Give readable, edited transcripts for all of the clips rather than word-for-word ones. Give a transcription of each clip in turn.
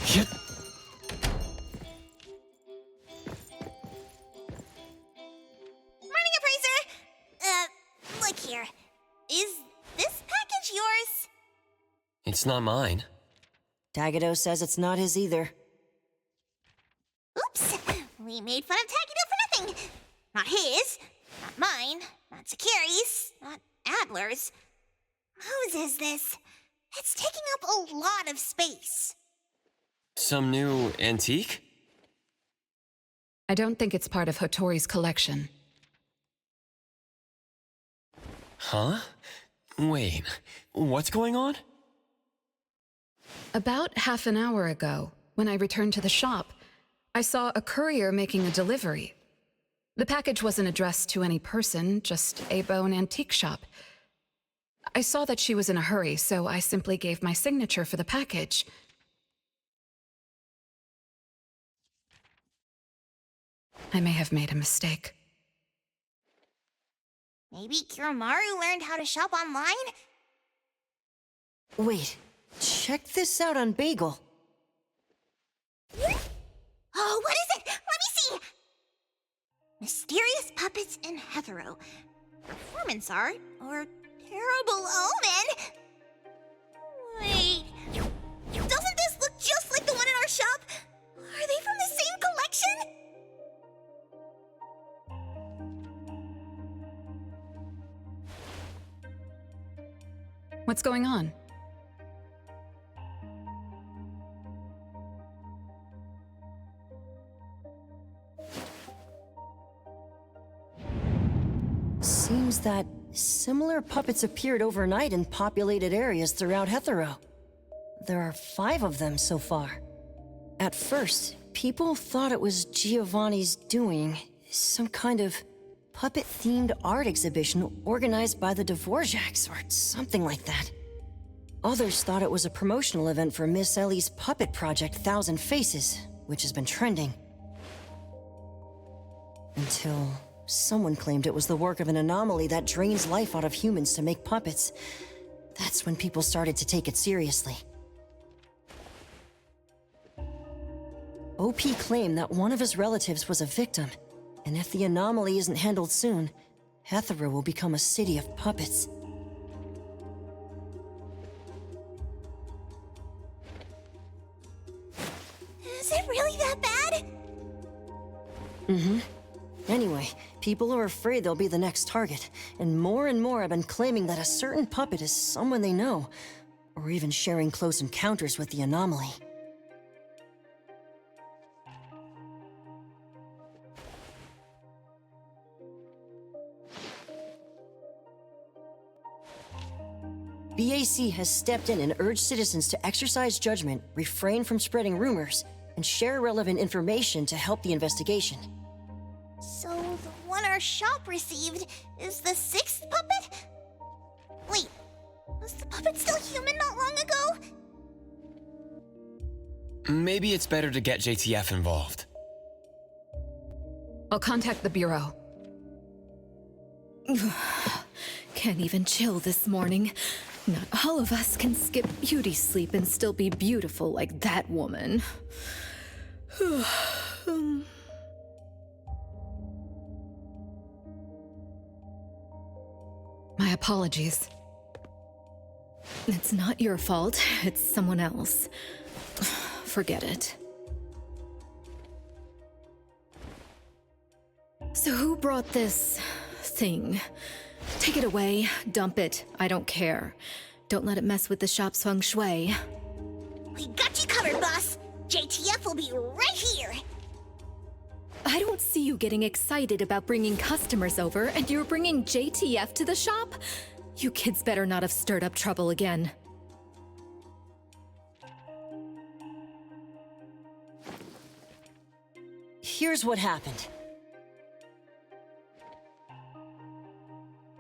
Yep. Morning, Appraiser! Look here. Is this package yours? It's not mine. Tagado says it's not his either. Oops! We made fun of Takido for nothing! Not his, not mine, not Sakiri's, not Adler's. Whose is this? It's taking up a lot of space. Some new antique? I don't think it's part of Hotori's collection. Huh? Wait, what's going on? About half an hour ago, when I returned to the shop, I saw a courier making a delivery. The package wasn't addressed to any person, just a bone antique shop. I saw that she was in a hurry, so I simply gave my signature for the package. I may have made a mistake. Maybe Kiromaru learned how to shop online? Wait, check this out on Bagel. Oh, what is it? Let me see! Mysterious puppets in Hethereau. Performance art or terrible omen? Wait, doesn't this look just like the one in our shop? Are they from the same collection? What's going on? Seems that similar puppets appeared overnight in populated areas throughout Hethereau. There are 5 of them so far. At first, people thought it was Giovanni's doing, some kind of puppet-themed art exhibition organized by the Dvorak's or something like that. Others thought it was a promotional event for Miss Ellie's puppet project 1,000 Faces, which has been trending. Until someone claimed it was the work of an anomaly that drains life out of humans to make puppets. That's when people started to take it seriously. OP claimed that one of his relatives was a victim, and if the anomaly isn't handled soon, Hethereau will become a city of puppets. Is it really that bad? Mm-hmm. Anyway, people are afraid they'll be the next target, and more have been claiming that a certain puppet is someone they know, or even sharing close encounters with the anomaly. BAC has stepped in and urged citizens to exercise judgment, refrain from spreading rumors, and share relevant information to help the investigation. So the one our shop received is the 6th puppet? Wait, was the puppet still human not long ago? Maybe it's better to get JTF involved. I'll contact the Bureau. Can't even chill this morning. Not all of us can skip beauty sleep and still be beautiful like that woman. My apologies. It's not your fault, it's someone else. Forget it. So who brought this thing? Take it away, dump it, I don't care. Don't let it mess with the shop's feng shui. We got you covered, boss. JTF will be right here. I don't see you getting excited about bringing customers over, and you're bringing JTF to the shop? You kids better not have stirred up trouble again. Here's what happened.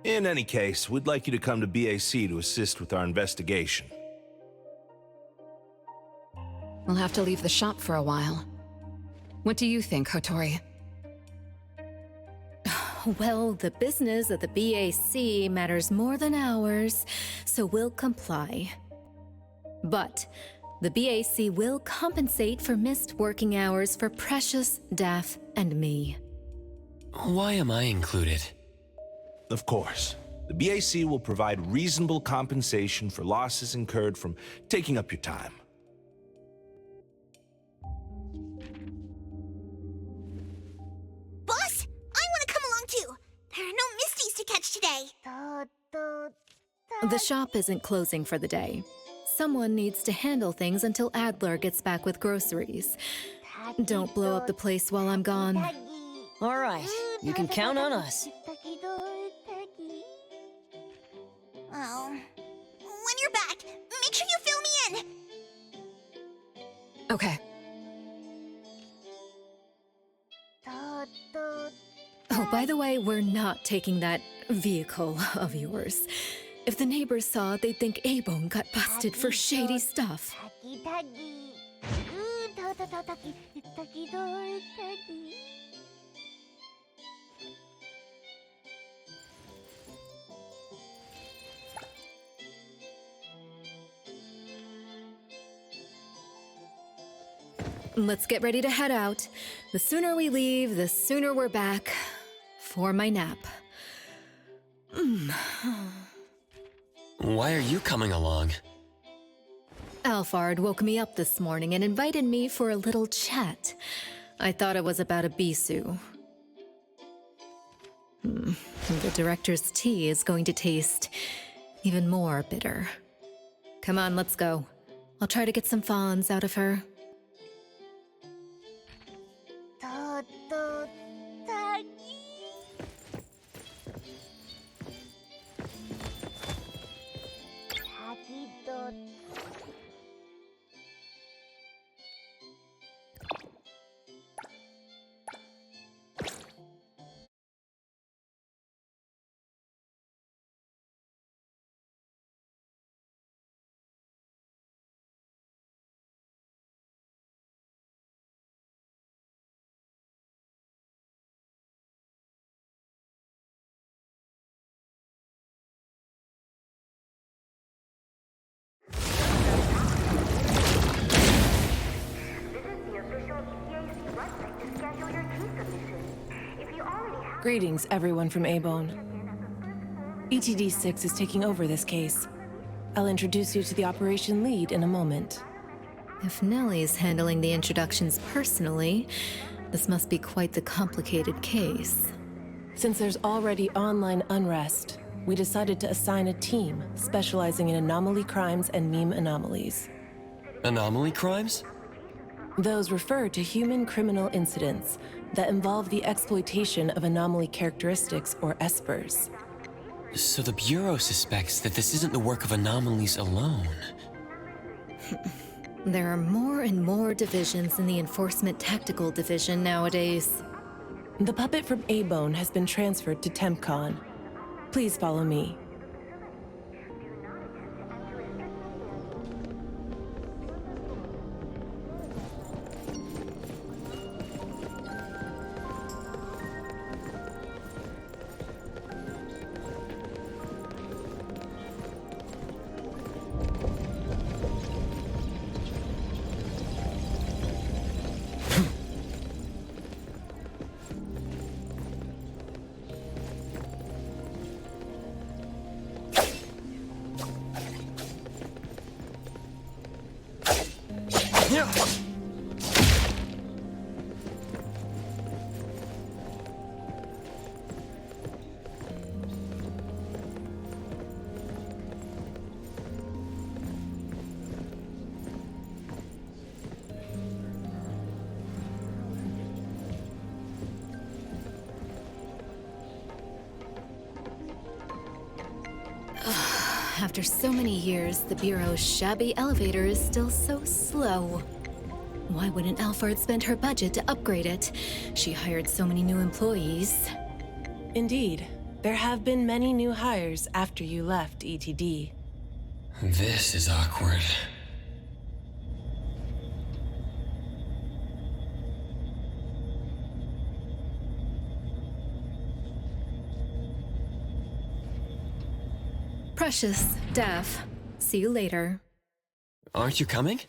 In any case, we'd like you to come to BAC to assist with our investigation. We'll have to leave the shop for a while. What do you think, Hotori? Well, the business of the BAC matters more than ours, so we'll comply. But The BAC will compensate for missed working hours for Precious, Daff, and me. Why am I included? Of course. The BAC will provide reasonable compensation for losses incurred from taking up your time. Boss, I want to come along too. There are no Misties to catch today. The shop isn't closing for the day. Someone needs to handle things until Adler gets back with groceries. Don't blow up the place while I'm gone. All right, you can count on us. Oh. When you're back, make sure you fill me in. Okay. Oh, by the way, we're not taking that vehicle of yours. If the neighbors saw, they'd think A-Bone got busted for shady stuff. Let's get ready to head out. The sooner we leave, the sooner we're back for my nap. Why are you coming along? Alphard woke me up this morning and invited me for a little chat. I thought it was about a Bisu. The director's tea is going to taste even more bitter. Come on, let's go. I'll try to get some fawns out of her. Greetings, everyone from A-Bone. ETD-6 is taking over this case. I'll introduce you to the operation lead in a moment. If Nellie's handling the introductions personally, this must be quite the complicated case. Since there's already online unrest, we decided to assign a team specializing in anomaly crimes and meme anomalies. Anomaly crimes? Those refer to human criminal incidents that involve the exploitation of anomaly characteristics, or espers. So the Bureau suspects that this isn't the work of anomalies alone. There are more and more divisions in the Enforcement Tactical Division nowadays. The puppet from A-Bone has been transferred to TempCon. Please follow me. After so many years, the Bureau's shabby elevator is still so slow. Why wouldn't Alphard spend her budget to upgrade it? She hired so many new employees. Indeed. There have been many new hires after you left ETD. This is awkward. Precious, Daff. See you later. Aren't you coming?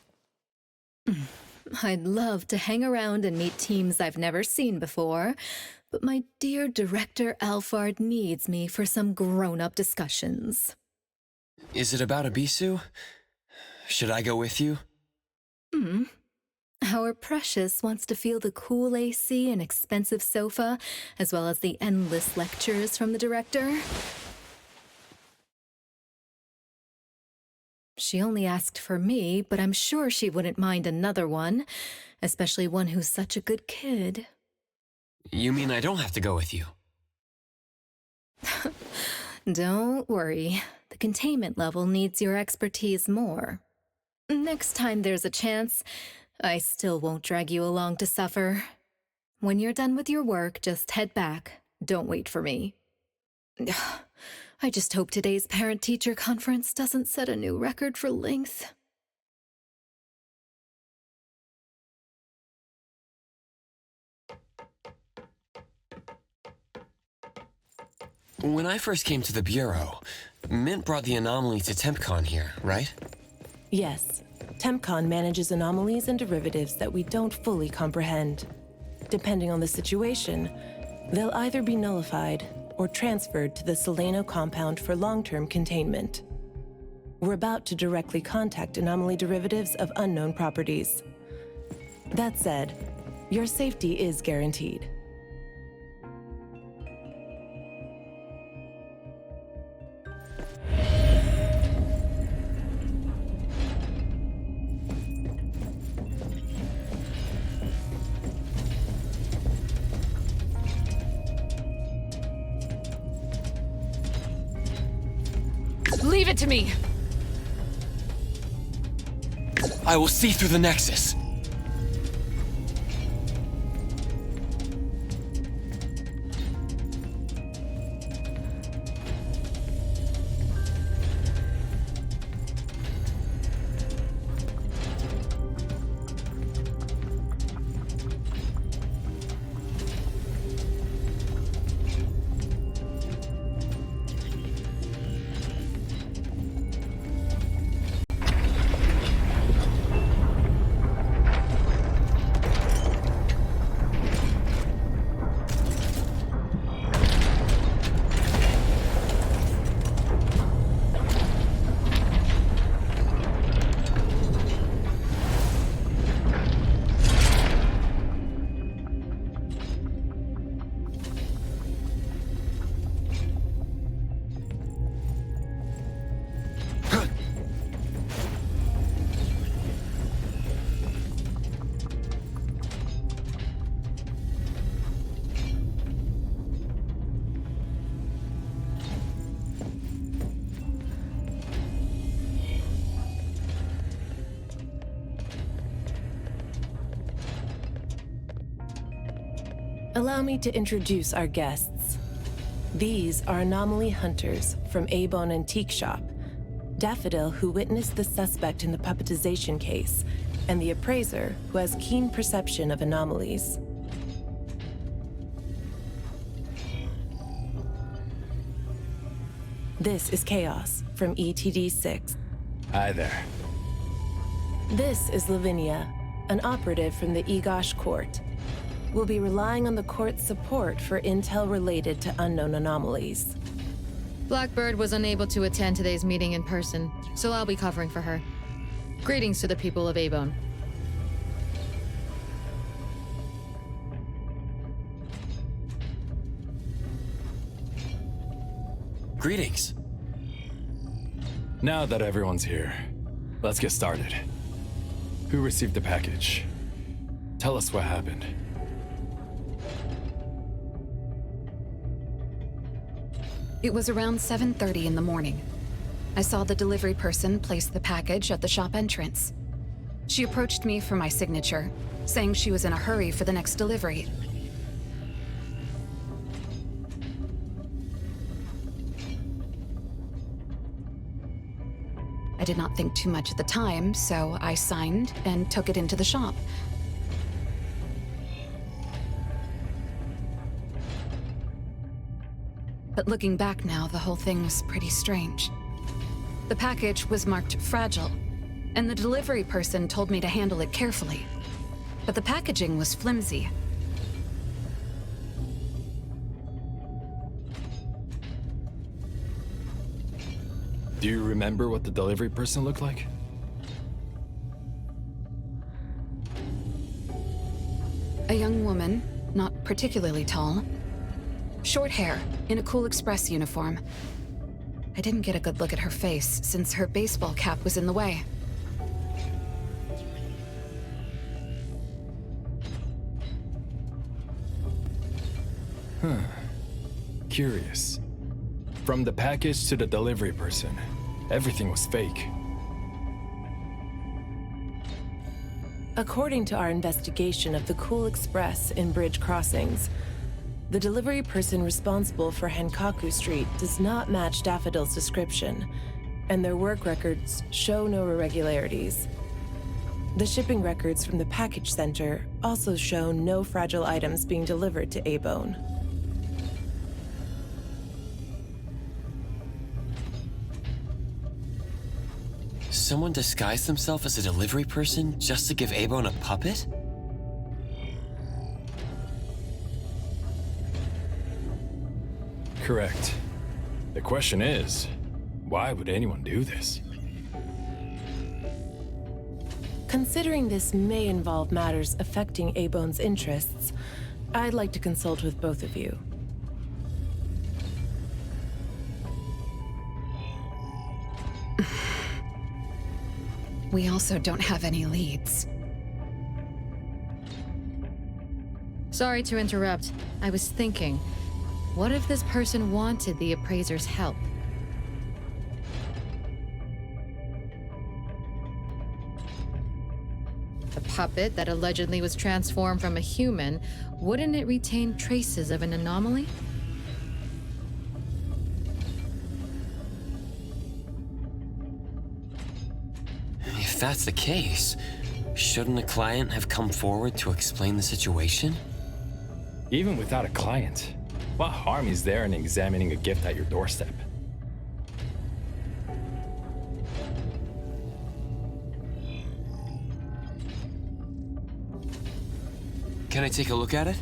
I'd love to hang around and meet teams I've never seen before, but my dear Director Alphard needs me for some grown-up discussions. Is it about Abisu? Should I go with you? Our Precious wants to feel the cool AC and expensive sofa, as well as the endless lectures from the director. She only asked for me, but I'm sure she wouldn't mind another one, especially one who's such a good kid. You mean I don't have to go with you? Don't worry, the containment level needs your expertise more. Next time there's a chance, I still won't drag you along to suffer. When you're done with your work, just head back. Don't wait for me. I just hope today's parent-teacher conference doesn't set a new record for length. When I first came to the Bureau, Mint brought the Anomaly to TempCon here, right? Yes, TempCon manages anomalies and derivatives that we don't fully comprehend. Depending on the situation, they'll either be nullified or transferred to the Seleno compound for long-term containment. We're about to directly contact anomaly derivatives of unknown properties. That said, your safety is guaranteed. Leave it to me! I will see through the Nexus. Allow me to introduce our guests. These are Anomaly Hunters from A-Bone Antique Shop, Daffodil, who witnessed the suspect in the puppetization case, and the Appraiser, who has keen perception of anomalies. This is Chaos from ETD-6. Hi there. This is Lavinia, an operative from the Egosh Court. We'll be relying on the court's support for intel related to unknown anomalies. Blackbird was unable to attend today's meeting in person, so I'll be covering for her. Greetings to the people of A-Bone. Greetings. Now that everyone's here, let's get started. Who received the package? Tell us what happened. It was around 7:30 in the morning. I saw the delivery person place the package at the shop entrance. She approached me for my signature, saying she was in a hurry for the next delivery. I did not think too much at the time, so I signed and took it into the shop. But looking back now, the whole thing was pretty strange. The package was marked fragile, and the delivery person told me to handle it carefully. But the packaging was flimsy. Do you remember what the delivery person looked like? A young woman, not particularly tall. Short hair, in a Cool Express uniform. I didn't get a good look at her face, since her baseball cap was in the way. Curious. From the package to the delivery person, everything was fake. According to our investigation of the Cool Express in Bridge Crossings, the delivery person responsible for Hankaku Street does not match Daffodil's description, and their work records show no irregularities. The shipping records from the package center also show no fragile items being delivered to A-Bone. Someone disguised themselves as a delivery person just to give A-Bone a puppet? Correct. The question is, why would anyone do this? Considering this may involve matters affecting A-Bone's interests, I'd like to consult with both of you. We also don't have any leads. Sorry to interrupt. I was thinking, what if this person wanted the appraiser's help? The puppet that allegedly was transformed from a human, wouldn't it retain traces of an anomaly? If that's the case, shouldn't a client have come forward to explain the situation? Even without a client, what harm is there in examining a gift at your doorstep? Can I take a look at it?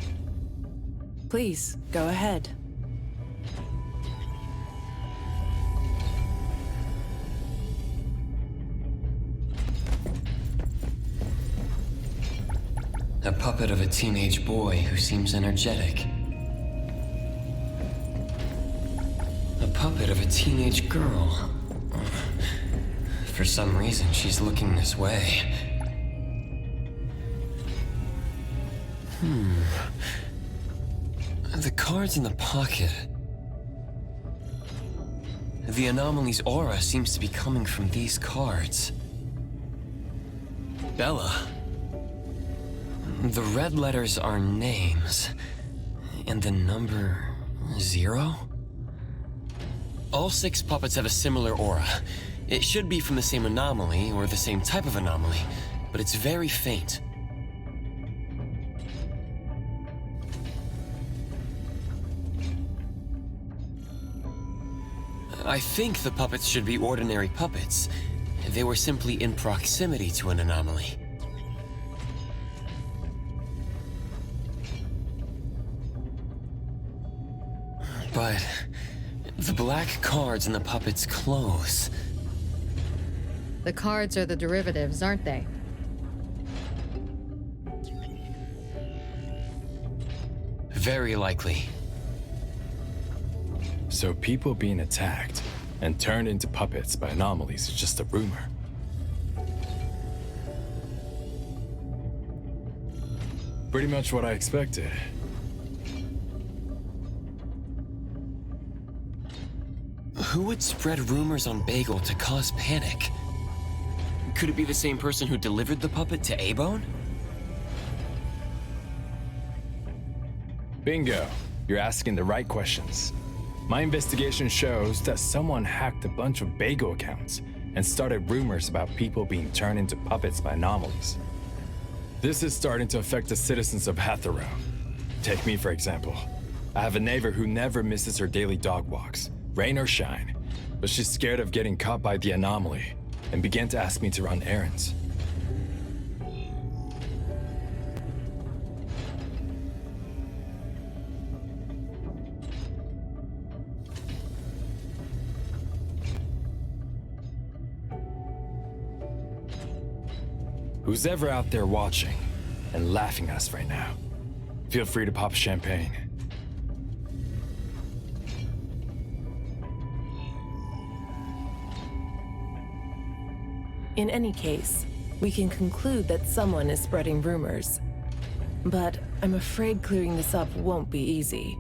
Please, go ahead. A puppet of a teenage boy who seems energetic. A puppet of a teenage girl. For some reason, she's looking this way. The cards in the pocket. The Anomaly's aura seems to be coming from these cards. Bella. The red letters are names. And the number 0? All 6 puppets have a similar aura. It should be from the same anomaly, or the same type of anomaly, but it's very faint. I think the puppets should be ordinary puppets. They were simply in proximity to an anomaly. But the black cards in the puppet's clothes. The cards are the derivatives, aren't they? Very likely. So people being attacked and turned into puppets by anomalies is just a rumor. Pretty much what I expected. Who would spread rumors on Bagel to cause panic? Could it be the same person who delivered the puppet to A-Bone? Bingo. You're asking the right questions. My investigation shows that someone hacked a bunch of Bagel accounts and started rumors about people being turned into puppets by anomalies. This is starting to affect the citizens of Hethereau. Take me, for example. I have a neighbor who never misses her daily dog walks, rain or shine, but she's scared of getting caught by the anomaly. and began to ask me to run errands. Who's ever out there watching and laughing at us right now, feel free to pop champagne. In any case, we can conclude that someone is spreading rumors. But I'm afraid clearing this up won't be easy.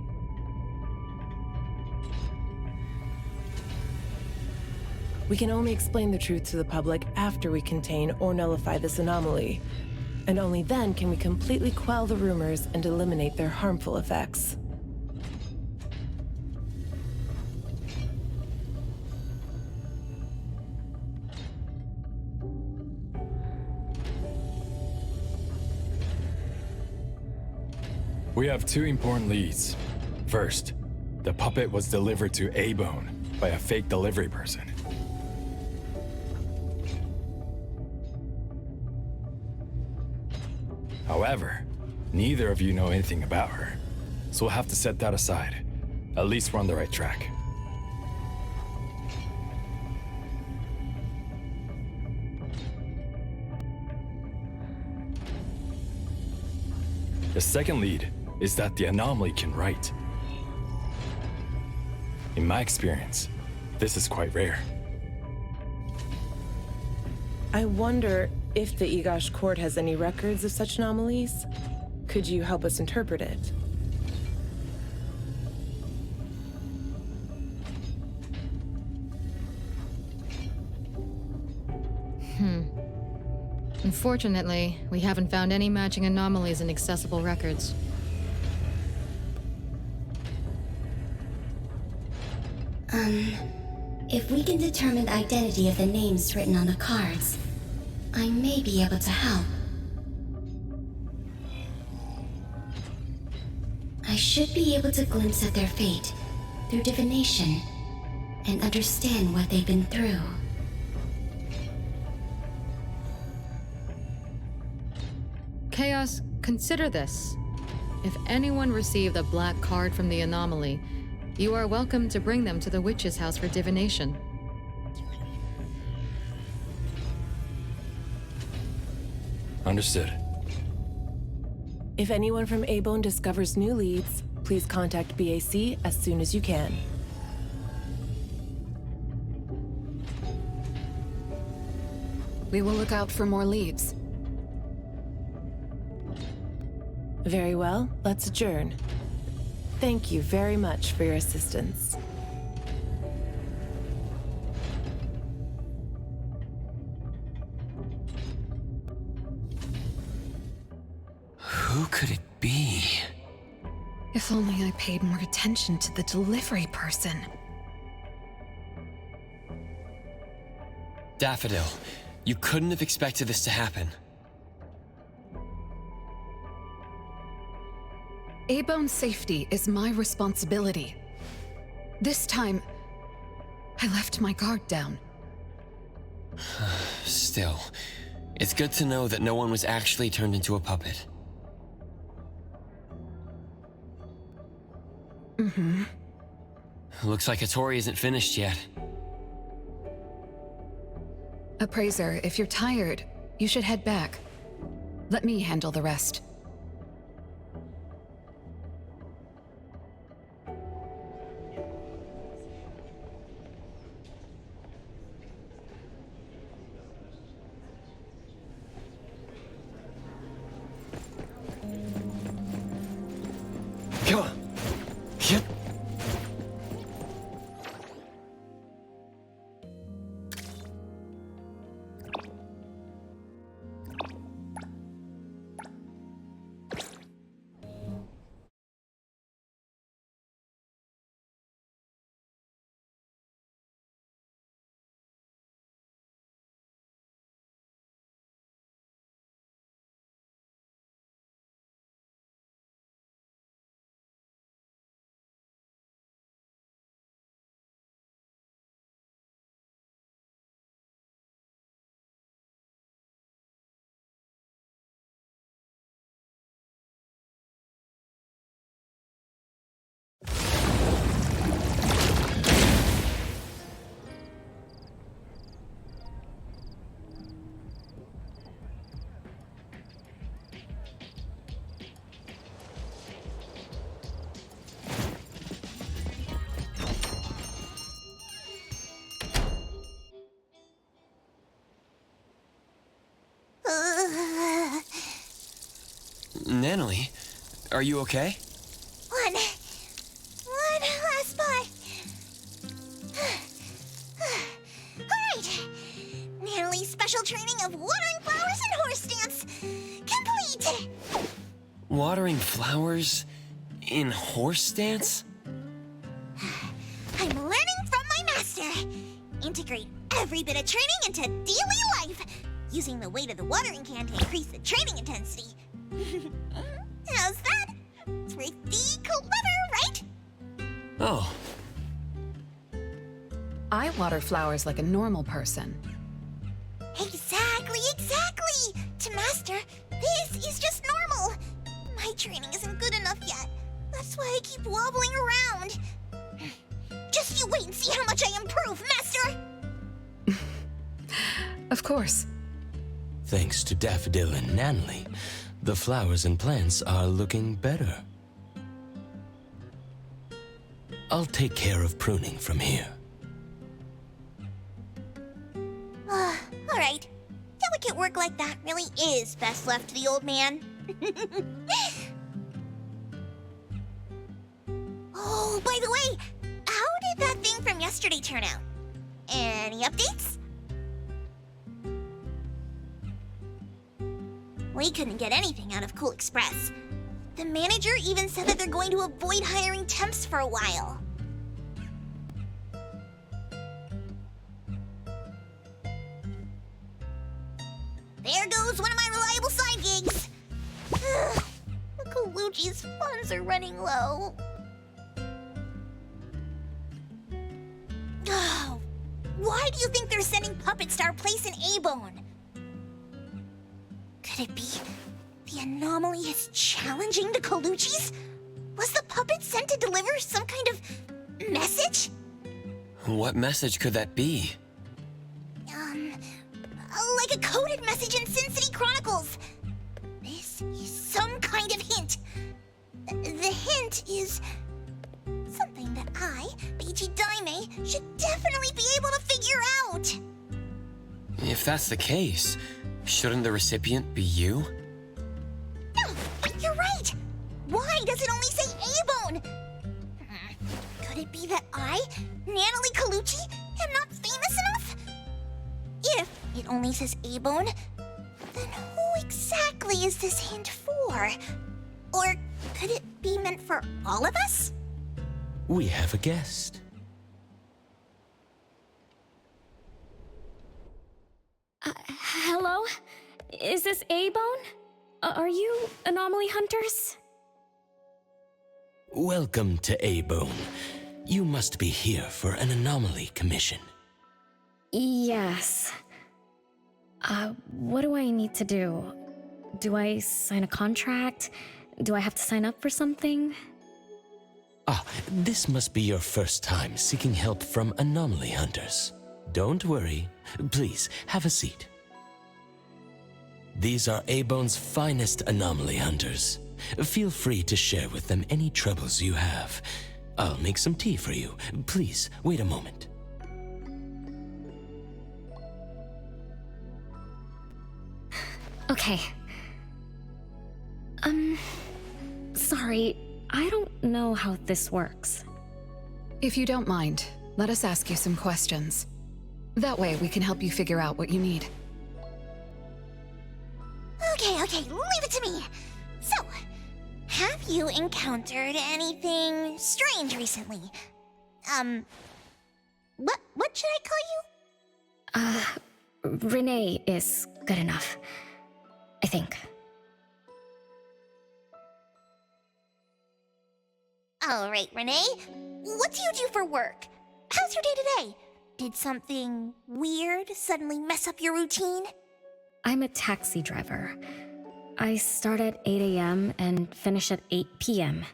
We can only explain the truth to the public after we contain or nullify this anomaly. And only then can we completely quell the rumors and eliminate their harmful effects. We have two important leads. First, the puppet was delivered to A-Bone by a fake delivery person. However, neither of you know anything about her, so we'll have to set that aside. At least we're on the right track. The second lead is that the Anomaly can write. In my experience, this is quite rare. I wonder if the Egosh court has any records of such anomalies. Could you help us interpret it? Unfortunately, we haven't found any matching anomalies in accessible records. If we can determine the identity of the names written on the cards, I may be able to help. I should be able to glimpse at their fate through divination and understand what they've been through. Chaos, consider this. If anyone received a black card from the Anomaly, you are welcome to bring them to the witch's house for divination. Understood. If anyone from A-Bone discovers new leads, please contact BAC as soon as you can. We will look out for more leads. Very well, let's adjourn. Thank you very much for your assistance. Who could it be? If only I paid more attention to the delivery person. Daffodil, you couldn't have expected this to happen. A-Bone's safety is my responsibility. This time, I left my guard down. Still, it's good to know that no one was actually turned into a puppet. Looks like Hattori isn't finished yet. Appraiser, if you're tired, you should head back. Let me handle the rest. Come on. Yep. Natalie, are you okay? One last spot. Alright. Natalie's special training of watering flowers and horse dance complete. Watering flowers in horse dance? I'm learning from my master. Integrate every bit of training into daily life, using the weight of the watering can to increase the training intensity. How's that? Pretty clever, right? Oh. I water flowers like a normal person. Exactly. To master, this is just normal. My training isn't good enough yet. That's why I keep wobbling around. Just you wait and see how much I improve, master! Of course. Thanks to Daffodil and Natalie, the flowers and plants are looking better. I'll take care of pruning from here. Alright. Delicate work like that really is best left to the old man. Oh, by the way, how did that thing from yesterday turn out? Any updates? We couldn't get anything out of Cool Express. The manager even said that they're going to avoid hiring temps for a while. There goes one of my reliable side gigs. Ugh, the Colucci's funds are running low. Oh, why do you think they're sending puppets to our place in A-Bone? Could it be the Anomaly is challenging the Colucci's? Was the puppet sent to deliver some kind of message? What message could that be? Like a coded message in Sin City Chronicles. This is some kind of hint. The hint is something that I, Beiji Daime, should definitely be able to figure out. If that's the case, shouldn't the recipient be you? No, you're right. Why does it only say A-Bone? Could it be that I, Natalie Colucci, am not famous enough? If it only says A-Bone, then who exactly is this hint for? Or could it be meant for all of us? We have a guest. Hello? Is this A-Bone? Are you Anomaly Hunters? Welcome to A-Bone. You must be here for an Anomaly commission. Yes. What do I need to do? Do I sign a contract? Do I have to sign up for something? Ah, this must be your first time seeking help from Anomaly Hunters. Don't worry. Please, have a seat. These are A-Bone's finest Anomaly Hunters. Feel free to share with them any troubles you have. I'll make some tea for you. Please, wait a moment. Okay. Sorry, I don't know how this works. If you don't mind, let us ask you some questions. That way we can help you figure out what you need. Okay, leave it to me. So, have you encountered anything strange recently? What should I call you? Renee is good enough. I think. All right, Renee. What do you do for work? How's your day today? Did something weird suddenly mess up your routine? I'm a taxi driver. I start at 8 a.m. and finish at 8 p.m.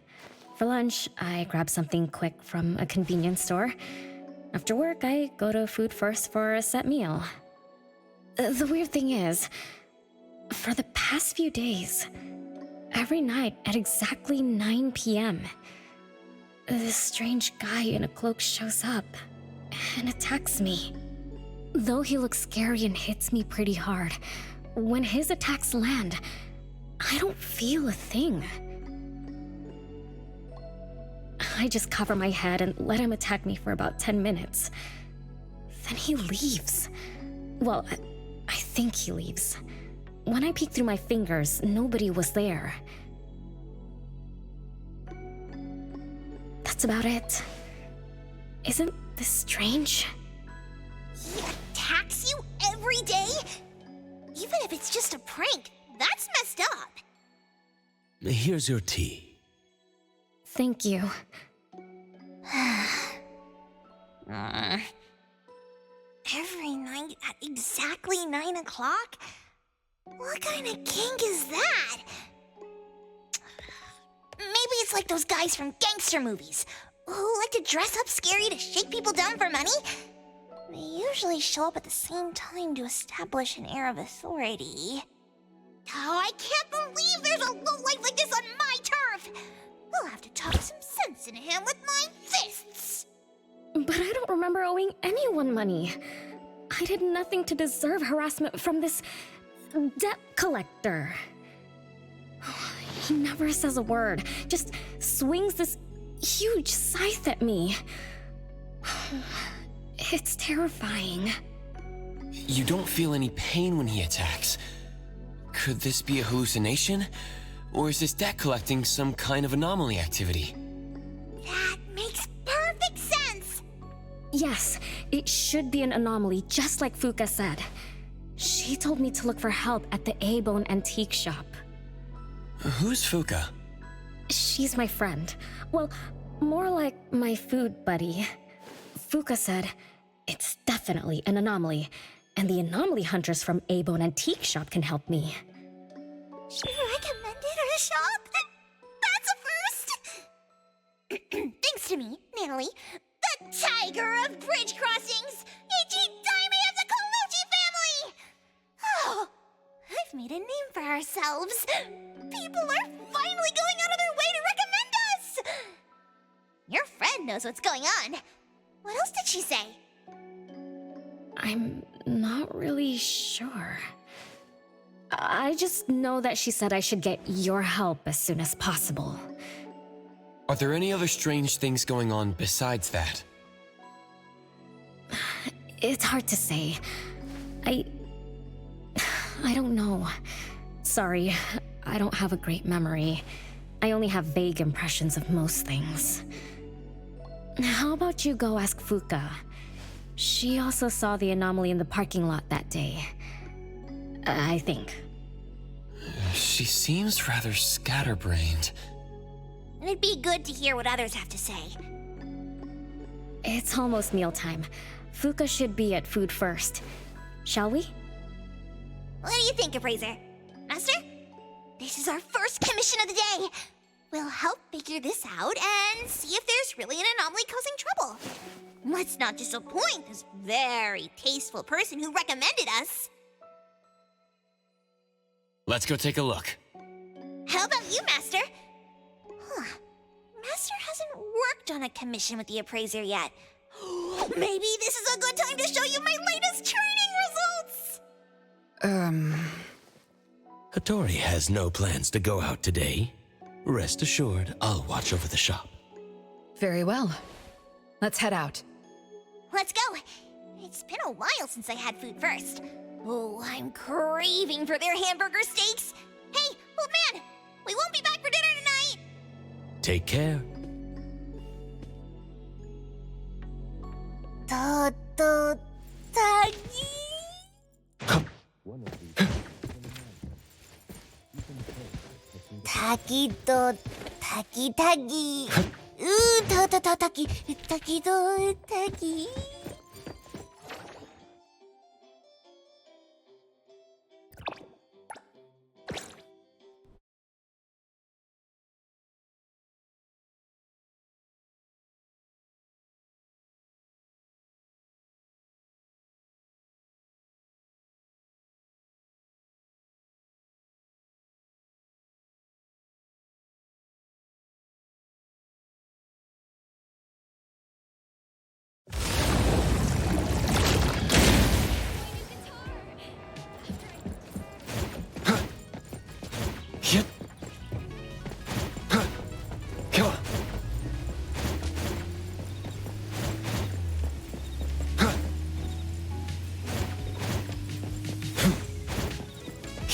For lunch, I grab something quick from a convenience store. After work, I go to Food First for a set meal. The weird thing is, for the past few days, every night at exactly 9 p.m., this strange guy in a cloak shows up and attacks me. Though he looks scary and hits me pretty hard, when his attacks land, I don't feel a thing. I just cover my head and let him attack me for about 10 minutes. Then he leaves. Well, I think he leaves. When I peeked through my fingers, nobody was there. That's about it. Isn't this strange? He attacks you every day? Even if it's just a prank, that's messed up. Here's your tea. Thank you. Every night at exactly 9 o'clock? What kind of kink is that? Maybe it's like those guys from gangster movies who like to dress up scary to shake people down for money. They usually show up at the same time to establish an air of authority. Oh, I can't believe there's a lowlife like this on my turf! I'll have to talk some sense into him with my fists! But I don't remember owing anyone money. I did nothing to deserve harassment from this debt collector. He never says a word, just swings this huge scythe at me. It's terrifying. You don't feel any pain when he attacks. Could this be a hallucination? Or is this debt collecting some kind of anomaly activity? That makes perfect sense! Yes, it should be an anomaly, just like Fuka said. She told me to look for help at the A-Bone antique shop. Who's Fuka? She's my friend. Well, more like my food buddy. Fuka said, it's definitely an anomaly, and the anomaly hunters from A-Bone antique shop can help me. She recommended her shop? That's a first! Thanks to me, Natalie, the tiger of bridge crossings, Ichi-Daime of the Colucci family! Oh, I've made a name for ourselves. People are finally going out of their way to recommend us! Your friend knows what's going on. What else did she say? I'm not really sure. I just know that she said I should get your help as soon as possible. Are there any other strange things going on besides that? It's hard to say. I don't know. Sorry, I don't have a great memory. I only have vague impressions of most things. How about you go ask Fuka? She also saw the anomaly in the parking lot that day. I think. She seems rather scatterbrained. It'd be good to hear what others have to say. It's almost mealtime. Fuka should be at food first. Shall we? What do you think, Appraiser? Master? This is our first commission of the day. We'll help figure this out and see if there's really an anomaly causing trouble. Let's not disappoint this very tasteful person who recommended us. Let's go take a look. How about you, Master? Master hasn't worked on a commission with the Appraiser yet. Maybe this is a good time to show you my latest training results! Hattori has no plans to go out today. Rest assured, I'll watch over the shop. Very well. Let's head out. Let's go. It's been a while since I had food first. Oh, I'm craving for their hamburger steaks. Hey, old man, we won't be back for dinner tonight. Take care. Taki to taki taki. Taki to taki.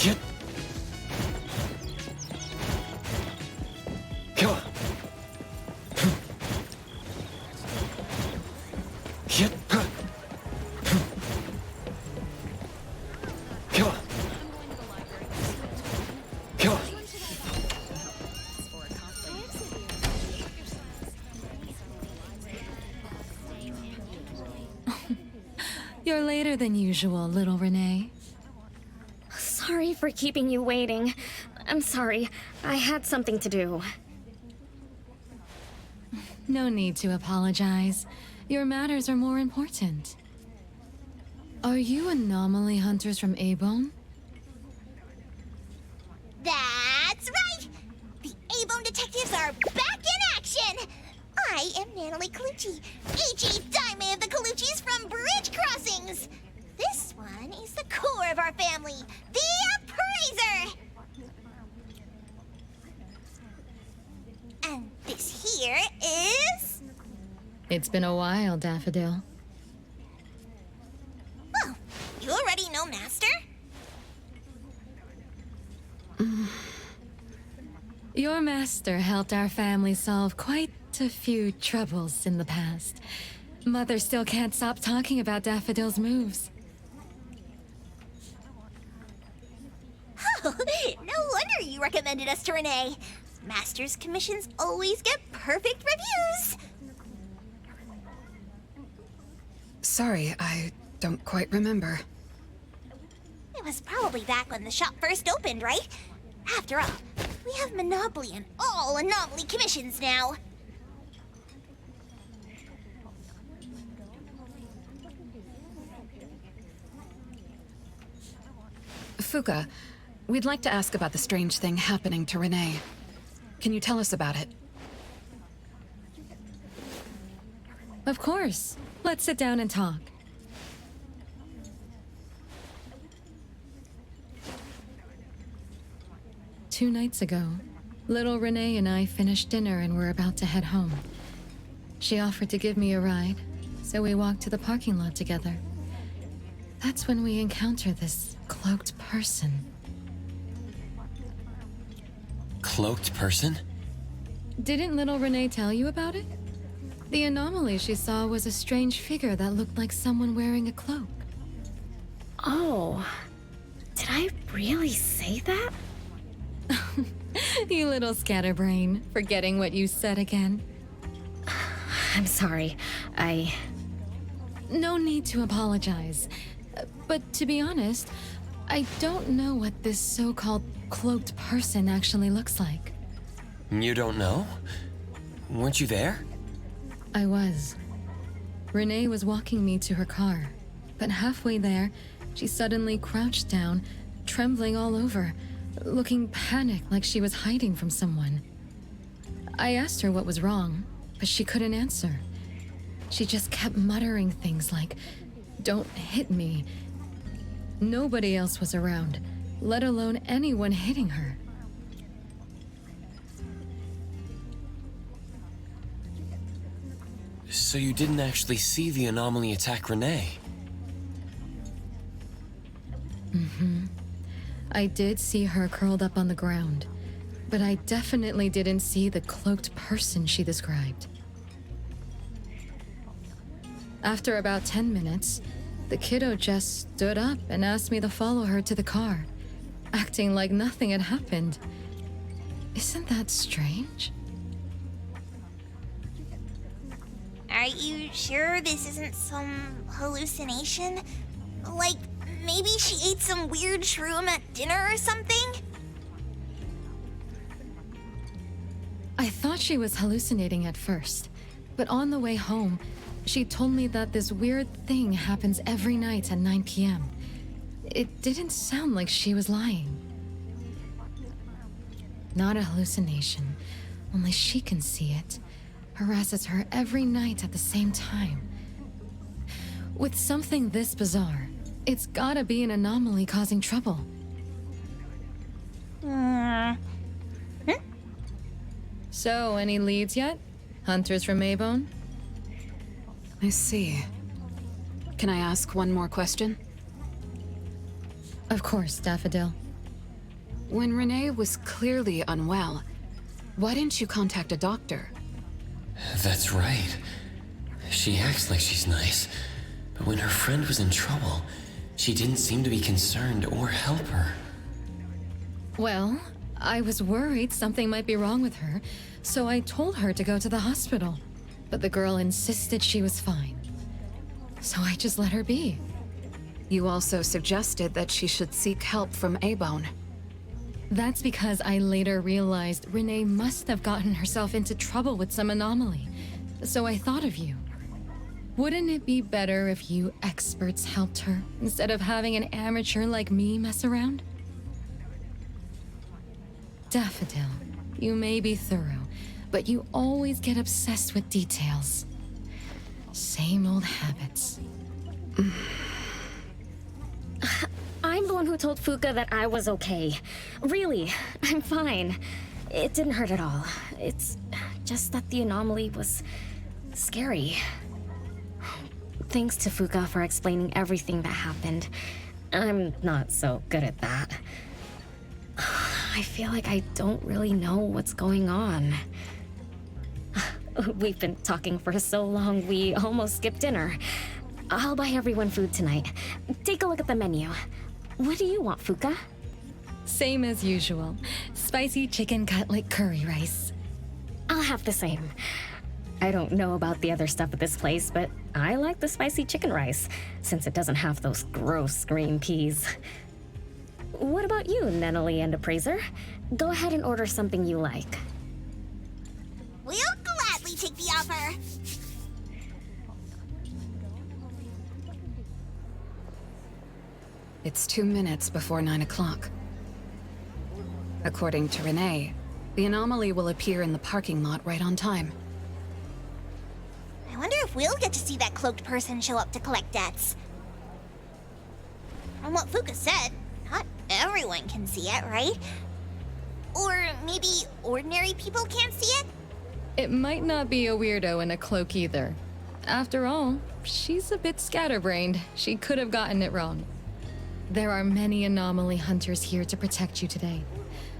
Hit. Come on. Hit. Come on. Come on. You're later than usual, little Renee. Sorry for keeping you waiting. I'm sorry. I had something to do. No need to apologize. Your matters are more important. Are you anomaly hunters from A-Bone? That's right! The A-Bone detectives are back in action! I am Natalie Colucci, H.E. Daime of the Coluccis from Bridge Crossings! This one is the core of our family, the Appraiser! And this here is... It's been a while, Daffodil. Well, you already know Master? Your master helped our family solve quite a few troubles in the past. Mother still can't stop talking about Daffodil's moves. Oh, no wonder you recommended us to Renee. Master's commissions always get perfect reviews. Sorry, I don't quite remember. It was probably back when the shop first opened, right? After all, we have monopoly on all Anomaly commissions now. Fuka, we'd like to ask about the strange thing happening to Renee. Can you tell us about it? Of course. Let's sit down and talk. Two nights ago, little Renee and I finished dinner and were about to head home. She offered to give me a ride, so we walked to the parking lot together. That's when we encountered this cloaked person. Cloaked person? Didn't little Renee tell you about it? The anomaly she saw was a strange figure that looked like someone wearing a cloak. Oh, did I really say that? You little scatterbrain, forgetting what you said again. I'm sorry. No need to apologize. But to be honest, I don't know what this so-called cloaked person actually looks like. You don't know? Weren't you there? I was. Renee was walking me to her car, but halfway there, she suddenly crouched down, trembling all over, looking panicked like she was hiding from someone. I asked her what was wrong, but she couldn't answer. She just kept muttering things like, "Don't hit me." Nobody else was around, let alone anyone hitting her. So you didn't actually see the anomaly attack Renee? I did see her curled up on the ground, but I definitely didn't see the cloaked person she described. After about 10 minutes, the kiddo just stood up and asked me to follow her to the car, acting like nothing had happened. Isn't that strange? Are you sure this isn't some hallucination? Like, maybe she ate some weird shroom at dinner or something? I thought she was hallucinating at first, but on the way home, she told me that this weird thing happens every night at 9 p.m. It didn't sound like she was lying. Not a hallucination, only she can see it. Harasses her every night at the same time. With something this bizarre, it's gotta be an anomaly causing trouble. So, any leads yet? Hunters from A-Bone? I see. Can I ask one more question? Of course, Daffodil. When Renee was clearly unwell, why didn't you contact a doctor? That's right. She acts like she's nice, but when her friend was in trouble, she didn't seem to be concerned or help her. Well, I was worried something might be wrong with her, so I told her to go to the hospital. But the girl insisted she was fine. So I just let her be. You also suggested that she should seek help from A-Bone. That's because I later realized Renee must have gotten herself into trouble with some anomaly. So I thought of you. Wouldn't it be better if you experts helped her, instead of having an amateur like me mess around? Daffodil, you may be thorough, but you always get obsessed with details. Same old habits. I'm the one who told Fuka that I was okay. Really, I'm fine. It didn't hurt at all. It's just that the anomaly was scary. Thanks to Fuka for explaining everything that happened. I'm not so good at that. I feel like I don't really know what's going on. We've been talking for so long, we almost skipped dinner. I'll buy everyone food tonight. Take a look at the menu. What do you want, Fuka? Same as usual. Spicy chicken cutlet curry rice. I'll have the same. I don't know about the other stuff at this place, but I like the spicy chicken rice, since it doesn't have those gross green peas. What about you, Anomaly and Appraiser? Go ahead and order something you like. We'll gladly take the offer. It's 2 minutes before 9 o'clock. According to Renee, the anomaly will appear in the parking lot right on time. I wonder if we'll get to see that cloaked person show up to collect debts. From what Fuka said, not everyone can see it, right? Or maybe ordinary people can't see it? It might not be a weirdo in a cloak either. After all, she's a bit scatterbrained. She could have gotten it wrong. There are many anomaly hunters here to protect you today.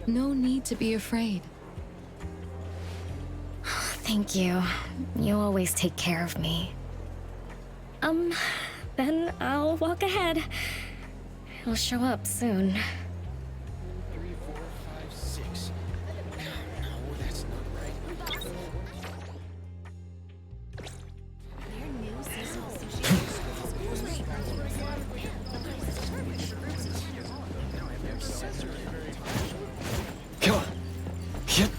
No need to be afraid. Thank you. You always take care of me. Then I'll walk ahead. It'll show up soon. 3, 4, 5, 6. No, that's not right. Come on. Yep.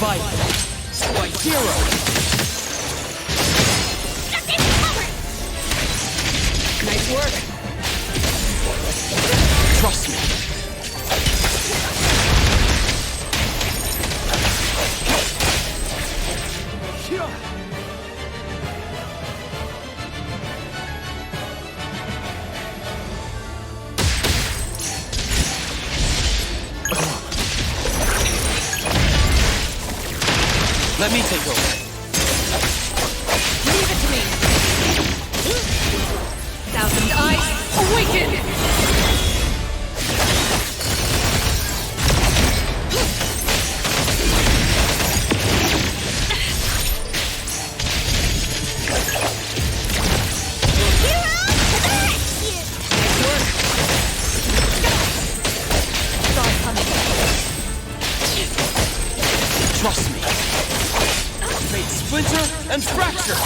Divided by 0. Nice work. Trust me. Let me take over. Leave it to me. Thousand Eyes, awaken! Trust me. Fate splinter and fracture.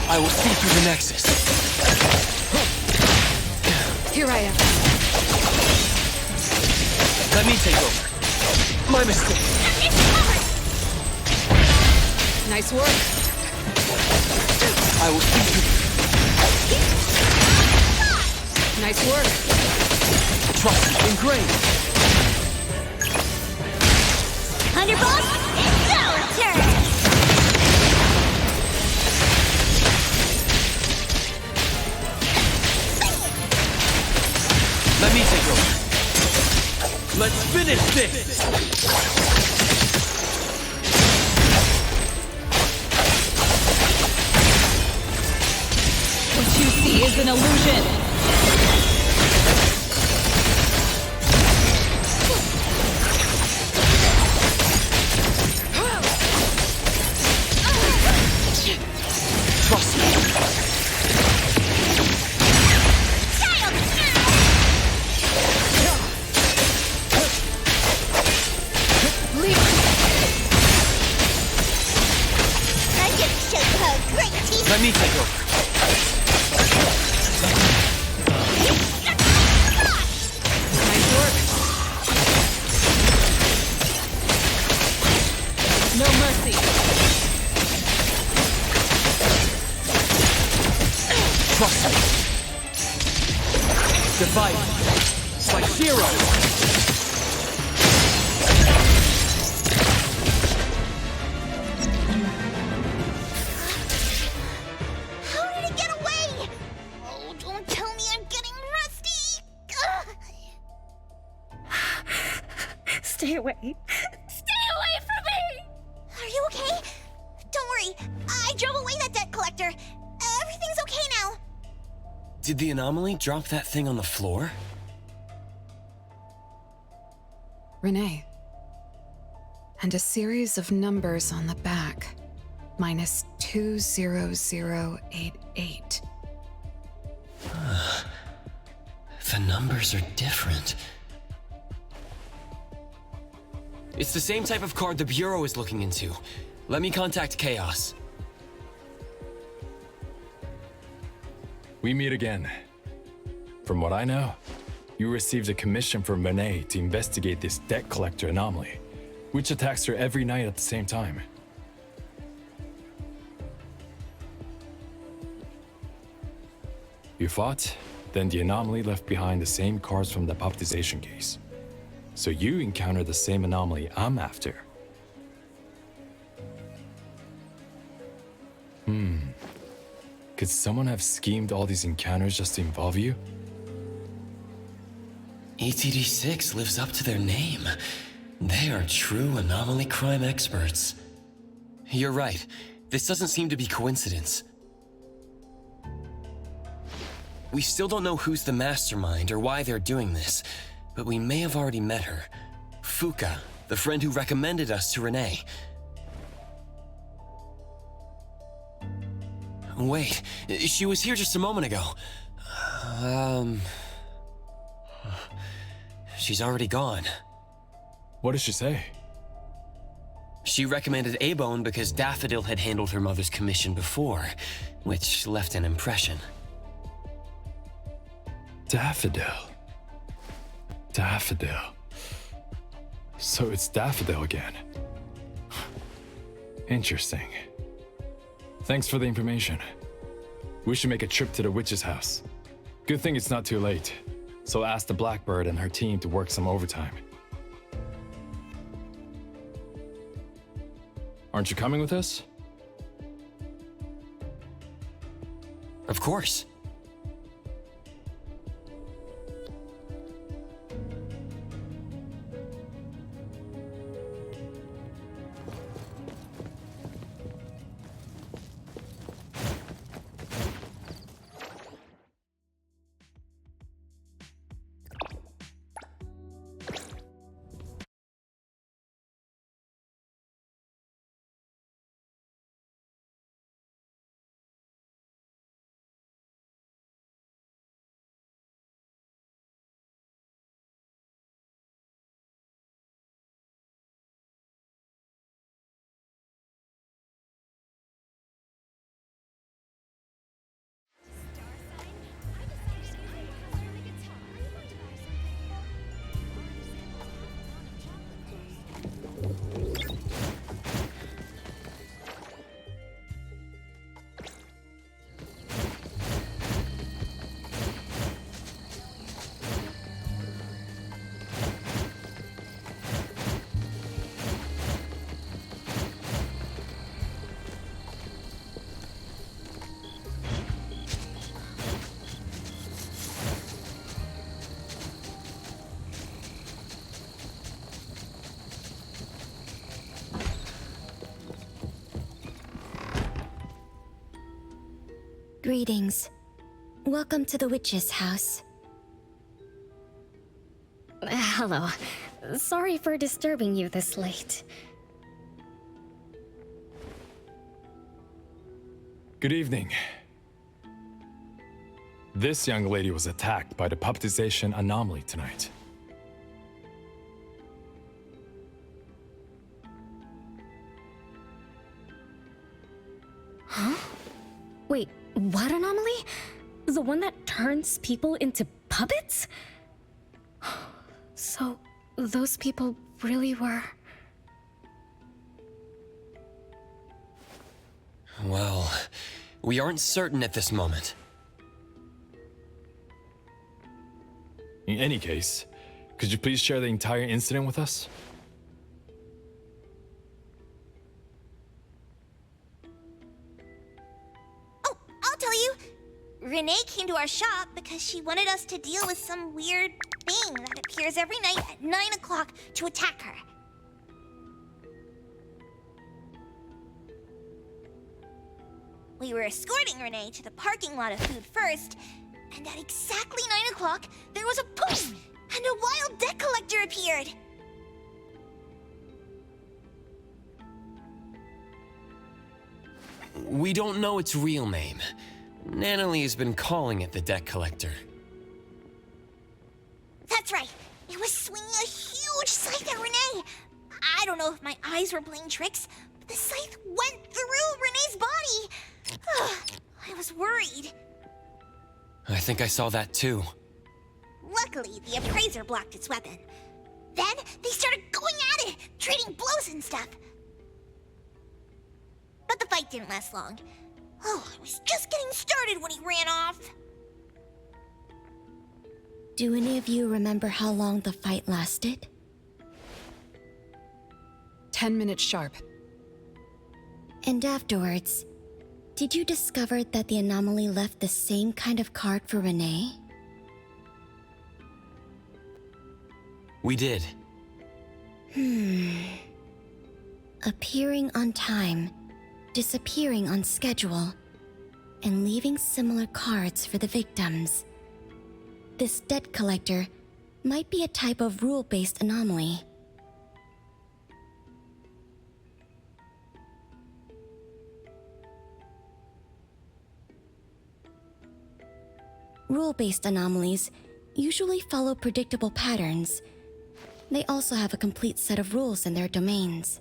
I will see through the Nexus. Here I am. Let me take over. My mistake. Nice work. I will see through. Nice work. Trust me, ingrained. Thunderbolt, it's our turn! Let me take over. Let's finish this! What you see is an illusion. Trust me. Let me take over. Nice work. No mercy. Trust me. Divided by 0. Stay away. Stay away from me! Are you okay? Don't worry, I drove away that debt collector. Everything's okay now. Did the Anomaly drop that thing on the floor? Renee. And a series of numbers on the back. Minus 20088. The numbers are different. It's the same type of card the Bureau is looking into. Let me contact Chaos. We meet again. From what I know, you received a commission from Renee to investigate this debt collector Anomaly, which attacks her every night at the same time. You fought, then the Anomaly left behind the same cards from the puppetization case. So you encountered the same Anomaly I'm after. Could someone have schemed all these encounters just to involve you? ETD6 lives up to their name. They are true Anomaly crime experts. You're right. This doesn't seem to be coincidence. We still don't know who's the mastermind or why they're doing this, but we may have already met her. Fuka, the friend who recommended us to Renee. Wait, she was here just a moment ago. She's already gone. What did she say? She recommended A-Bone because Daffodil had handled her mother's commission before, which left an impression. Daffodil. Daffodil. So it's Daffodil again. Interesting. Thanks for the information. We should make a trip to the witch's house. Good thing it's not too late, so I'll ask the Blackbird and her team to work some overtime. Aren't you coming with us? Of course. Greetings. Welcome to the witch's house. Hello. Sorry for disturbing you this late. Good evening. This young lady was attacked by the puppetization Anomaly tonight. Huh? Wait, what Anomaly? The one that turns people into puppets? So, those people really were... Well, we aren't certain at this moment. In any case, could you please share the entire incident with us? Oh, I'll tell you. Renee came to our shop because she wanted us to deal with some weird thing that appears every night at 9 o'clock to attack her. We were escorting Renee to the parking lot of food first, and at exactly 9 o'clock, there was a poof, and a wild debt collector appeared. We don't know its real name. Nanalie has been calling it the debt collector. That's right. It was swinging a huge scythe at Renee. I don't know if my eyes were playing tricks, but the scythe went through Renee's body. I was worried. I think I saw that too. Luckily, the appraiser blocked its weapon. Then, they started going at it, trading blows and stuff. But the fight didn't last long. Oh, I was just getting started when he ran off. Do any of you remember how long the fight lasted? 10 minutes sharp. And afterwards, did you discover that the Anomaly left the same kind of card for Renee? We did. Appearing on time, disappearing on schedule, and leaving similar cards for the victims. This debt collector might be a type of rule-based anomaly. Rule-based anomalies usually follow predictable patterns. They also have a complete set of rules in their domains.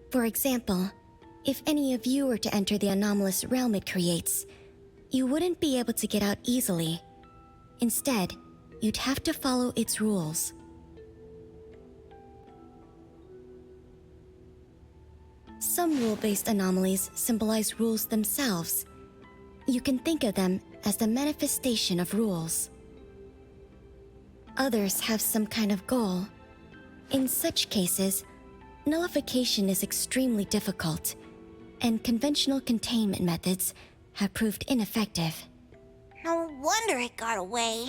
For example, if any of you were to enter the anomalous realm it creates, you wouldn't be able to get out easily. Instead, you'd have to follow its rules. Some rule-based anomalies symbolize rules themselves. You can think of them as the manifestation of rules. Others have some kind of goal. In such cases, nullification is extremely difficult, and conventional containment methods have proved ineffective. No wonder it got away.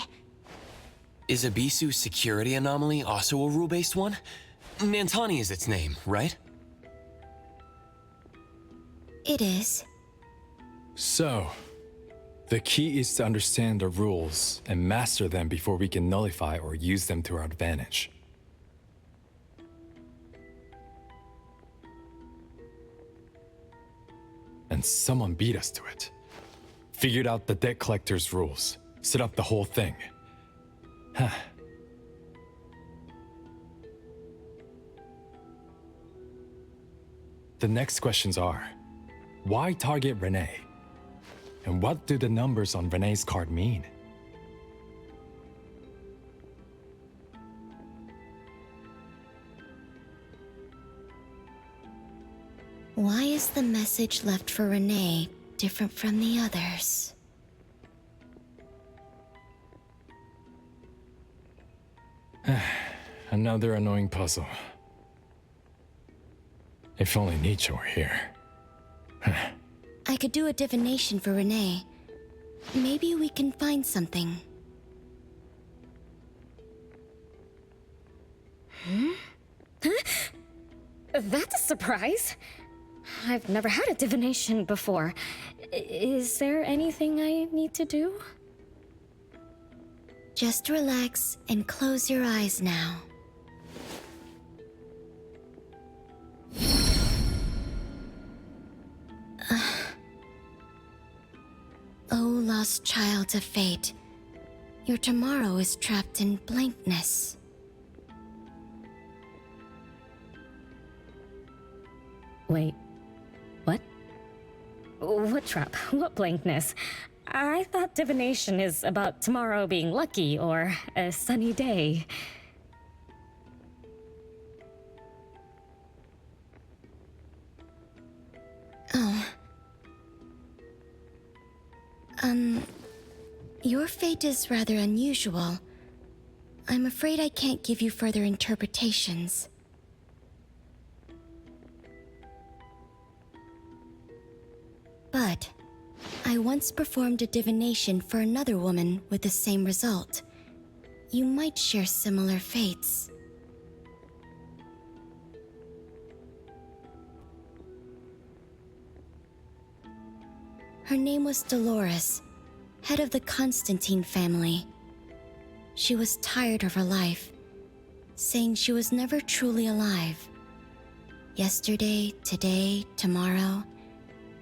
Is Abisu's security anomaly also a rule-based one? Nantani is its name, right? It is. So, the key is to understand the rules and master them before we can nullify or use them to our advantage. And someone beat us to it. Figured out the debt collector's rules. Set up the whole thing. Huh. The next questions are, why target Renee? And what do the numbers on Renee's card mean? Why is the message left for Renee different from the others? Another annoying puzzle. If only Nietzsche were here. I could do a divination for Renee. Maybe we can find something. That's a surprise. I've never had a divination before. Is there anything I need to do? Just relax and close your eyes now. Oh, lost child of fate. Your tomorrow is trapped in blankness. Wait, what? What trap? What blankness? I thought divination is about tomorrow being lucky or a sunny day. Oh. Your fate is rather unusual. I'm afraid I can't give you further interpretations. But I once performed a divination for another woman with the same result. You might share similar fates. Her name was Dolores, head of the Constantine family. She was tired of her life, saying she was never truly alive. Yesterday, today, tomorrow,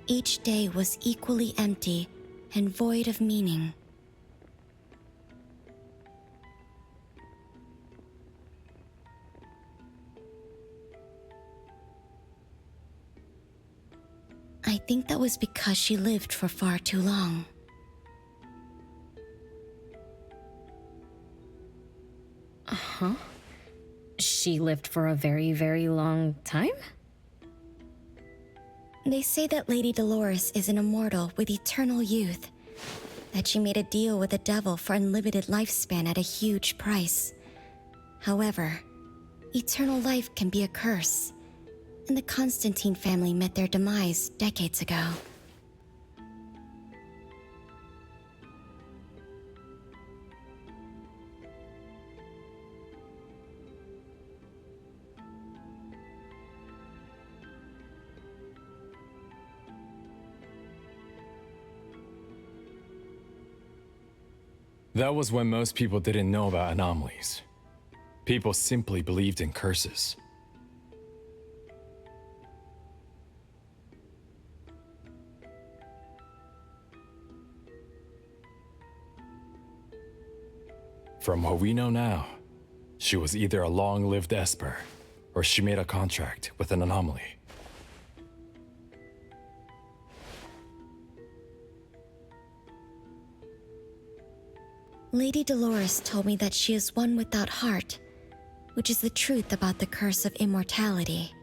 each day was equally empty and void of meaning. I think that was because she lived for far too long. Uh-huh. She lived for a very, very long time? They say that Lady Dolores is an immortal with eternal youth, that she made a deal with the devil for unlimited lifespan at a huge price. However, eternal life can be a curse, and the Constantine family met their demise decades ago. That was when most people didn't know about anomalies. People simply believed in curses. From what we know now, she was either a long-lived Esper, or she made a contract with an anomaly. Lady Dolores told me that she is one without heart, which is the truth about the curse of immortality.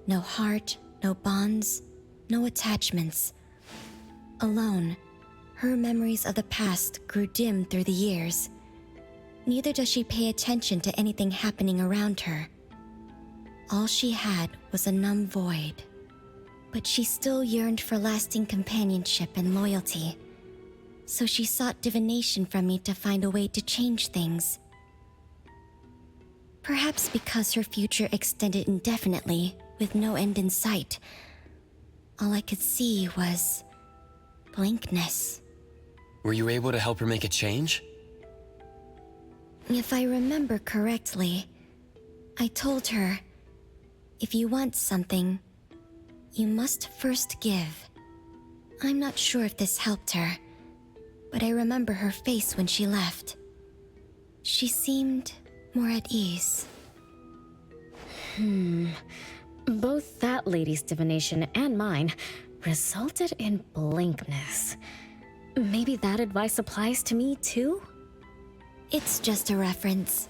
No heart, no bonds, no attachments. Alone, her memories of the past grew dim through the years. Neither does she pay attention to anything happening around her. All she had was a numb void. But she still yearned for lasting companionship and loyalty. So she sought divination from me to find a way to change things. Perhaps because her future extended indefinitely, with no end in sight, all I could see was blankness. Were you able to help her make a change? If I remember correctly, I told her, if you want something, you must first give. I'm not sure if this helped her, but I remember her face when she left. She seemed more at ease. Both that lady's divination and mine resulted in blankness. Maybe that advice applies to me too? It's just a reference.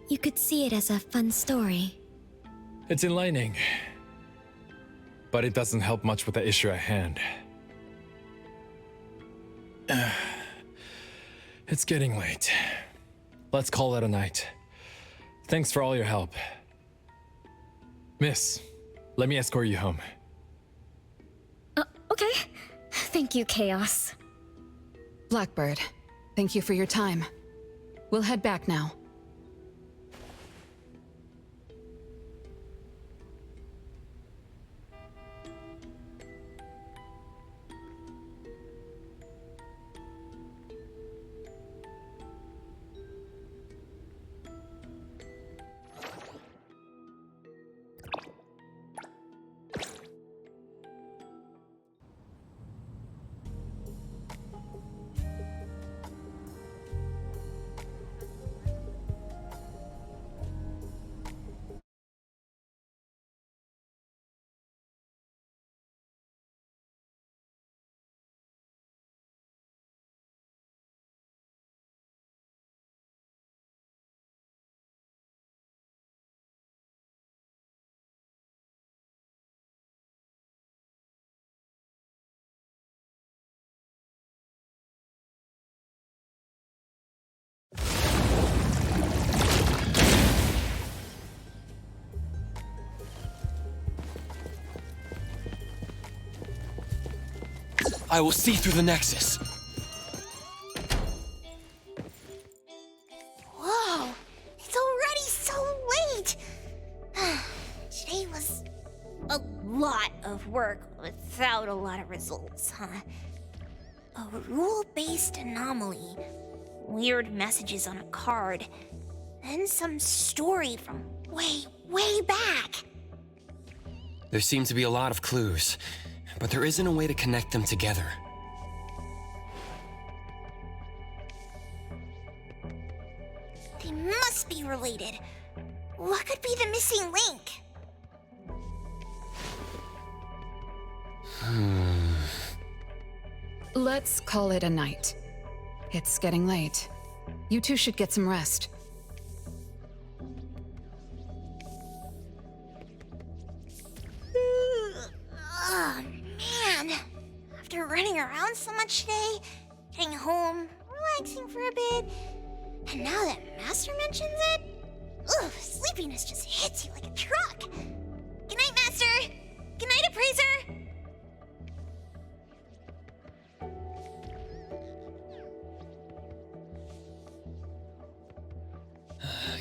You could see it as a fun story. It's enlightening. But it doesn't help much with the issue at hand. It's getting late. Let's call it a night. Thanks for all your help. Miss, let me escort you home. Okay. Thank you, Chaos. Blackbird, thank you for your time. We'll head back now. I will see through the Nexus. Whoa, it's already so late. Today was a lot of work without a lot of results, huh? A rule-based anomaly, weird messages on a card, and some story from way back. There seem to be a lot of clues, but there isn't a way to connect them together. They must be related. What could be the missing link? Let's call it a night. It's getting late. You two should get some rest. Oh, man. After running around so much today, getting home, relaxing for a bit, and now that Master mentions it, ugh, sleepiness just hits you like a truck. Good night, Master. Good night, Appraiser.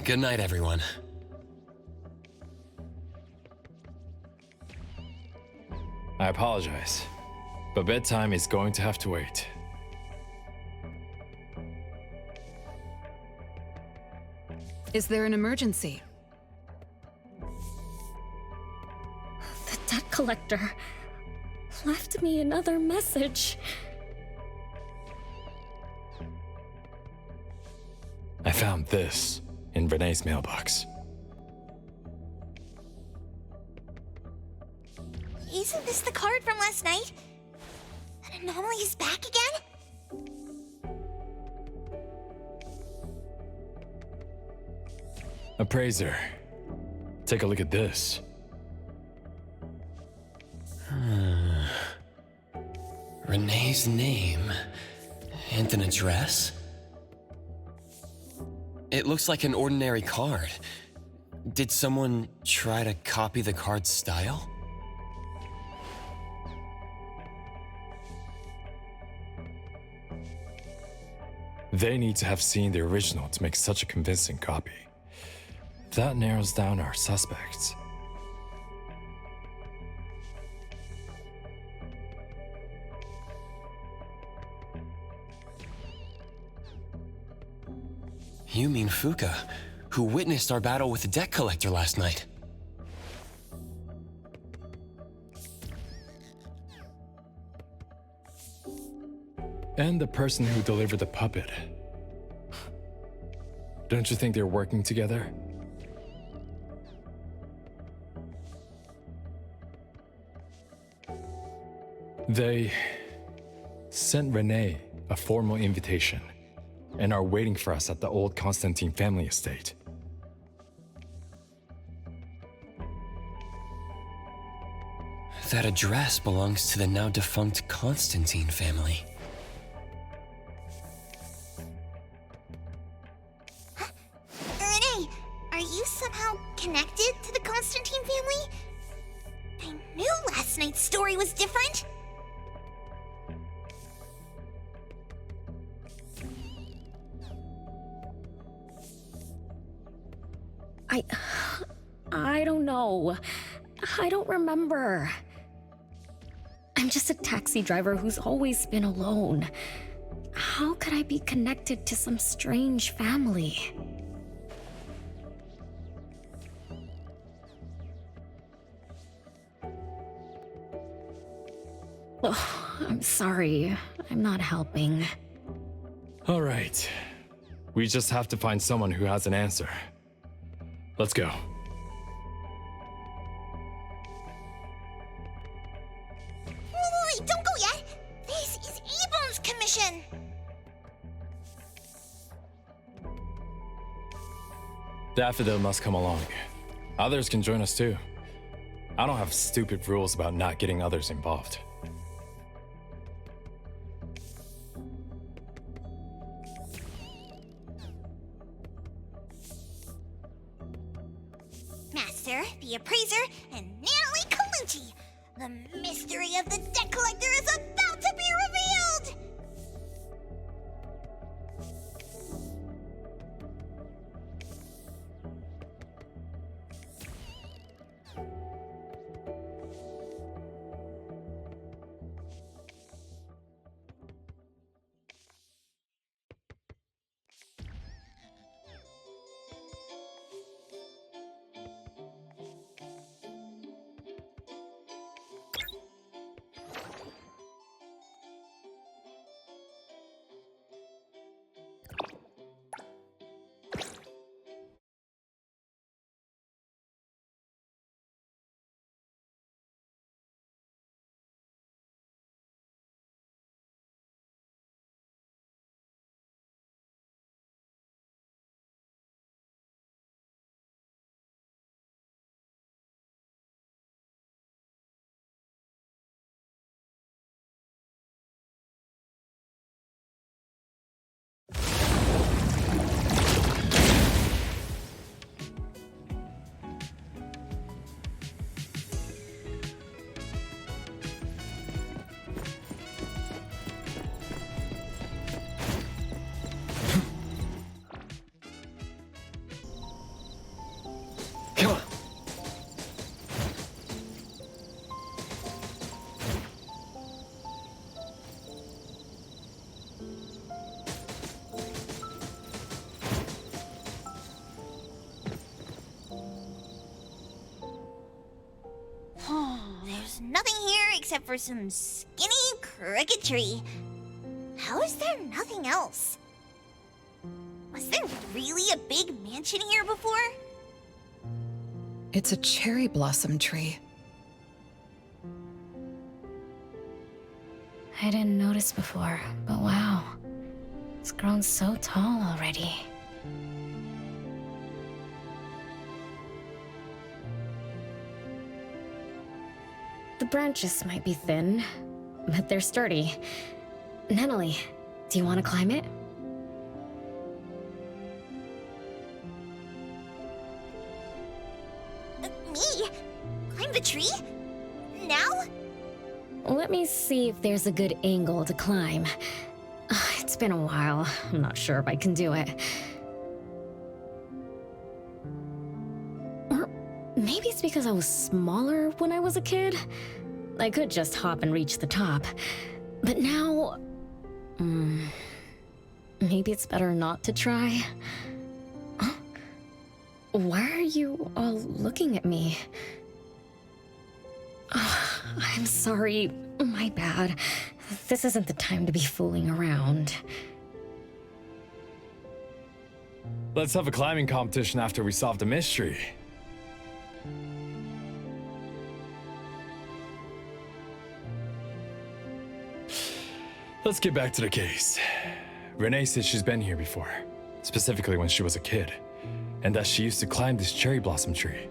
Good night, everyone. I apologize, but bedtime is going to have to wait. Is there an emergency? The debt collector left me another message. I found this in Renee's mailbox. Isn't this the card from last night? An anomaly is back again? Appraiser, take a look at this. Renee's name and an address? It looks like an ordinary card. Did someone try to copy the card's style? They need to have seen the original to make such a convincing copy. That narrows down our suspects. You mean Fuka, who witnessed our battle with the debt collector last night? And the person who delivered the puppet. Don't you think they're working together? They sent Renee a formal invitation and are waiting for us at the old Constantine family estate. That address belongs to the now defunct Constantine family. Renee, are you somehow connected to the Constantine family? I knew last night's story was different. I don't know. I don't remember. I'm just a taxi driver who's always been alone. How could I be connected to some strange family? Oh, I'm sorry. I'm not helping. All right. We just have to find someone who has an answer. Let's go. Wait, don't go yet. This is Abel's commission. Daffodil must come along. Others can join us too. I don't have stupid rules about not getting others involved. Master, the appraiser, and Natalie Colucci. The mystery of the debt collector is about to be revealed! Come on. There's nothing here except for some skinny crooked tree. How is there nothing else? Was there really a big mansion here before? It's a cherry blossom tree. I didn't notice before, but wow. It's grown so tall already. The branches might be thin, but they're sturdy. Anomaly, do you want to climb it? Me? Climb the tree? Now? Let me see if there's a good angle to climb. It's been a while. I'm not sure if I can do it. Or maybe it's because I was smaller when I was a kid. I could just hop and reach the top. But now... maybe it's better not to try. Huh? Why are you all looking at me? I'm sorry. My bad. This isn't the time to be fooling around. Let's have a climbing competition after we solve the mystery. Let's get back to the case. Renee says she's been here before, specifically when she was a kid, and that she used to climb this cherry blossom tree.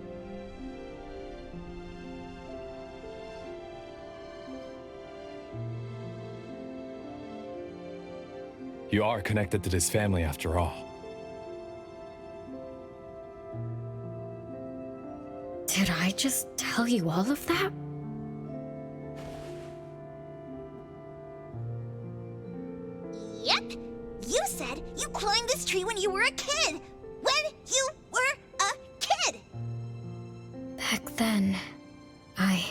You are connected to this family after all. Did I just tell you all of that? Yep. You said you climbed this tree when you were a kid. When you were a kid. Back then, I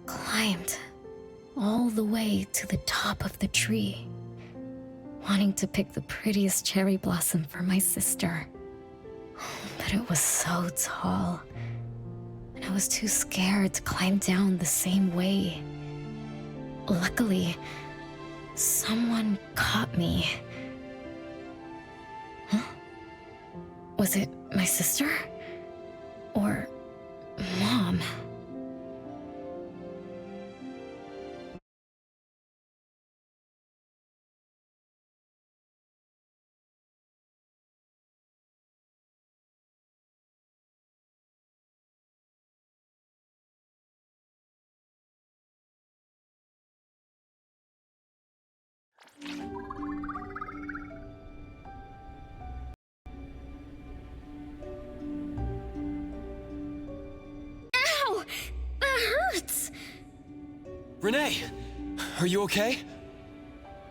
climbed all the way to the top of the tree, wanting to pick the prettiest cherry blossom for my sister. But it was so tall, and I was too scared to climb down the same way. Luckily, someone caught me. Huh? Was it my sister? Or Mom? Ow! That hurts! Renee, are you okay?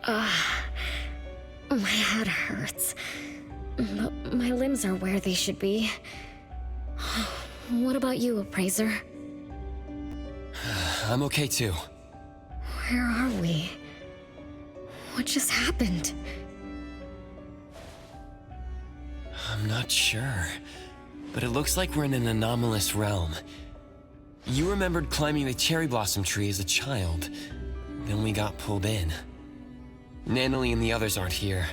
My head hurts. But my limbs are where they should be. What about you, Appraiser? I'm okay too. Where are we? What just happened? I'm not sure, but it looks like we're in an anomalous realm. You remembered climbing the cherry blossom tree as a child. Then we got pulled in. Anomaly and the others aren't here.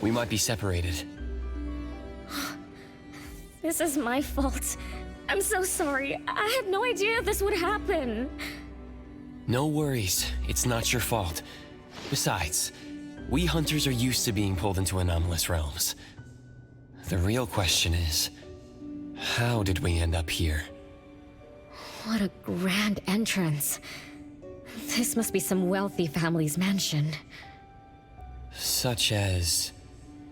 We might be separated. This is my fault. I'm so sorry. I had no idea this would happen. No worries. It's not your fault. Besides, we hunters are used to being pulled into anomalous realms. The real question is, how did we end up here? What a grand entrance. This must be some wealthy family's mansion. Such as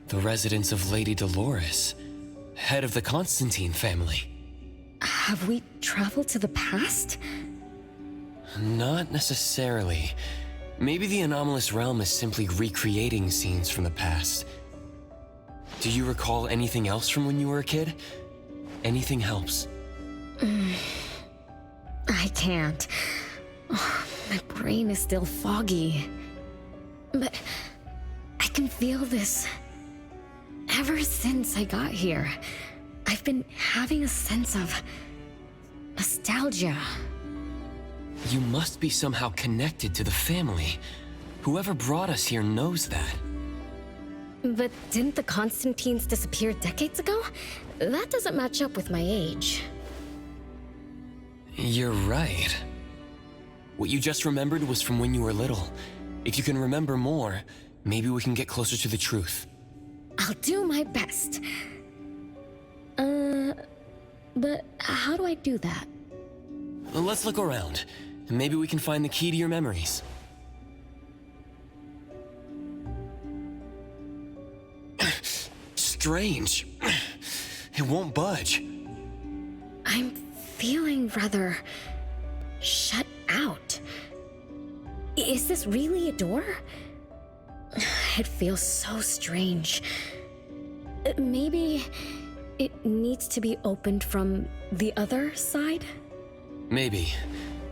the residence of Lady Dolores, head of the Constantine family. Have we traveled to the past? Not necessarily. Maybe the anomalous realm is simply recreating scenes from the past. Do you recall anything else from when you were a kid? Anything helps. I can't. My brain is still foggy. But I can feel this. Ever since I got here, I've been having a sense of nostalgia. You must be somehow connected to the family. Whoever brought us here knows that. But didn't the Constantines disappear decades ago? That doesn't match up with my age. You're right. What you just remembered was from when you were little. If you can remember more, maybe we can get closer to the truth. I'll do my best. But how do I do that? Let's look around. Maybe we can find the key to your memories. Strange. It won't budge. I'm feeling rather shut out. Is this really a door? It feels so strange. Maybe it needs to be opened from the other side? Maybe.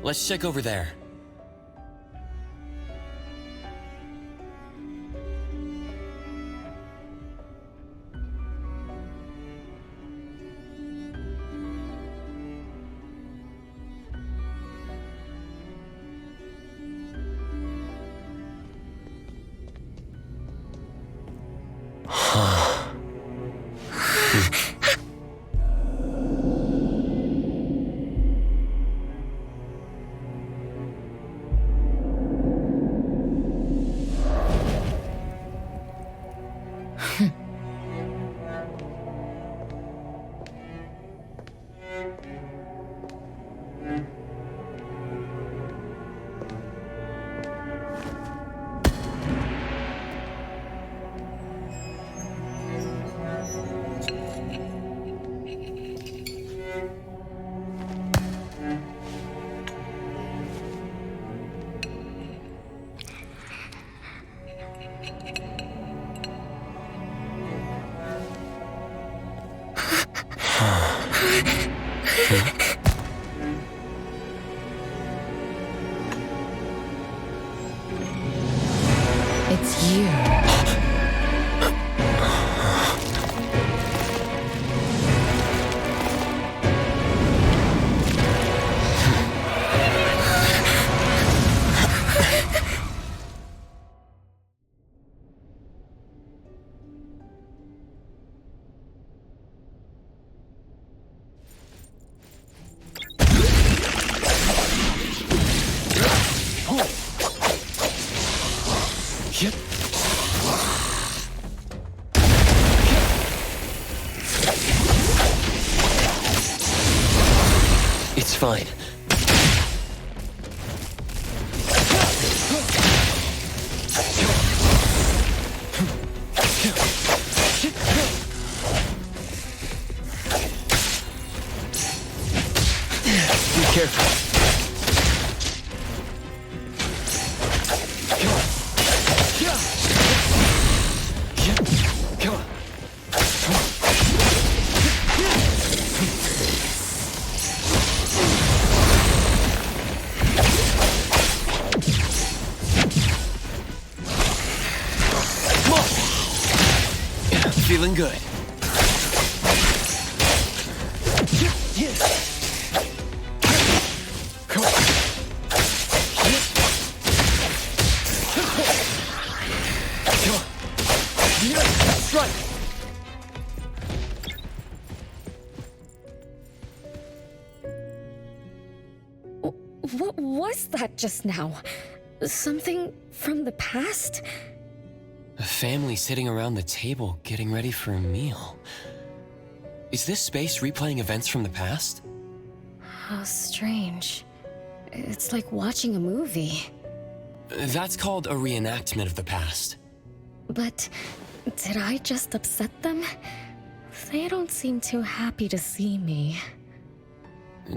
Let's check over there. It's you. It's fine. Be careful. Come on. Feeling good. Strike. What was that just now? Something from the past? A family sitting around the table getting ready for a meal. Is this space replaying events from the past? How strange. It's like watching a movie. That's called a reenactment of the past. But did I just upset them? They don't seem too happy to see me.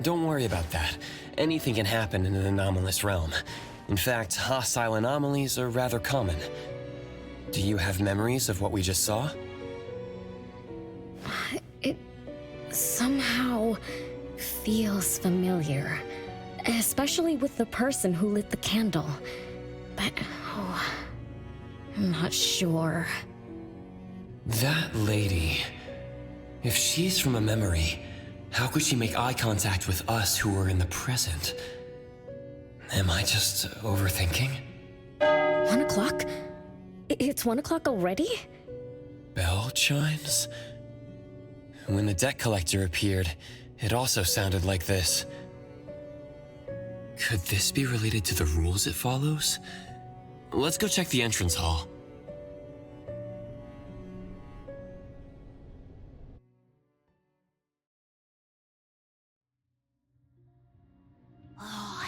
Don't worry about that. Anything can happen in an anomalous realm. In fact, hostile anomalies are rather common. Do you have memories of what we just saw? It somehow feels familiar. Especially with the person who lit the candle. But, I'm not sure. That lady... If she's from a memory, how could she make eye contact with us who are in the present? Am I just overthinking? 1 o'clock? It's 1 o'clock already? Bell chimes? When the debt collector appeared, it also sounded like this. Could this be related to the rules it follows? Let's go check the entrance hall.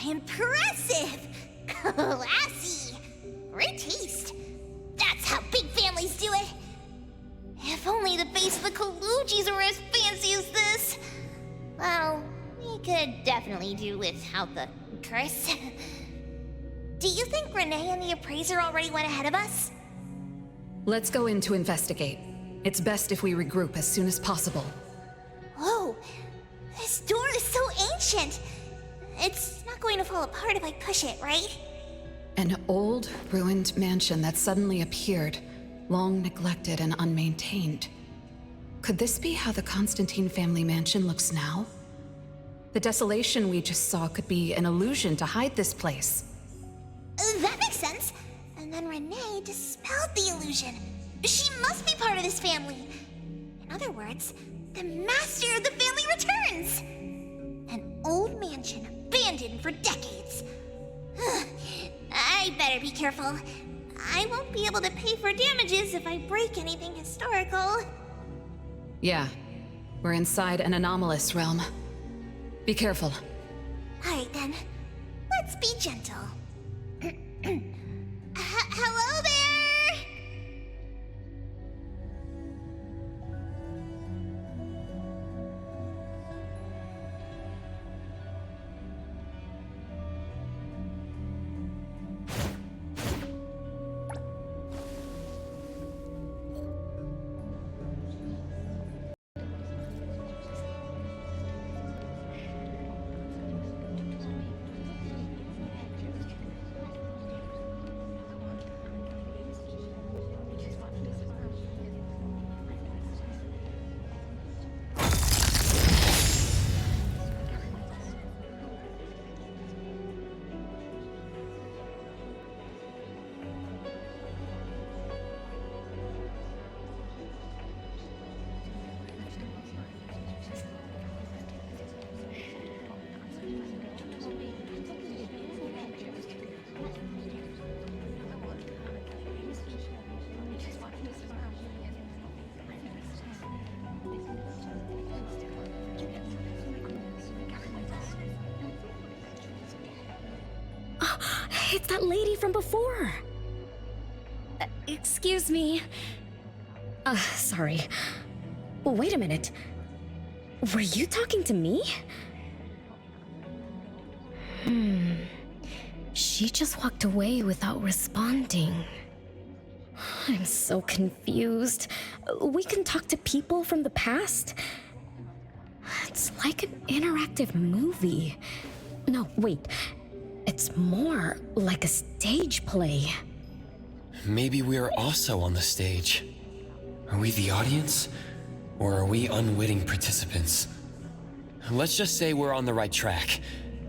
Impressive! Classy! Great taste. That's how big families do it. If only the face of the Kalujis were as fancy as this. Well, we could definitely do without the curse. Do you think Renee and the appraiser already went ahead of us? Let's go in to investigate. It's best if we regroup as soon as possible. Whoa! This door is so ancient! It's not going to fall apart if I push it, right? An old, ruined mansion that suddenly appeared, long neglected and unmaintained. Could this be how the Constantine family mansion looks now? The desolation we just saw could be an illusion to hide this place. That makes sense. And then Renee dispelled the illusion. She must be part of this family. In other words, the master of the family returns. An old mansion abandoned for decades. I better be careful. I won't be able to pay for damages if I break anything historical. Yeah, we're inside an anomalous realm. Be careful. Alright then, let's be gentle. Hello there! It's that lady from before. Excuse me. Sorry. Wait a minute. Were you talking to me? She just walked away without responding. I'm so confused. We can talk to people from the past? It's like an interactive movie. No, wait. It's more like a stage play. Maybe we're also on the stage. Are we the audience? Or are we unwitting participants? Let's just say we're on the right track.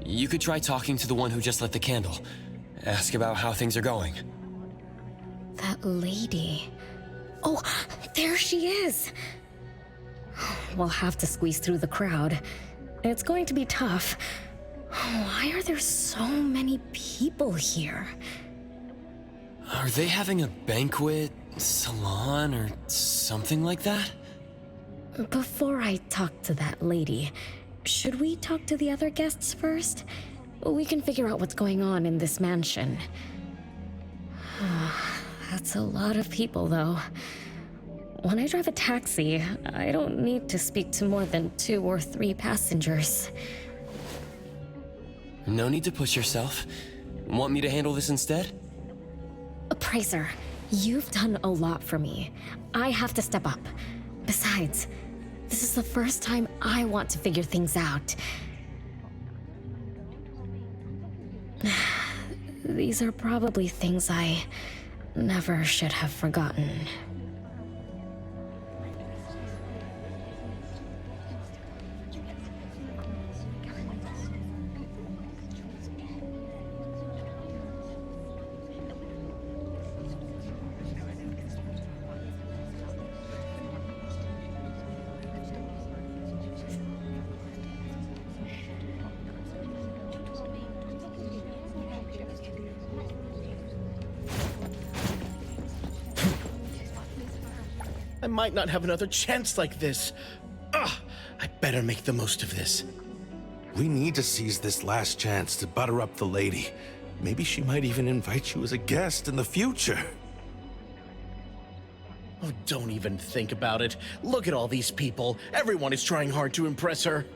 You could try talking to the one who just lit the candle. Ask about how things are going. That lady. Oh, there she is! We'll have to squeeze through the crowd. It's going to be tough. Why are there so many people here? Are they having a banquet, salon, or something like that? Before I talk to that lady, should we talk to the other guests first? We can figure out what's going on in this mansion. That's a lot of people, though. When I drive a taxi, I don't need to speak to more than 2 or 3 passengers. No need to push yourself. Want me to handle this instead? Appraiser, you've done a lot for me. I have to step up. Besides, this is the first time I want to figure things out. These are probably things I never should have forgotten. I might not have another chance like this. I better make the most of this. We need to seize this last chance to butter up the lady. Maybe she might even invite you as a guest in the future. Oh, don't even think about it. Look at all these people. Everyone is trying hard to impress her.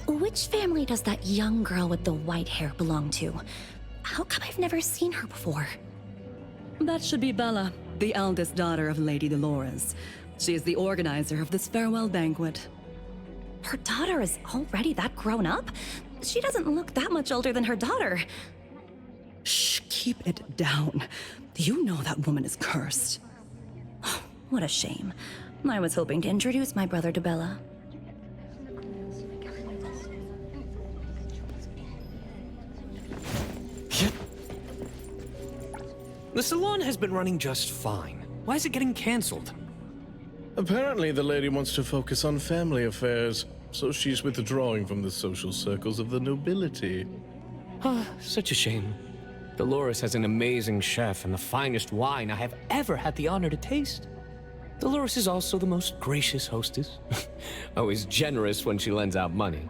Which family does that young girl with the white hair belong to? How come I've never seen her before? That should be Bella, the eldest daughter of Lady Dolores. She is the organizer of this farewell banquet. Her daughter is already that grown up? She doesn't look that much older than her daughter. Shh, keep it down. You know that woman is cursed. What a shame. I was hoping to introduce my brother to Bella. The salon has been running just fine. Why is it getting cancelled? Apparently the lady wants to focus on family affairs, so she's withdrawing from the social circles of the nobility. Ah, such a shame. Dolores has an amazing chef and the finest wine I have ever had the honor to taste. Dolores is also the most gracious hostess. Always generous when she lends out money.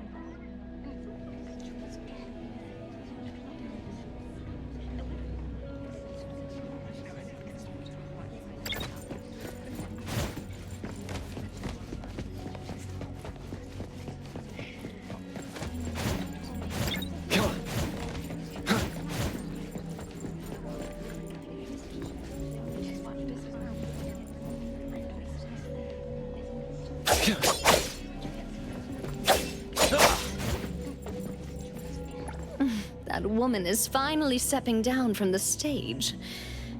That woman is finally stepping down from the stage.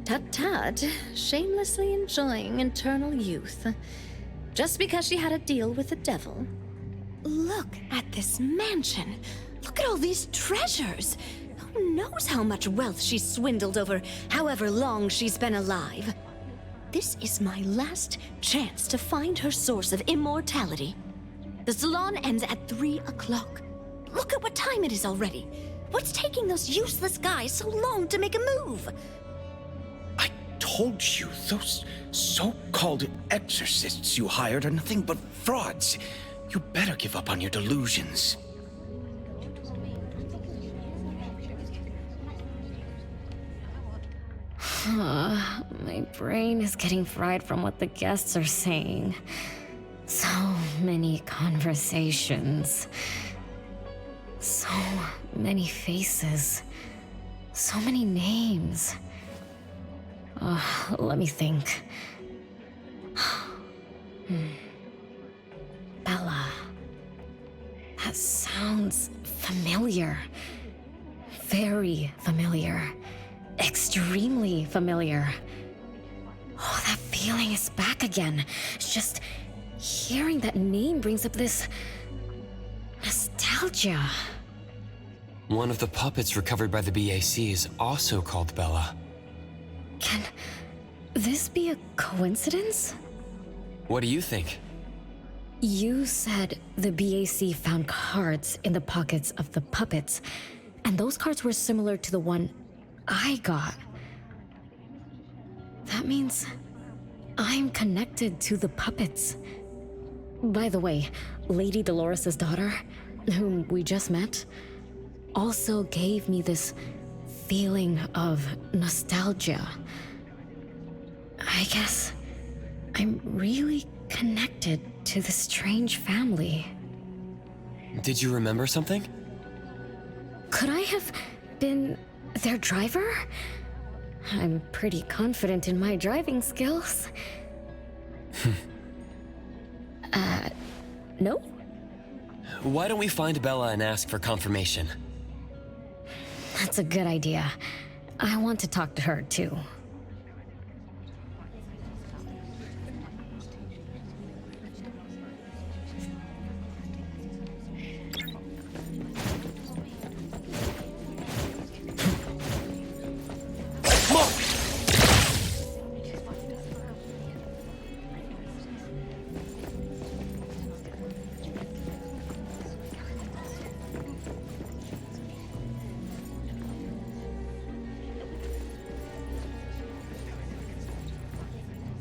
Tut-tut, shamelessly enjoying eternal youth. Just because she had a deal with the devil. Look at this mansion. Look at all these treasures. Who knows how much wealth she's swindled over however long she's been alive. This is my last chance to find her source of immortality. The salon ends at 3 o'clock. Look at what time it is already. What's taking those useless guys so long to make a move? I told you, those so-called exorcists you hired are nothing but frauds. You better give up on your delusions. My brain is getting fried from what the guests are saying. So many conversations. So many faces. So many names. Let me think. Bella. That sounds familiar. Very familiar. Extremely familiar. Oh, that feeling is back again. It's just hearing that name brings up this nostalgia. One of the puppets recovered by the BAC is also called Bella. Can this be a coincidence? What do you think? You said the BAC found cards in the pockets of the puppets, and those cards were similar to the one I got. That means I'm connected to the puppets. By the way, Lady Dolores' daughter, whom we just met, also gave me this feeling of nostalgia. I guess I'm really connected to this strange family. Did you remember something? Could I have been their driver? I'm pretty confident in my driving skills. No? Why don't we find Bella and ask for confirmation? That's a good idea. I want to talk to her too.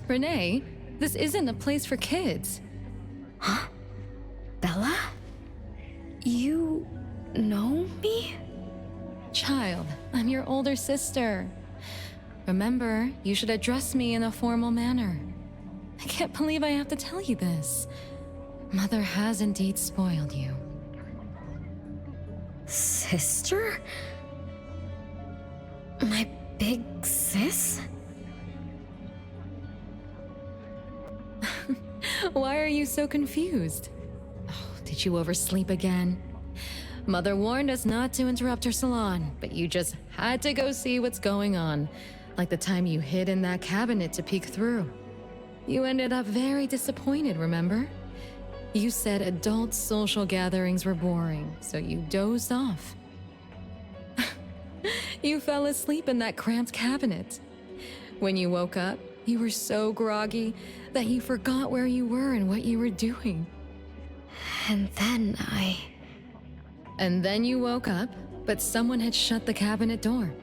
Renee, this isn't a place for kids. Huh? Bella? You know me? Child, I'm your older sister. Remember, you should address me in a formal manner. I can't believe I have to tell you this. Mother has indeed spoiled you. Sister? My big sis? Why are you so confused? Oh, did you oversleep again? Mother warned us not to interrupt her salon, but you just had to go see what's going on. Like the time you hid in that cabinet to peek through. You ended up very disappointed, remember? You said adult social gatherings were boring, so you dozed off. You fell asleep in that cramped cabinet. When you woke up, you were so groggy that you forgot where you were and what you were doing. And then you woke up, but someone had shut the cabinet door,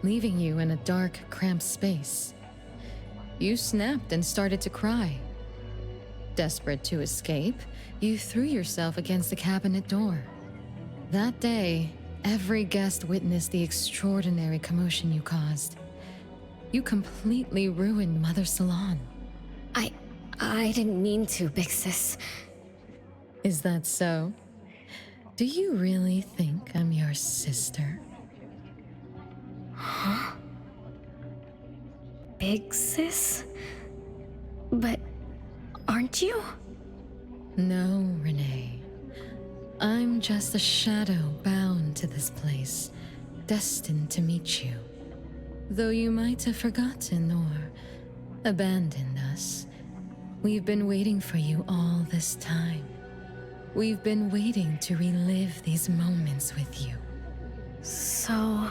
leaving you in a dark, cramped space. You snapped and started to cry. Desperate to escape, you threw yourself against the cabinet door. That day, every guest witnessed the extraordinary commotion you caused. You completely ruined Mother's salon. I didn't mean to, big sis. Is that so? Do you really think I'm your sister? Huh? Big sis? But aren't you? No, Renee. I'm just a shadow bound to this place, destined to meet you. Though you might have forgotten or abandoned us, we've been waiting for you all this time. We've been waiting to relive these moments with you. So,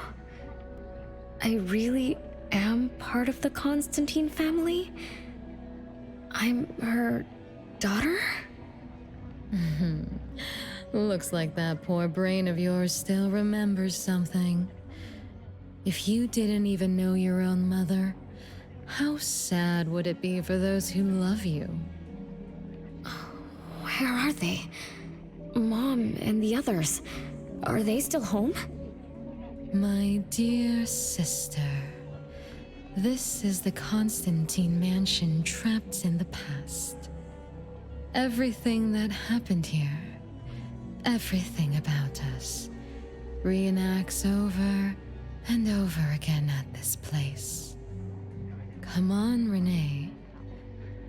I really am part of the Constantine family? I'm her daughter? Looks like that poor brain of yours still remembers something. If you didn't even know your own mother, how sad would it be for those who love you? Where are they? Mom and the others. Are they still home? My dear sister, this is the Constantine mansion trapped in the past. Everything that happened here, everything about us, reenacts over and over again at this place. Come on, Renee.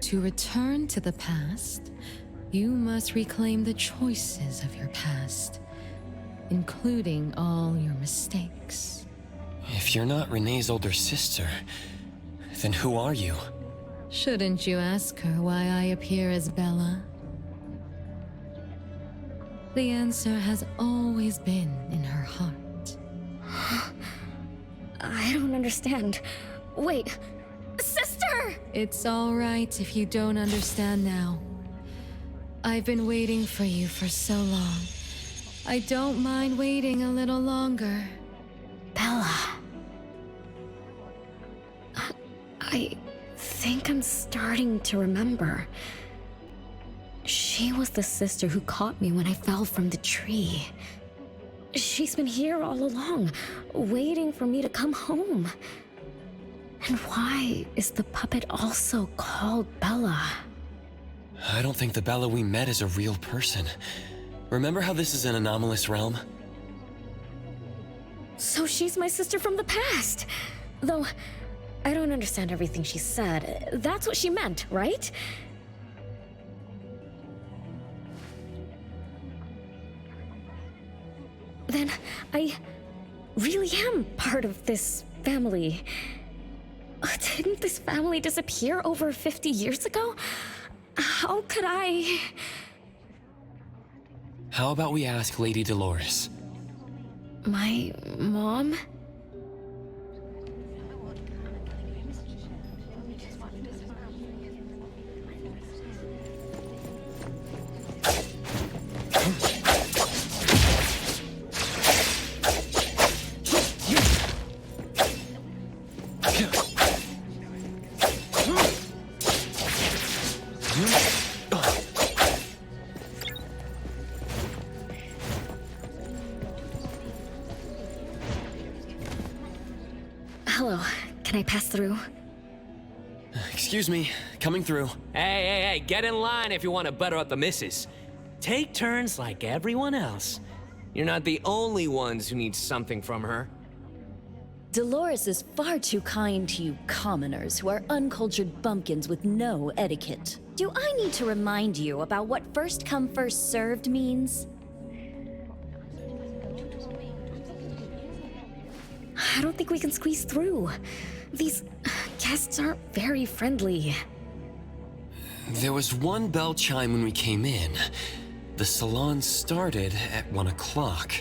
To return to the past, you must reclaim the choices of your past, including all your mistakes. If you're not Renee's older sister, then who are you? Shouldn't you ask her why I appear as Bella? The answer has always been in her heart. I don't understand. Wait, sister! It's all right if you don't understand now. I've been waiting for you for so long. I don't mind waiting a little longer. Bella. I think I'm starting to remember. She was the sister who caught me when I fell from the tree. She's been here all along, waiting for me to come home. And why is the puppet also called Bella? I don't think the Bella we met is a real person. Remember how this is an anomalous realm? So she's my sister from the past. Though, I don't understand everything she said. That's what she meant, right? Then I really am part of this family. Didn't this family disappear over 50 years ago? How could I... How about we ask Lady Dolores? My mom? Hello. Can I pass through? Excuse me, coming through. Hey, get in line if you want to butter up the missus. Take turns like everyone else. You're not the only ones who need something from her. Dolores is far too kind to you commoners who are uncultured bumpkins with no etiquette. Do I need to remind you about what first come first served means? I don't think we can squeeze through. These guests aren't very friendly. There was one bell chime when we came in. The salon started at 1 o'clock.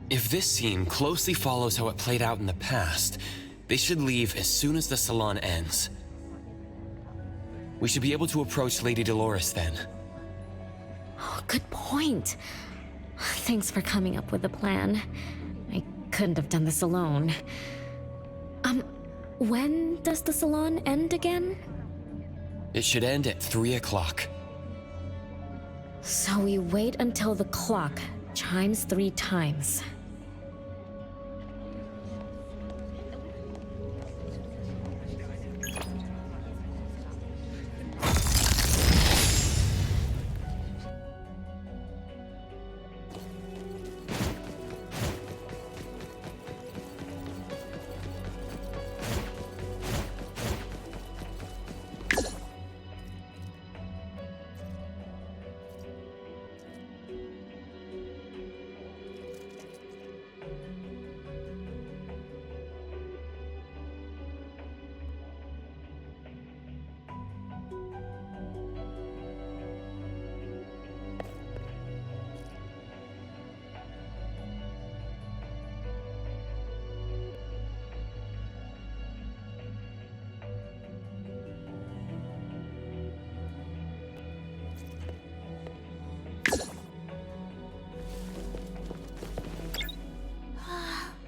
If this scene closely follows how it played out in the past, they should leave as soon as the salon ends. We should be able to approach Lady Dolores then. Oh, good point. Thanks for coming up with a plan. I couldn't have done this alone. When does the salon end again? It should end at 3 o'clock. So we wait until the clock chimes 3 times.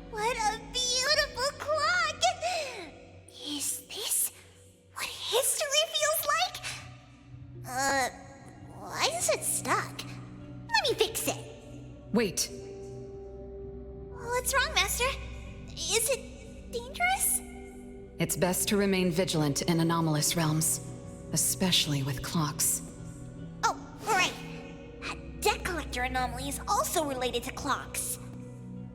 What a beautiful clock! Is this what history feels like? Why is it stuck? Let me fix it. Wait. What's wrong, Master? Is it dangerous? It's best to remain vigilant in anomalous realms, especially with clocks. Oh, right. Debt collector anomaly is also related to clocks.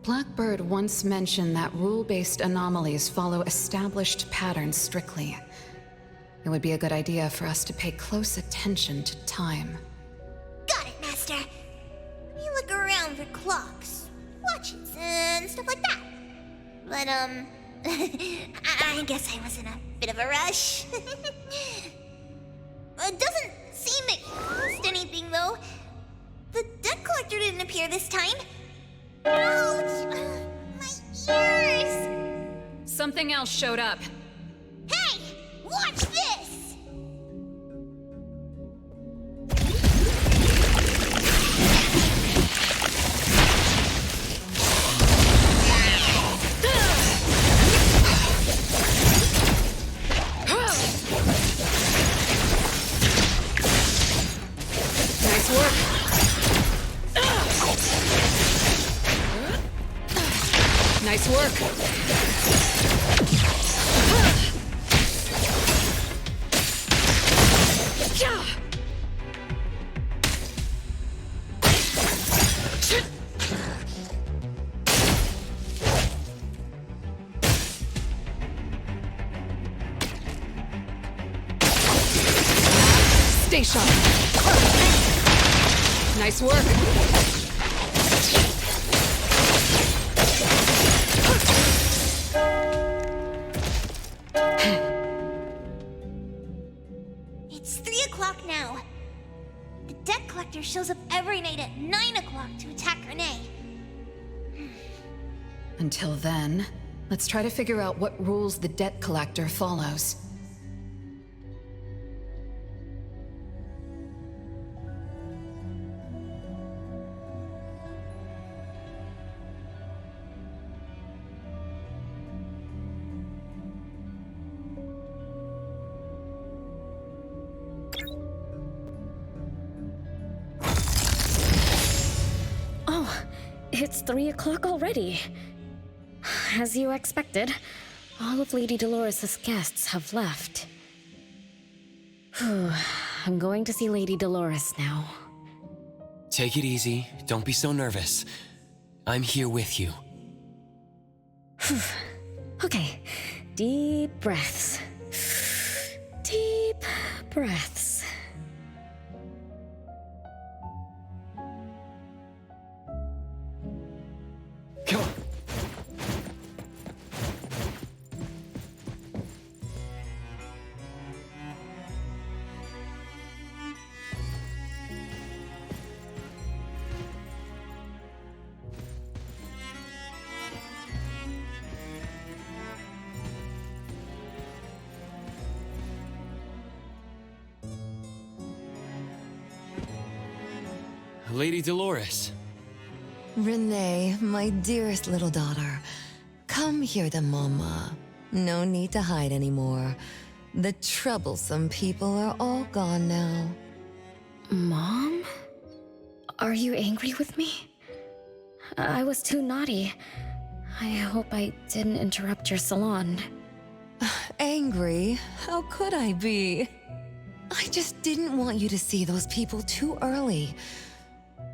Blackbird once mentioned that rule-based anomalies follow established patterns strictly. It would be a good idea for us to pay close attention to time. Got it, Master. We look around for clocks, watches, and stuff like that. But, I guess I was in a bit of a rush. It doesn't seem it cost anything, though. The debt collector didn't appear this time. Ouch! My ears! Something else showed up. Hey! Watch this! Nice work. Nice work. Stay sharp. Nice work. It's 3 o'clock now. The debt collector shows up every night at 9 o'clock to attack Renee. Until then, let's try to figure out what rules the debt collector follows. Oh, it's 3 o'clock already. As you expected. All of Lady Dolores' guests have left. Whew. I'm going to see Lady Dolores now. Take it easy. Don't be so nervous. I'm here with you. Okay, deep breaths. Deep breaths. Come on. Lady Dolores. Renee, my dearest little daughter, come here to Mama. No need to hide anymore. The troublesome people are all gone now. Mom? Are you angry with me? I was too naughty. I hope I didn't interrupt your salon. Angry? How could I be? I just didn't want you to see those people too early.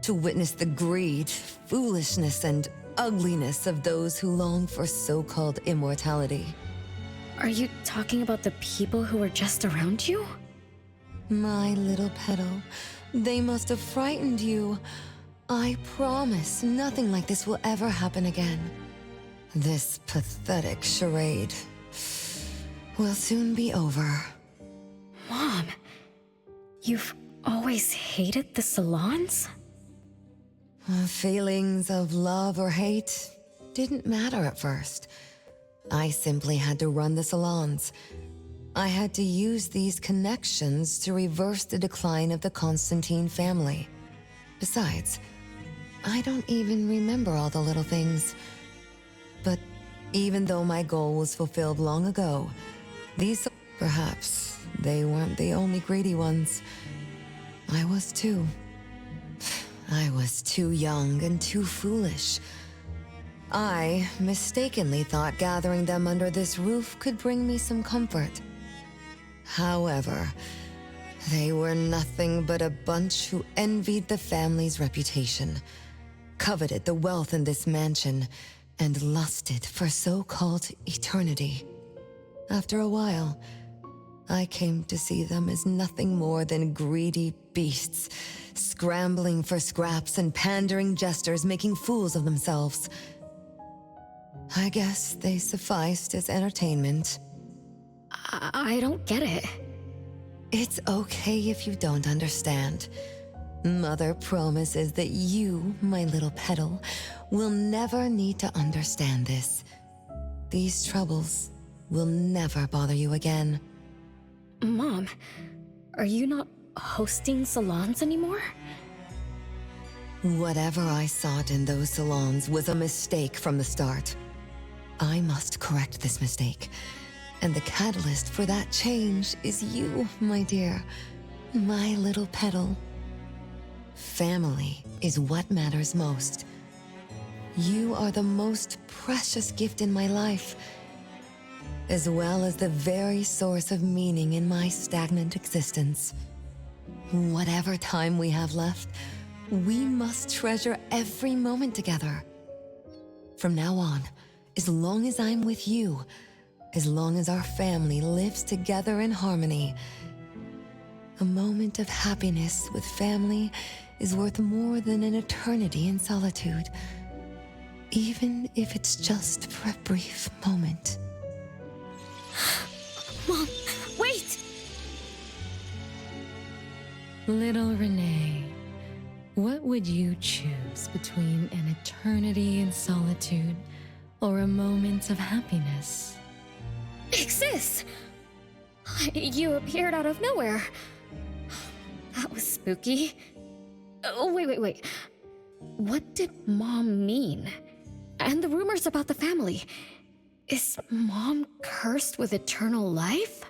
To witness the greed, foolishness, and ugliness of those who long for so-called immortality. Are you talking about the people who were just around you? My little petal, they must have frightened you. I promise nothing like this will ever happen again. This pathetic charade will soon be over. Mom, you've always hated the salons? Feelings of love or hate didn't matter at first. I simply had to run the salons. I had to use these connections to reverse the decline of the Constantine family. Besides, I don't even remember all the little things. But even though my goal was fulfilled long ago, perhaps they weren't the only greedy ones. I was too. I was too young and too foolish. I mistakenly thought gathering them under this roof could bring me some comfort. However, they were nothing but a bunch who envied the family's reputation, coveted the wealth in this mansion, and lusted for so-called eternity. After a while, I came to see them as nothing more than greedy beasts, scrambling for scraps and pandering jesters making fools of themselves. I guess they sufficed as entertainment. I don't get it. It's okay if you don't understand. Mother promises that you, my little petal, will never need to understand this. These troubles will never bother you again. Mom, are you not hosting salons anymore? Whatever I sought in those salons was a mistake from the start. I must correct this mistake. And the catalyst for that change is you, my dear. My little petal. Family is what matters most. You are the most precious gift in my life, as well as the very source of meaning in my stagnant existence. Whatever time we have left, we must treasure every moment together. From now on, as long as I'm with you, as long as our family lives together in harmony, a moment of happiness with family is worth more than an eternity in solitude, even if it's just for a brief moment. Mom, wait! Little Renee, what would you choose between an eternity in solitude or a moment of happiness? Ixis! You appeared out of nowhere. That was spooky. Oh, wait. What did Mom mean? And the rumors about the family. Is Mom cursed with eternal life?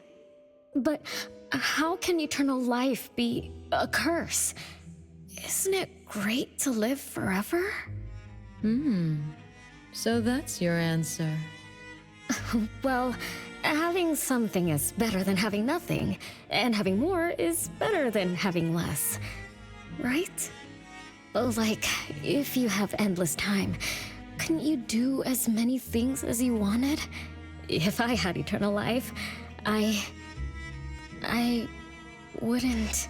But how can eternal life be a curse? Isn't it great to live forever? So that's your answer. Well, having something is better than having nothing, and having more is better than having less. Right? Like, if you have endless time, couldn't you do as many things as you wanted? If I had eternal life, I wouldn't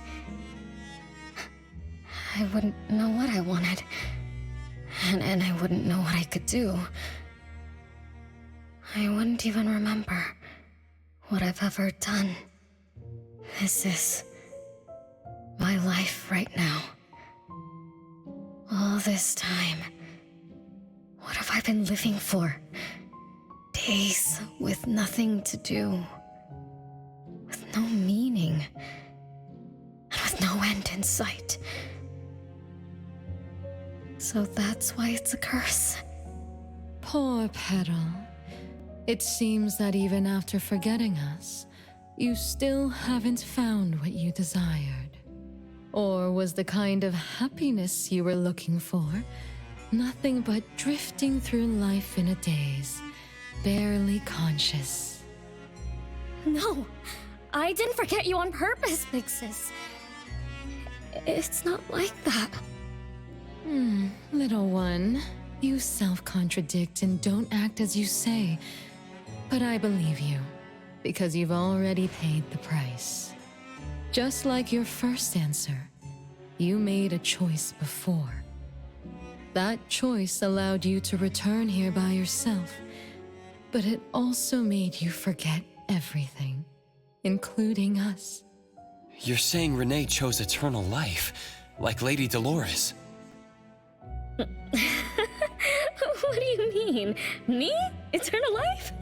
know what I wanted. And I wouldn't know what I could do. I wouldn't even remember what I've ever done. This is my life right now. All this time, what have I been living for? Days with nothing to do, with no meaning, and with no end in sight. So that's why it's a curse. Poor Petal. It seems that even after forgetting us, you still haven't found what you desired. Or was the kind of happiness you were looking for nothing but drifting through life in a daze, barely conscious? No, I didn't forget you on purpose, Big Sis. It's not like that. Little one, you self-contradict and don't act as you say. But I believe you, because you've already paid the price. Just like your first answer, you made a choice before. That choice allowed you to return here by yourself, but it also made you forget everything, including us. You're saying Renee chose eternal life, like Lady Dolores. What do you mean? Me? Eternal life?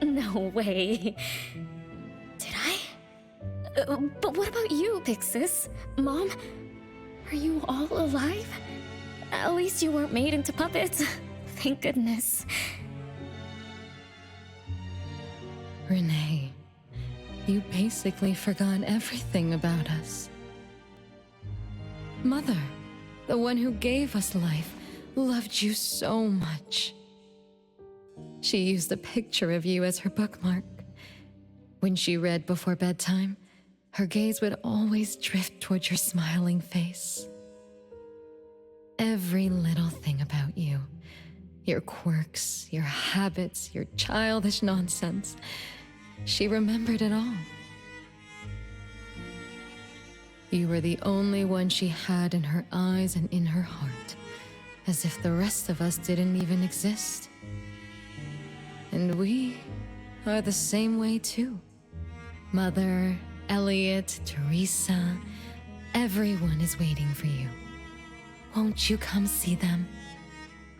No way. Did I? But what about you, Big Sis? Mom? Are you all alive? At least you weren't made into puppets. Thank goodness. Renee, you basically forgot everything about us. Mother, the one who gave us life, loved you so much. She used a picture of you as her bookmark. When she read before bedtime, her gaze would always drift towards your smiling face. Every little thing about you, your quirks, your habits, your childish nonsense, she remembered it all. You were the only one she had in her eyes and in her heart, as if the rest of us didn't even exist. And we are the same way too. Mother, Elliot, Teresa, everyone is waiting for you. Won't you come see them?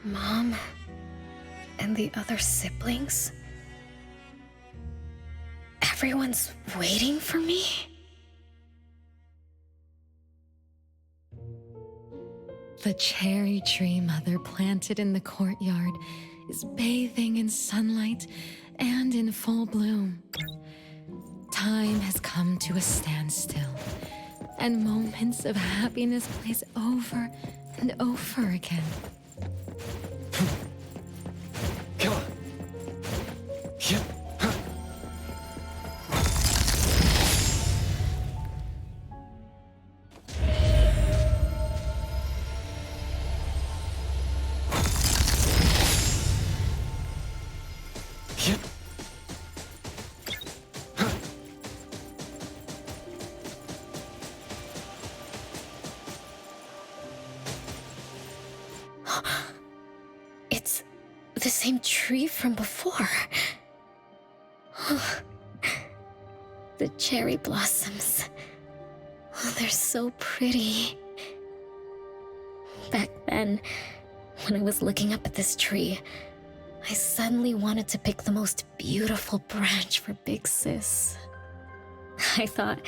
Mom and the other siblings? Everyone's waiting for me? The cherry tree Mother planted in the courtyard is bathing in sunlight and in full bloom. Time has come to a standstill, and moments of happiness place over and over again. Come on. Yep. It's the same tree from before. The cherry blossoms. Oh, they're so pretty. Back then, when I was looking up at this tree, I suddenly wanted to pick the most beautiful branch for Big Sis. I thought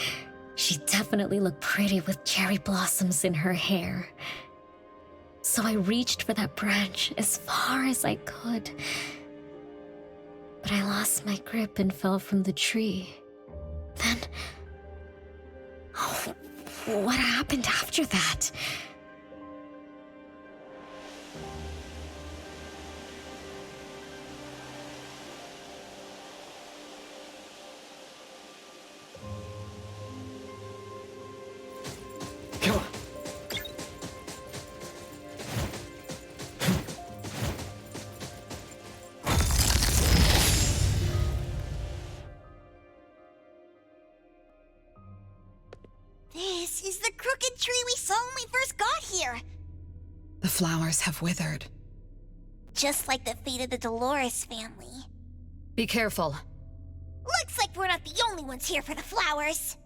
she'd definitely look pretty with cherry blossoms in her hair. So I reached for that branch as far as I could. But I lost my grip and fell from the tree. Then... oh, what happened after that? flowers have withered. Just like the fate of the Dolores family. Be careful. Looks like we're not the only ones here for the flowers.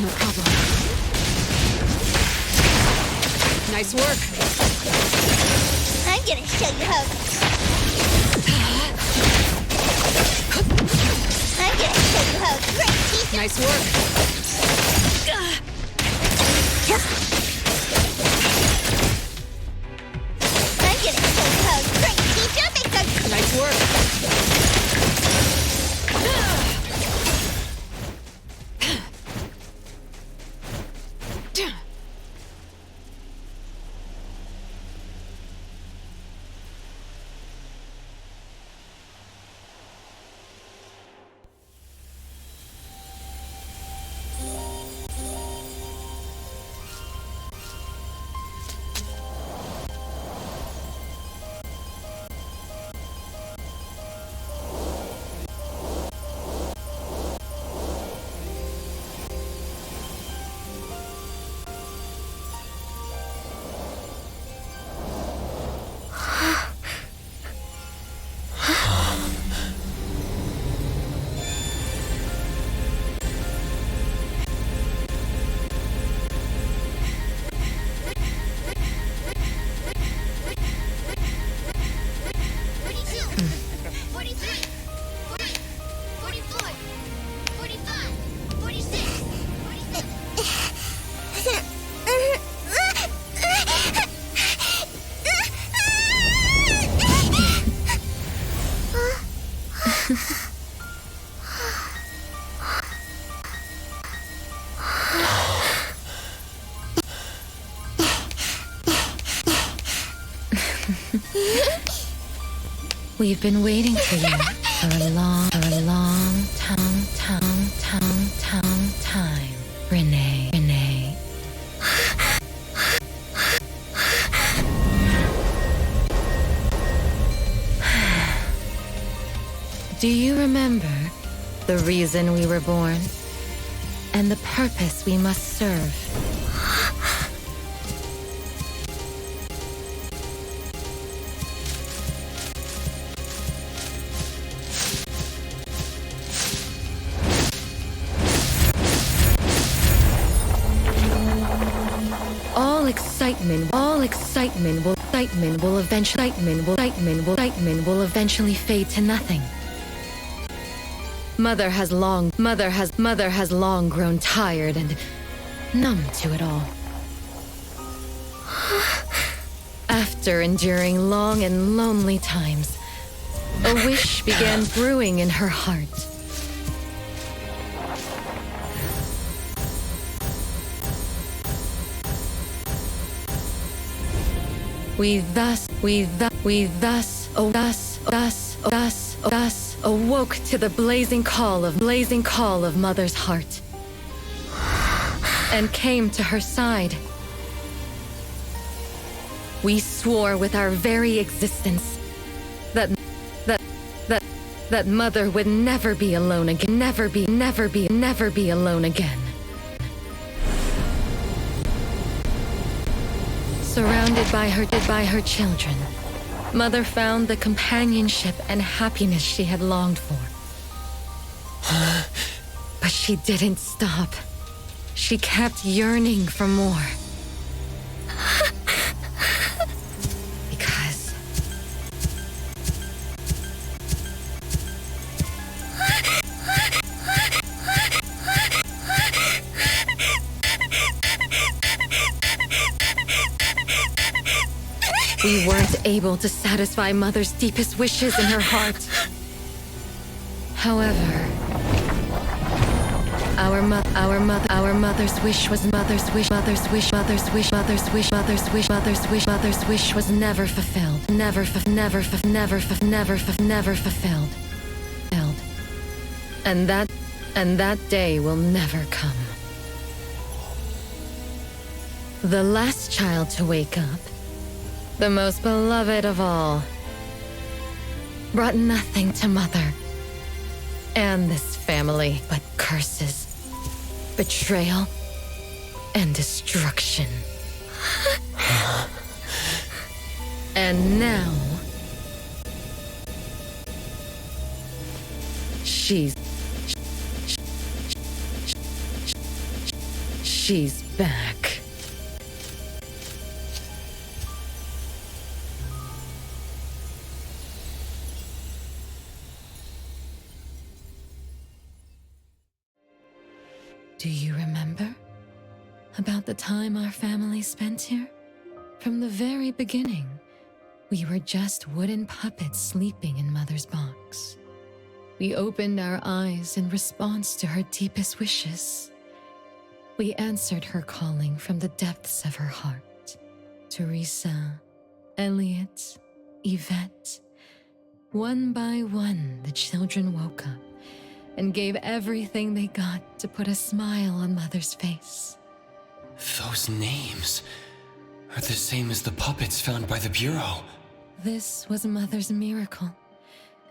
No problem. Nice work. I'm gonna show you how. I'm gonna show you how great teeth. Nice work. I'm gonna show you how great teeth jumping does. Nice work. We've been waiting for you for a long time. Renee. Do you remember the reason we were born and the purpose we must serve? All excitement will eventually fade to nothing. Mother has long grown tired and numb to it all. After enduring long and lonely times, a wish began brewing in her heart. We thus awoke to the blazing call of Mother's heart, and came to her side. We swore with our very existence that Mother would never be alone again, never be alone again. Surrounded by her children, Mother found the companionship and happiness she had longed for. But she didn't stop. She kept yearning for more. Because we weren't able to satisfy Mother's deepest wishes in her heart. However, our mother's wish was mother's wish was never fulfilled. Never fulfilled. And that day will never come. The last child to wake up, the most beloved of all, brought nothing to Mother and this family but curses, betrayal, and destruction. And now, she's back. Do you remember about the time our family spent here? From the very beginning, we were just wooden puppets sleeping in Mother's box. We opened our eyes in response to her deepest wishes. We answered her calling from the depths of her heart. Teresa, Elliot, Yvette. One by one, the children woke up and gave everything they got to put a smile on Mother's face. Those names are the same as the puppets found by the Bureau. This was Mother's miracle.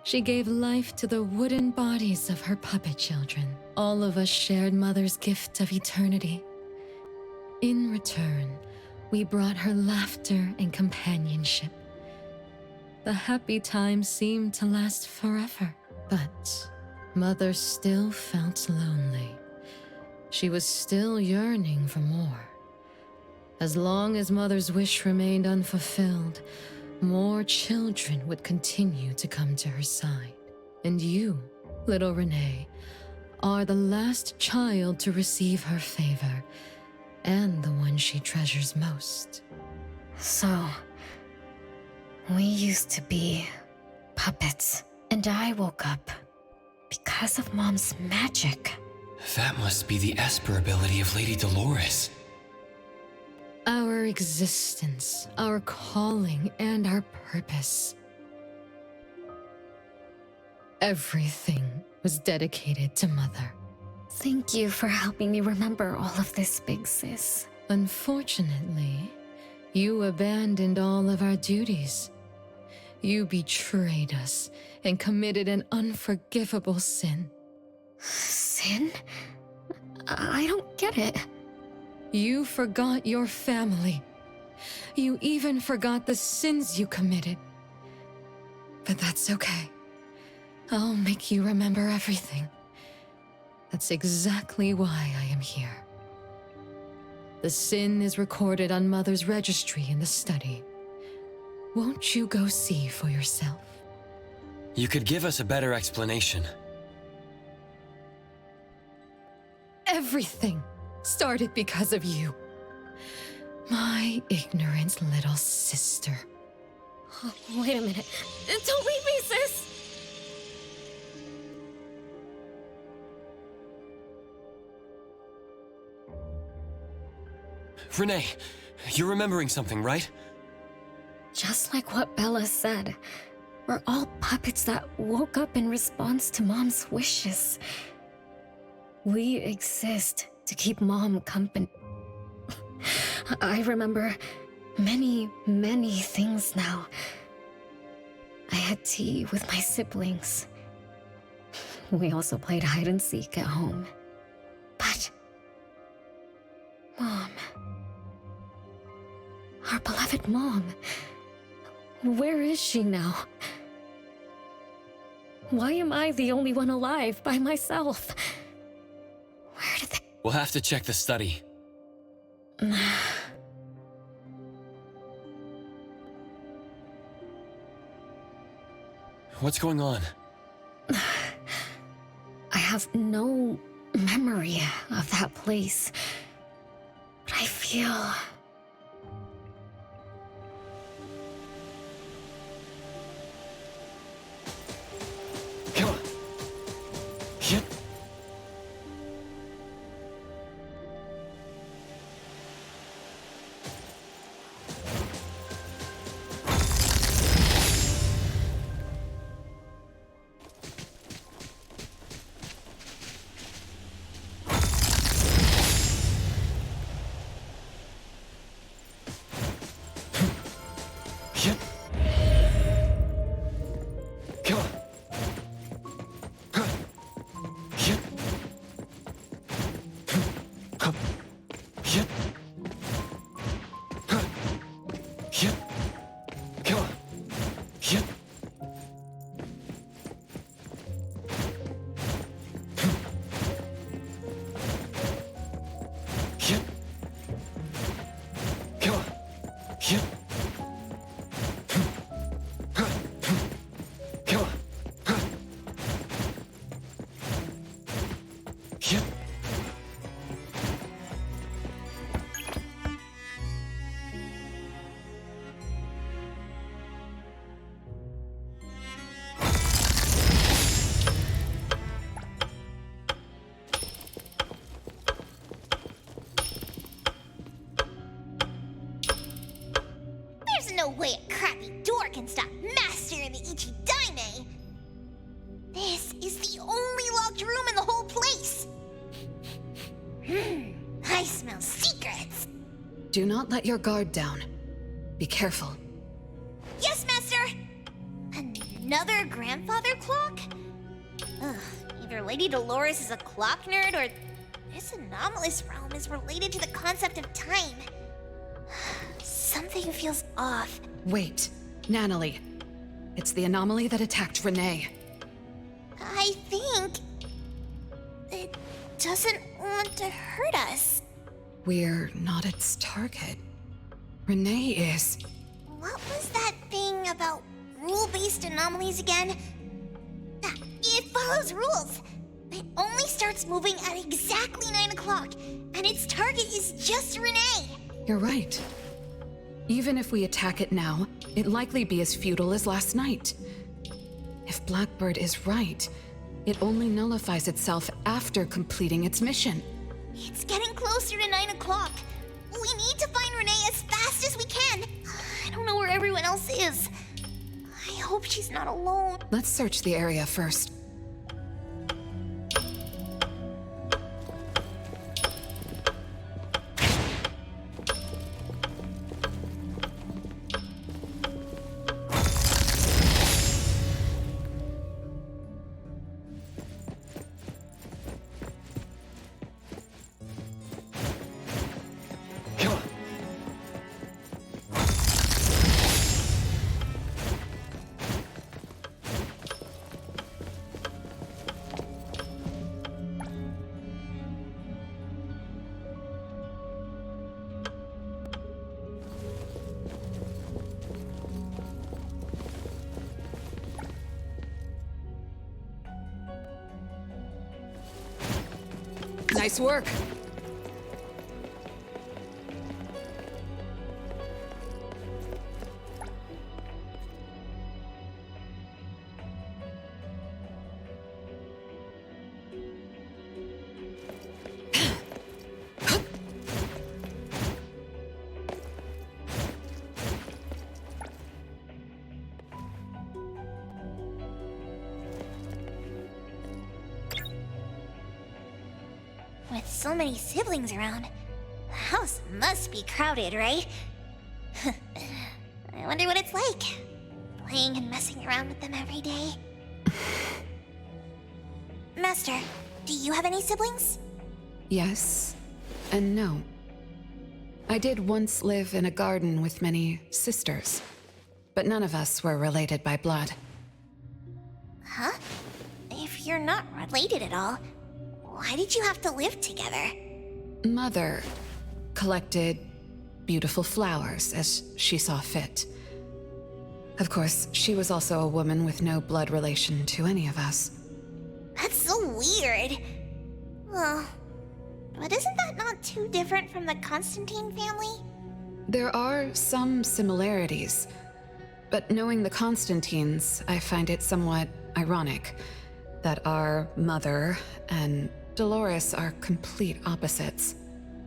She gave life to the wooden bodies of her puppet children. All of us shared Mother's gift of eternity. In return, we brought her laughter and companionship. The happy times seemed to last forever, but Mother still felt lonely. She was still yearning for more. As long as Mother's wish remained unfulfilled, more children would continue to come to her side. And you, little Renee, are the last child to receive her favor, and the one she treasures most. So, we used to be puppets, and I woke up because of Mom's magic. That must be the Esper ability of Lady Dolores. Our existence, our calling, and our purpose. Everything was dedicated to Mother. Thank you for helping me remember all of this, Big Sis. Unfortunately, you abandoned all of our duties. You betrayed us and committed an unforgivable sin. Sin? I don't get it. You forgot your family. You even forgot the sins you committed. But that's okay. I'll make you remember everything. That's exactly why I am here. The sin is recorded on Mother's registry in the study. Won't you go see for yourself? You could give us a better explanation. Everything started because of you. My ignorant little sister. Oh, wait a minute. Don't leave me, sis! Renee, you're remembering something, right? Just like what Bella said, we're all puppets that woke up in response to Mom's wishes. We exist to keep Mom company. I remember many, many things now. I had tea with my siblings. We also played hide and seek at home. But Mom, our beloved Mom, where is she now? Why am I the only one alive by myself? Where did they... We'll have to check the study. What's going on? I have no memory of that place, but I feel... Come on. There's no way a crappy door can stop Master and the Ichidaime! This is the only locked room in the whole place! I smell secrets! Do not let your guard down. Be careful. Yes, Master! Another grandfather clock? Ugh, either Lady Dolores is a clock nerd or this anomalous realm is related to the concept of time. Something feels off. Wait, Nanalie. It's the anomaly that attacked Renee. I think it doesn't want to hurt us. We're not its target. Renee is. What was that thing about rule-based anomalies again? It follows rules. It only starts moving at exactly 9 o'clock, and its target is just Renee. You're right. Even if we attack it now, it'd likely be as futile as last night. If Blackbird is right, it only nullifies itself after completing its mission. It's getting closer to 9 o'clock. We need to find Renee as fast as we can. I don't know where everyone else is. I hope she's not alone. Let's search the area first. Nice work. With so many siblings around, the house must be crowded, right? I wonder what it's like, playing and messing around with them every day. Master, do you have any siblings? Yes and no. I did once live in a garden with many sisters, but none of us were related by blood. Huh? If you're not related at all, why did you have to live together? Mother collected beautiful flowers as she saw fit. Of course, she was also a woman with no blood relation to any of us. That's so weird. Well, but isn't that not too different from the Constantine family? There are some similarities, but knowing the Constantines, I find it somewhat ironic that our mother and Dolores are complete opposites.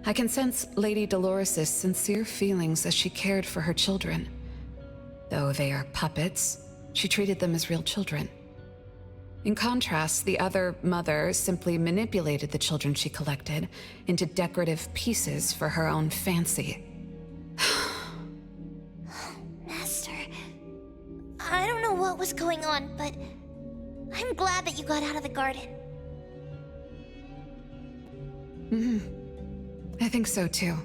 I can sense Lady Dolores' sincere feelings as she cared for her children. Though they are puppets, she treated them as real children. In contrast, the other mother simply manipulated the children she collected into decorative pieces for her own fancy. Master, I don't know what was going on, but I'm glad that you got out of the garden. I think so too.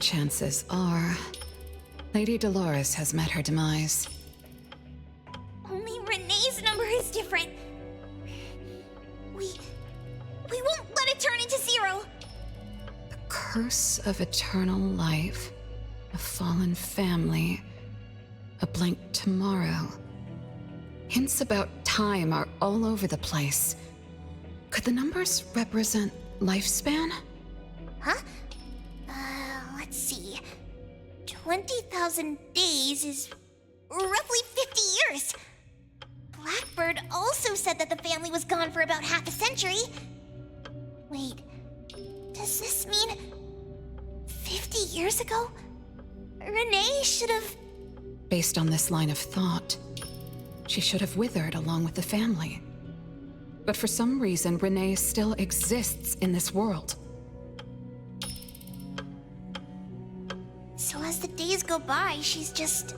Chances are, Lady Dolores has met her demise. Only Renee's number is different. We won't let it turn into 0. Curse of eternal life, a fallen family, a blank tomorrow. Hints about time are all over the place. Could the numbers represent lifespan? Huh? Let's see. 20,000 days is roughly 50 years. Blackbird also said that the family was gone for about half a century. Wait, does this mean 50 years ago? Renee should have... Based on this line of thought, she should have withered along with the family. But for some reason, Renee still exists in this world. So as the days go by, she's just...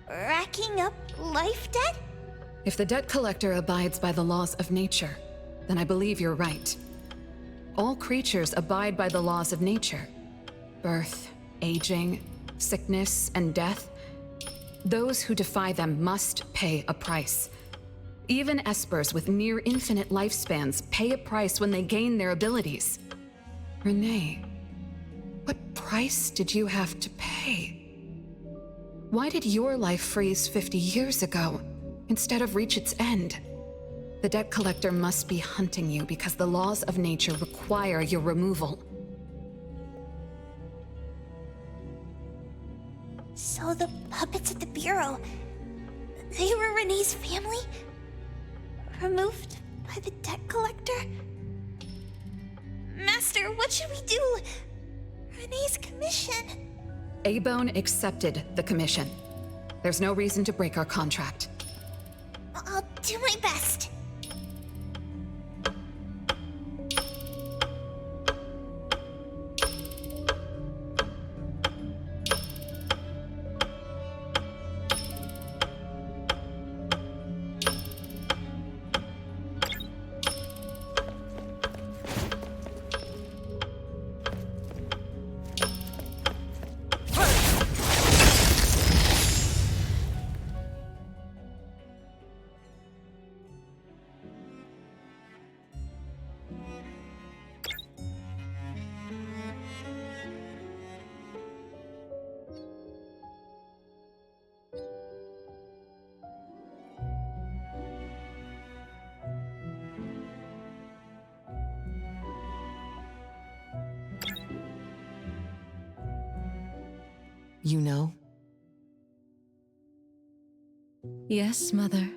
racking up life debt? If the debt collector abides by the laws of nature, then I believe you're right. All creatures abide by the laws of nature. Birth, aging, sickness, and death. Those who defy them must pay a price. Even espers with near infinite lifespans pay a price when they gain their abilities. Renee, what price did you have to pay? Why did your life freeze 50 years ago, instead of reach its end? The debt collector must be hunting you because the laws of nature require your removal. So the puppets at the Bureau, they were Renee's family? Removed by the debt collector? Master, what should we do? Renee's commission. A-Bone accepted the commission. There's no reason to break our contract. I'll do my best. You know? Yes, Mother.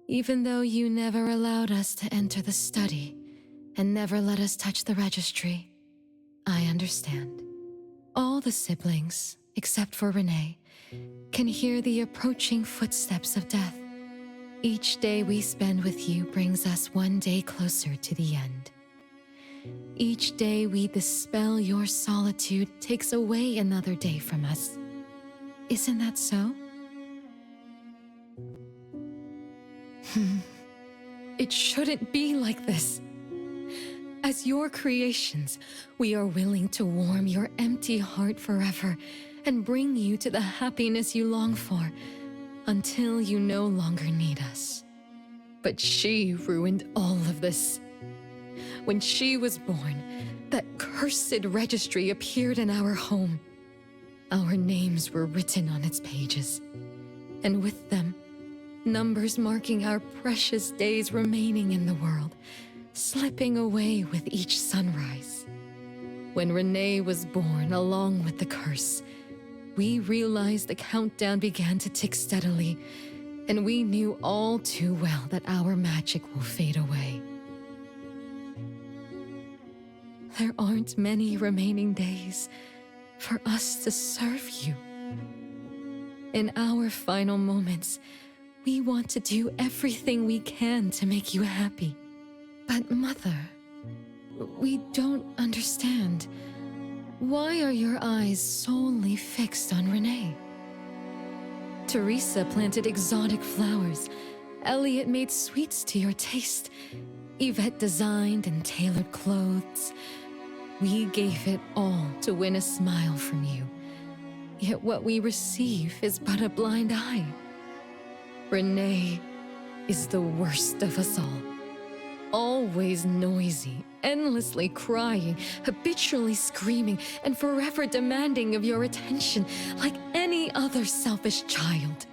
Even though you never allowed us to enter the study and never let us touch the registry, I understand. All the siblings, except for Renee, can hear the approaching footsteps of death. Each day we spend with you brings us one day closer to the end. Each day we dispel your solitude takes away another day from us. Isn't that so? It shouldn't be like this. As your creations, we are willing to warm your empty heart forever and bring you to the happiness you long for until you no longer need us. But she ruined all of this. When she was born, that cursed registry appeared in our home. Our names were written on its pages, and with them, numbers marking our precious days remaining in the world, slipping away with each sunrise. When Renee was born along with the curse, we realized the countdown began to tick steadily, and we knew all too well that our magic will fade away. There aren't many remaining days for us to serve you. In our final moments, we want to do everything we can to make you happy. But Mother, we don't understand. Why are your eyes solely fixed on Renee? Teresa planted exotic flowers. Elliot made sweets to your taste. Yvette designed and tailored clothes. We gave it all to win a smile from you. Yet what we receive is but a blind eye. Renee is the worst of us all. Always noisy, endlessly crying, habitually screaming, and forever demanding of your attention like any other selfish child.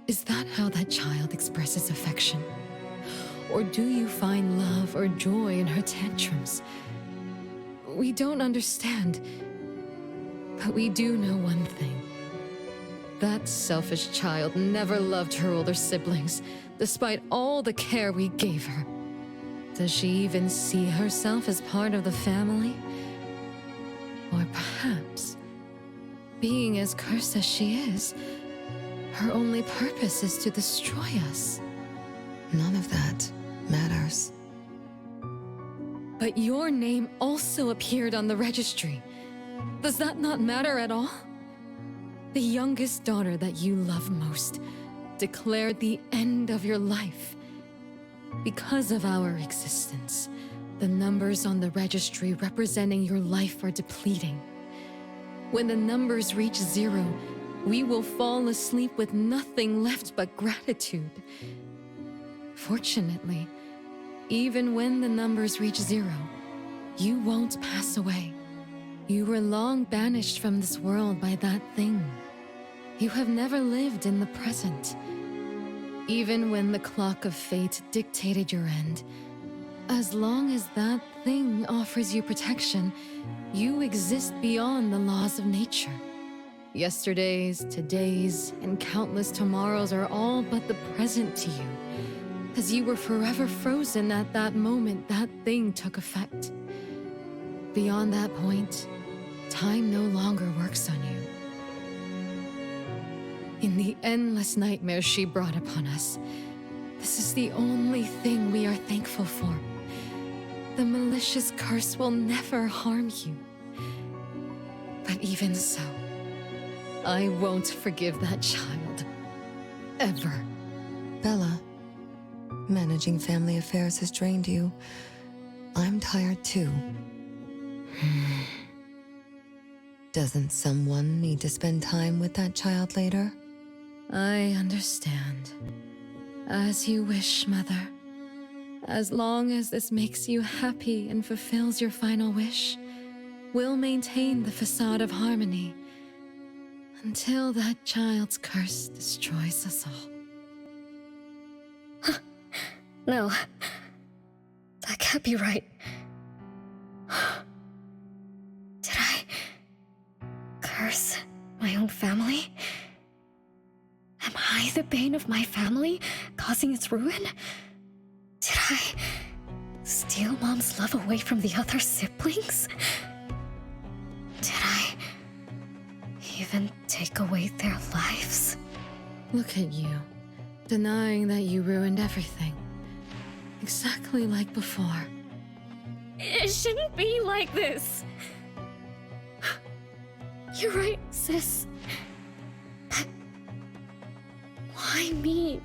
Is that how that child expresses affection? Or do you find love or joy in her tantrums? We don't understand, but we do know one thing. That selfish child never loved her older siblings, despite all the care we gave her. Does she even see herself as part of the family? Or perhaps, being as cursed as she is, her only purpose is to destroy us. None of that matters. But your name also appeared on the registry. Does that not matter at all? The youngest daughter that you love most declared the end of your life. Because of our existence, the numbers on the registry representing your life are depleting. When the numbers reach 0, we will fall asleep with nothing left but gratitude. Fortunately, even when the numbers reach 0, you won't pass away. You were long banished from this world by that thing. You have never lived in the present. Even when the clock of fate dictated your end, as long as that thing offers you protection, you exist beyond the laws of nature. Yesterdays, todays, and countless tomorrows are all but the present to you, as you were forever frozen at that moment that thing took effect. Beyond that point, time no longer works on you. In the endless nightmares she brought upon us, this is the only thing we are thankful for. The malicious curse will never harm you. But even so, I won't forgive that child. Ever. Bella, managing family affairs has drained you. I'm tired too. Doesn't someone need to spend time with that child later? I understand. As you wish, Mother. As long as this makes you happy and fulfills your final wish, we'll maintain the facade of harmony until that child's curse destroys us all. No. That can't be right. Did I curse my own family? Am I the bane of my family, causing its ruin? Did I steal Mom's love away from the other siblings? Did I even take away their lives? Look at you, denying that you ruined everything. Exactly like before. It shouldn't be like this. You're right, sis. But why me?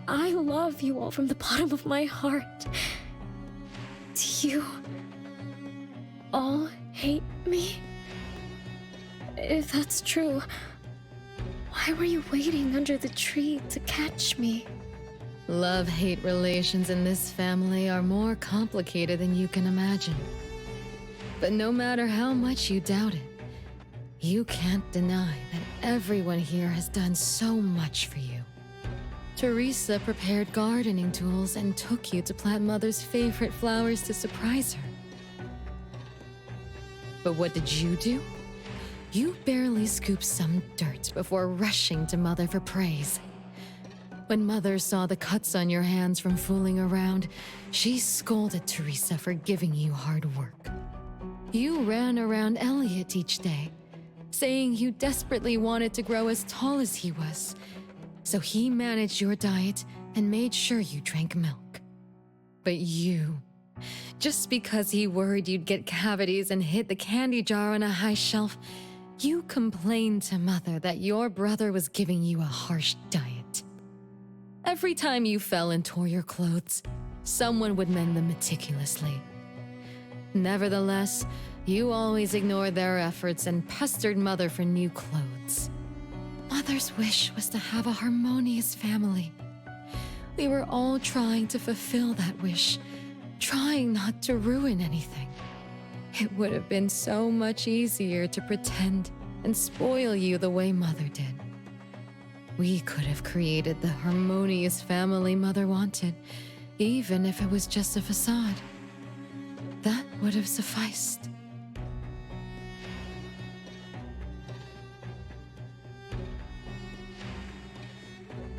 I love you all from the bottom of my heart. Do you all hate me? If that's true, why were you waiting under the tree to catch me? Love-hate relations in this family are more complicated than you can imagine. But no matter how much you doubt it, you can't deny that everyone here has done so much for you. Teresa prepared gardening tools and took you to plant Mother's favorite flowers to surprise her. But what did you do? You barely scooped some dirt before rushing to Mother for praise. When Mother saw the cuts on your hands from fooling around, she scolded Teresa for giving you hard work. You ran around Elliot each day, saying you desperately wanted to grow as tall as he was, so he managed your diet and made sure you drank milk. But you, just because he worried you'd get cavities and hid the candy jar on a high shelf, you complained to Mother that your brother was giving you a harsh diet. Every time you fell and tore your clothes, someone would mend them meticulously. Nevertheless, you always ignored their efforts and pestered Mother for new clothes. Mother's wish was to have a harmonious family. We were all trying to fulfill that wish, trying not to ruin anything. It would have been so much easier to pretend and spoil you the way Mother did. We could have created the harmonious family Mother wanted, even if it was just a facade. That would have sufficed.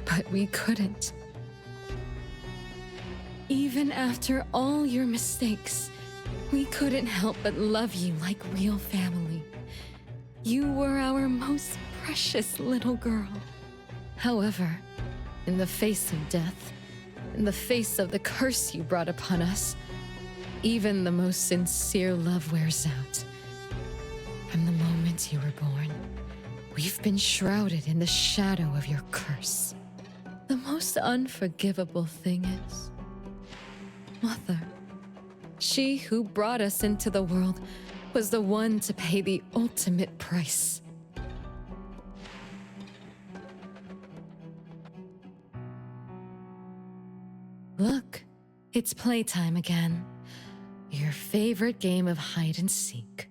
But we couldn't. Even after all your mistakes, we couldn't help but love you like real family. You were our most precious little girl. However, in the face of death, in the face of the curse you brought upon us, even the most sincere love wears out. From the moment you were born, we've been shrouded in the shadow of your curse. The most unforgivable thing is, Mother, she who brought us into the world, was the one to pay the ultimate price. Look, it's playtime again. Your favorite game of hide and seek.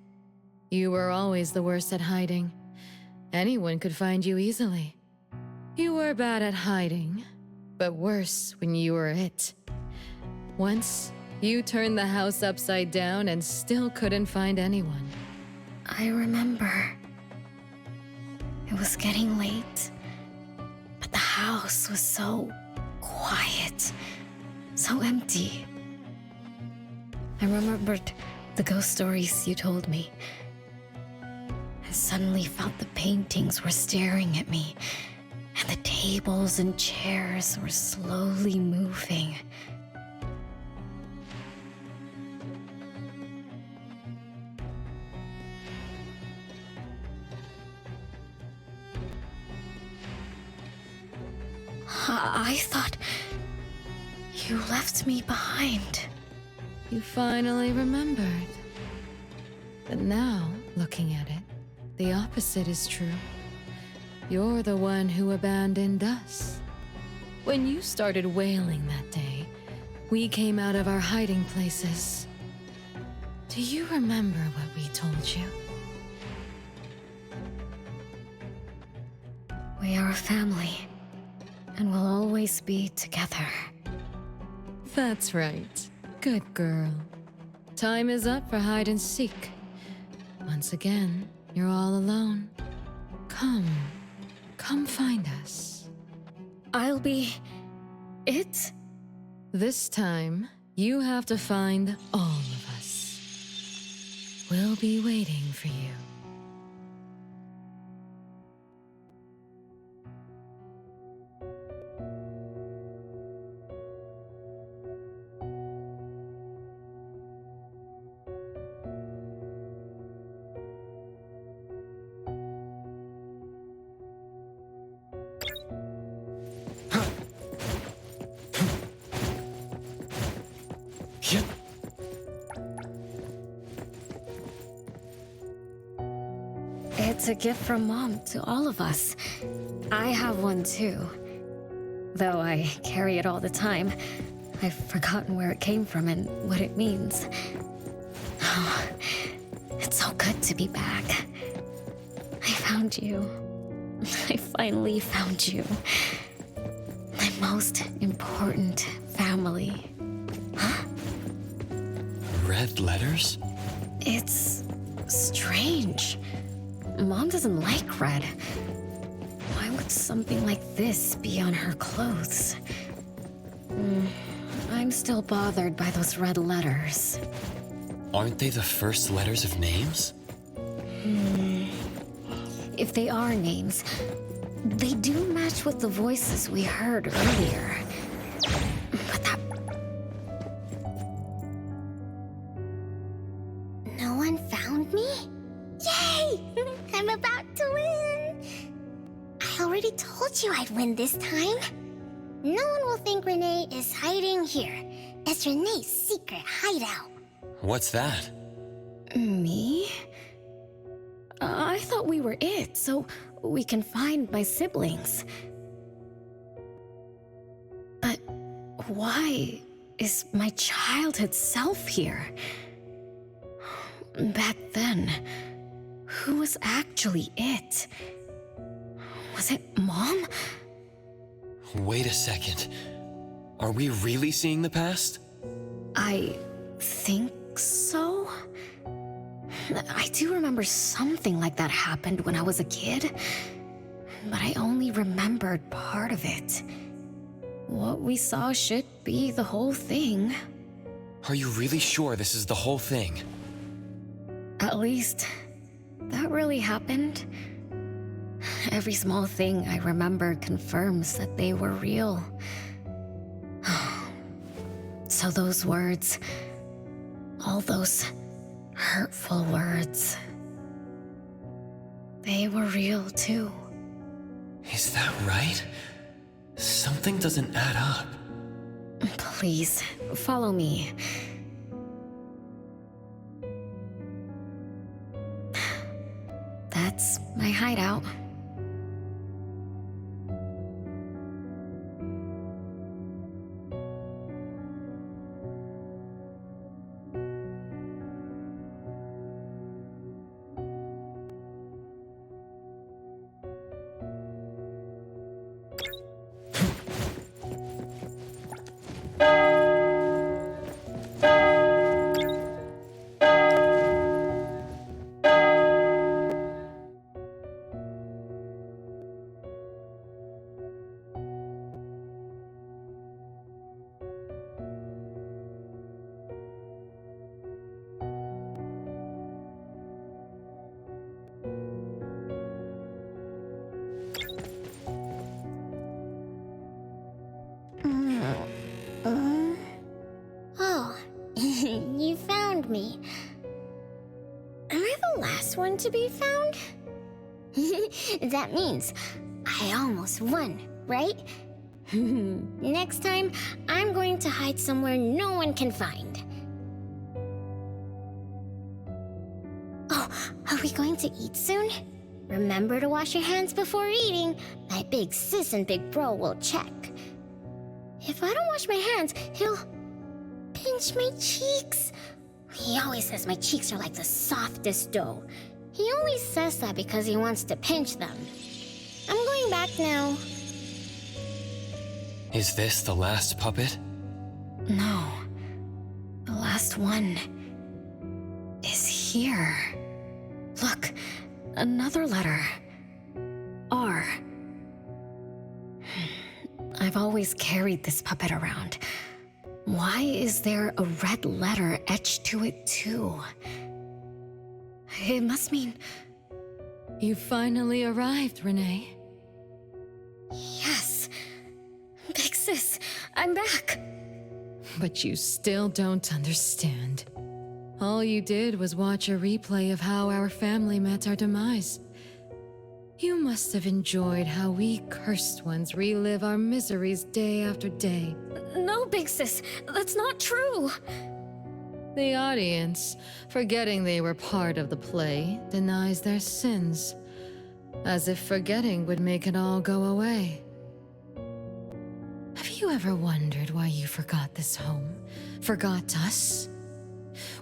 You were always the worst at hiding. Anyone could find you easily. You were bad at hiding, but worse when you were it. Once, you turned the house upside down and still couldn't find anyone. I remember. It was getting late, but the house was so quiet, so empty. I remembered the ghost stories you told me. I suddenly felt the paintings were staring at me, and the tables and chairs were slowly moving. I thought you left me behind. You finally remembered. But now, looking at it, the opposite is true. You're the one who abandoned us. When you started wailing that day, we came out of our hiding places. Do you remember what we told you? We are a family, and we'll always be together. That's right. Good girl. Time is up for hide and seek. Once again, you're all alone. Come find us. I'll be it? This time, you have to find all of us. We'll be waiting for you. It's a gift from Mom to all of us. I have one too. Though I carry it all the time, I've forgotten where it came from and what it means. Oh, it's so good to be back. I found you. I finally found you. My most important family. Red letters? It's Strange. Mom doesn't like red. Why would something like this be on her clothes? I'm still bothered by those red letters. Aren't they the first letters of names? If they are names, they do match with the voices we heard earlier. But that... No one found me? Yay! I'm about to win! I already told you I'd win this time. No one will think Renee is hiding here. It's Renee's secret hideout. What's that? Me? I thought we were it, so we can find my siblings. But why is my childhood self here? Back then, who was actually it? Was it Mom? Wait a second. Are we really seeing the past? I think so. I do remember something like that happened when I was a kid, but I only remembered part of it. What we saw should be the whole thing. Are you really sure this is the whole thing? At least, that really happened. Every small thing I remember confirms that they were real. So those words, all those hurtful words, they were real too. Is that right? Something doesn't add up. Please, follow me. That's my hideout. Oh, you found me. Am I the last one to be found? That means I almost won, right? Next time, I'm going to hide somewhere no one can find. Oh, are we going to eat soon? Remember to wash your hands before eating. My big sis and big bro will check. If I don't wash my hands, he'll pinch my cheeks. He always says my cheeks are like the softest dough. He always says that because he wants to pinch them. I'm going back now. Is this the last puppet? No. The last one is here. Look, another letter. R. I've always carried this puppet around. Why is there a red letter etched to it too? It must mean... You finally arrived, Renee. Yes. Big sis, I'm back. But you still don't understand. All you did was watch a replay of how our family met our demise. You must have enjoyed how we cursed ones relive our miseries day after day. No, Big Sis, that's not true. The audience, forgetting they were part of the play, denies their sins, as if forgetting would make it all go away. Have you ever wondered why you forgot this home? Forgot us?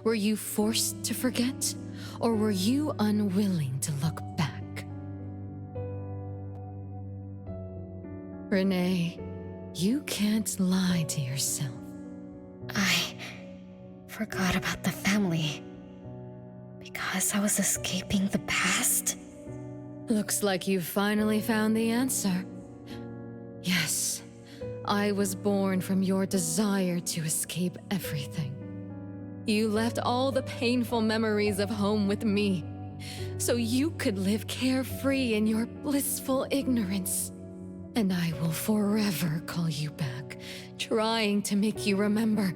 Were you forced to forget, or were you unwilling to look back? Renee, you can't lie to yourself. I forgot about the family. Because I was escaping the past? Looks like you've finally found the answer. Yes, I was born from your desire to escape everything. You left all the painful memories of home with me, so you could live carefree in your blissful ignorance. And I will forever call you back, trying to make you remember.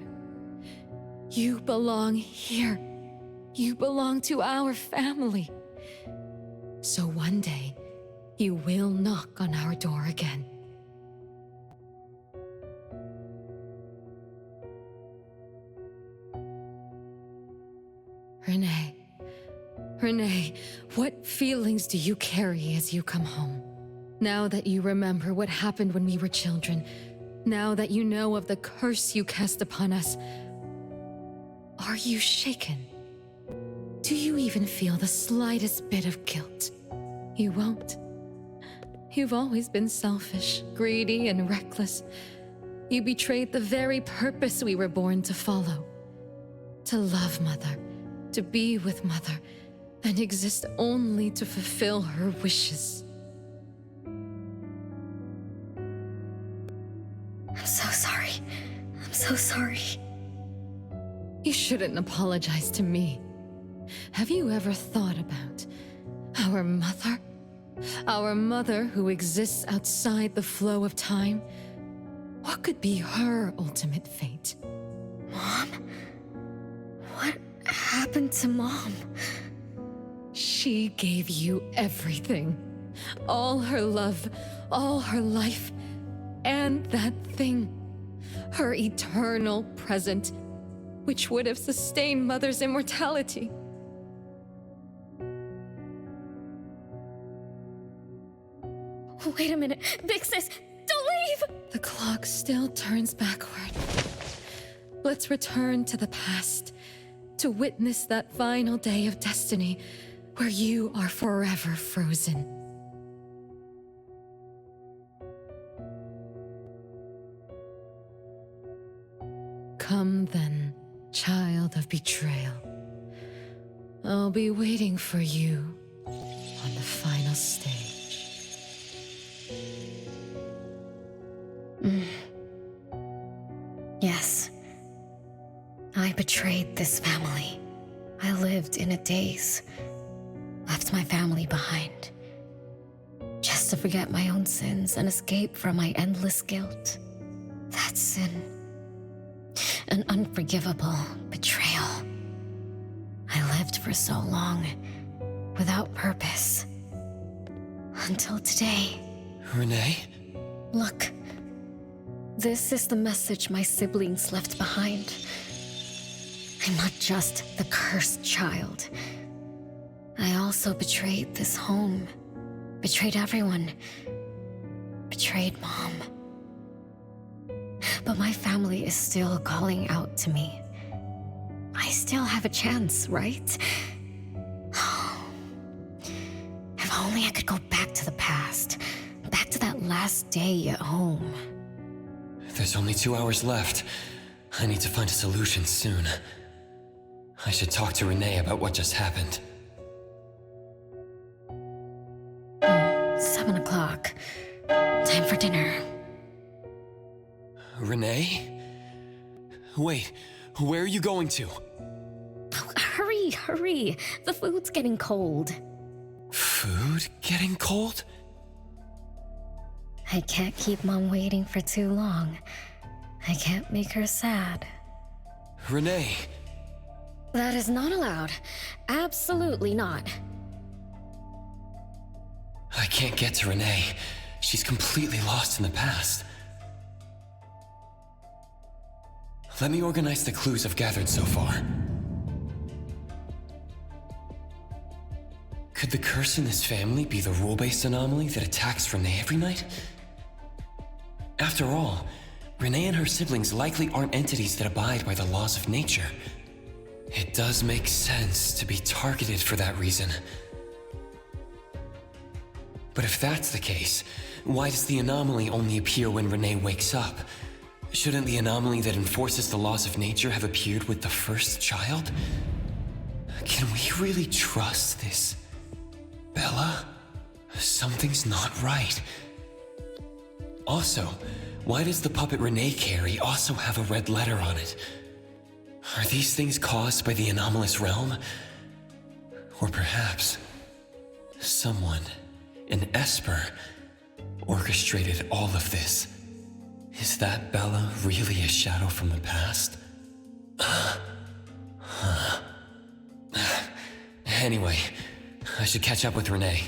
You belong here. You belong to our family. So one day, you will knock on our door again. Renee, what feelings do you carry as you come home? Now that you remember what happened when we were children, now that you know of the curse you cast upon us, are you shaken? Do you even feel the slightest bit of guilt? You won't. You've always been selfish, greedy, and reckless. You betrayed the very purpose we were born to follow. To love Mother, to be with Mother, and exist only to fulfill her wishes. I'm so sorry. I'm so sorry. You shouldn't apologize to me. Have you ever thought about our mother? Our mother who exists outside the flow of time? What could be her ultimate fate? Mom? What happened to Mom? She gave you everything. All her love, all her life, and that thing. Her eternal present, which would have sustained Mother's immortality. Wait a minute. Big Sis, don't leave! The clock still turns backward. Let's return to the past, to witness that final day of destiny where you are forever frozen. Come then, child of betrayal. I'll be waiting for you on the final stage. Yes. I betrayed this family. I lived in a daze. Left my family behind. Just to forget my own sins and escape from my endless guilt. That sin. An unforgivable betrayal. I lived for so long, without purpose. Until today. Renee? Look. This is the message my siblings left behind. I'm not just the cursed child. I also betrayed this home. Betrayed everyone. Betrayed Mom. But my family is still calling out to me. I still have a chance, right? If only I could go back to the past. Back to that last day at home. There's only 2 hours left. I need to find a solution soon. I should talk to Renee about what just happened. 7 o'clock. Time for dinner. Renee? Wait, where are you going to? Oh, hurry, hurry. The food's getting cold. Food getting cold? I can't keep Mom waiting for too long. I can't make her sad. Renee! That is not allowed. Absolutely not. I can't get to Renee. She's completely lost in the past. Let me organize the clues I've gathered so far. Could the curse in this family be the rule-based anomaly that attacks Renee every night? After all, Renee and her siblings likely aren't entities that abide by the laws of nature. It does make sense to be targeted for that reason. But if that's the case, why does the anomaly only appear when Renee wakes up? Shouldn't the anomaly that enforces the laws of nature have appeared with the first child? Can we really trust this Bella? Something's not right. Also, why does the puppet Renee carry also have a red letter on it? Are these things caused by the anomalous realm? Or perhaps someone, an Esper, orchestrated all of this? Is that Bella really a shadow from the past? Anyway, I should catch up with Renee.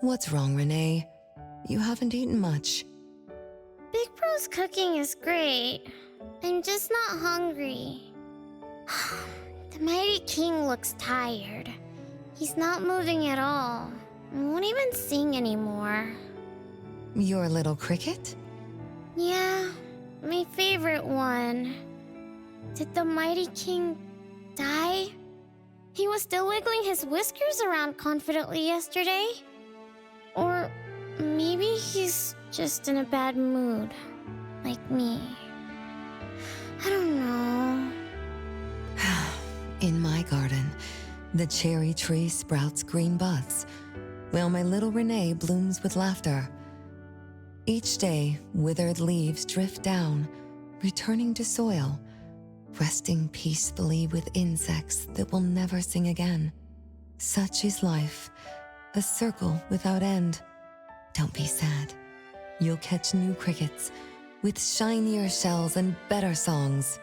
What's wrong, Renee? You haven't eaten much. Big Bro's cooking is great. I'm just not hungry. The Mighty King looks tired. He's not moving at all. I won't even sing anymore. Your little cricket? Yeah, my favorite one. Did the Mighty King die? He was still wiggling his whiskers around confidently yesterday. Or maybe he's just in a bad mood, like me. I don't know. In my garden, the cherry tree sprouts green buds, while my little Renee blooms with laughter. Each day, withered leaves drift down, returning to soil, resting peacefully with insects that will never sing again. Such is life, a circle without end. Don't be sad. You'll catch new crickets with shinier shells and better songs.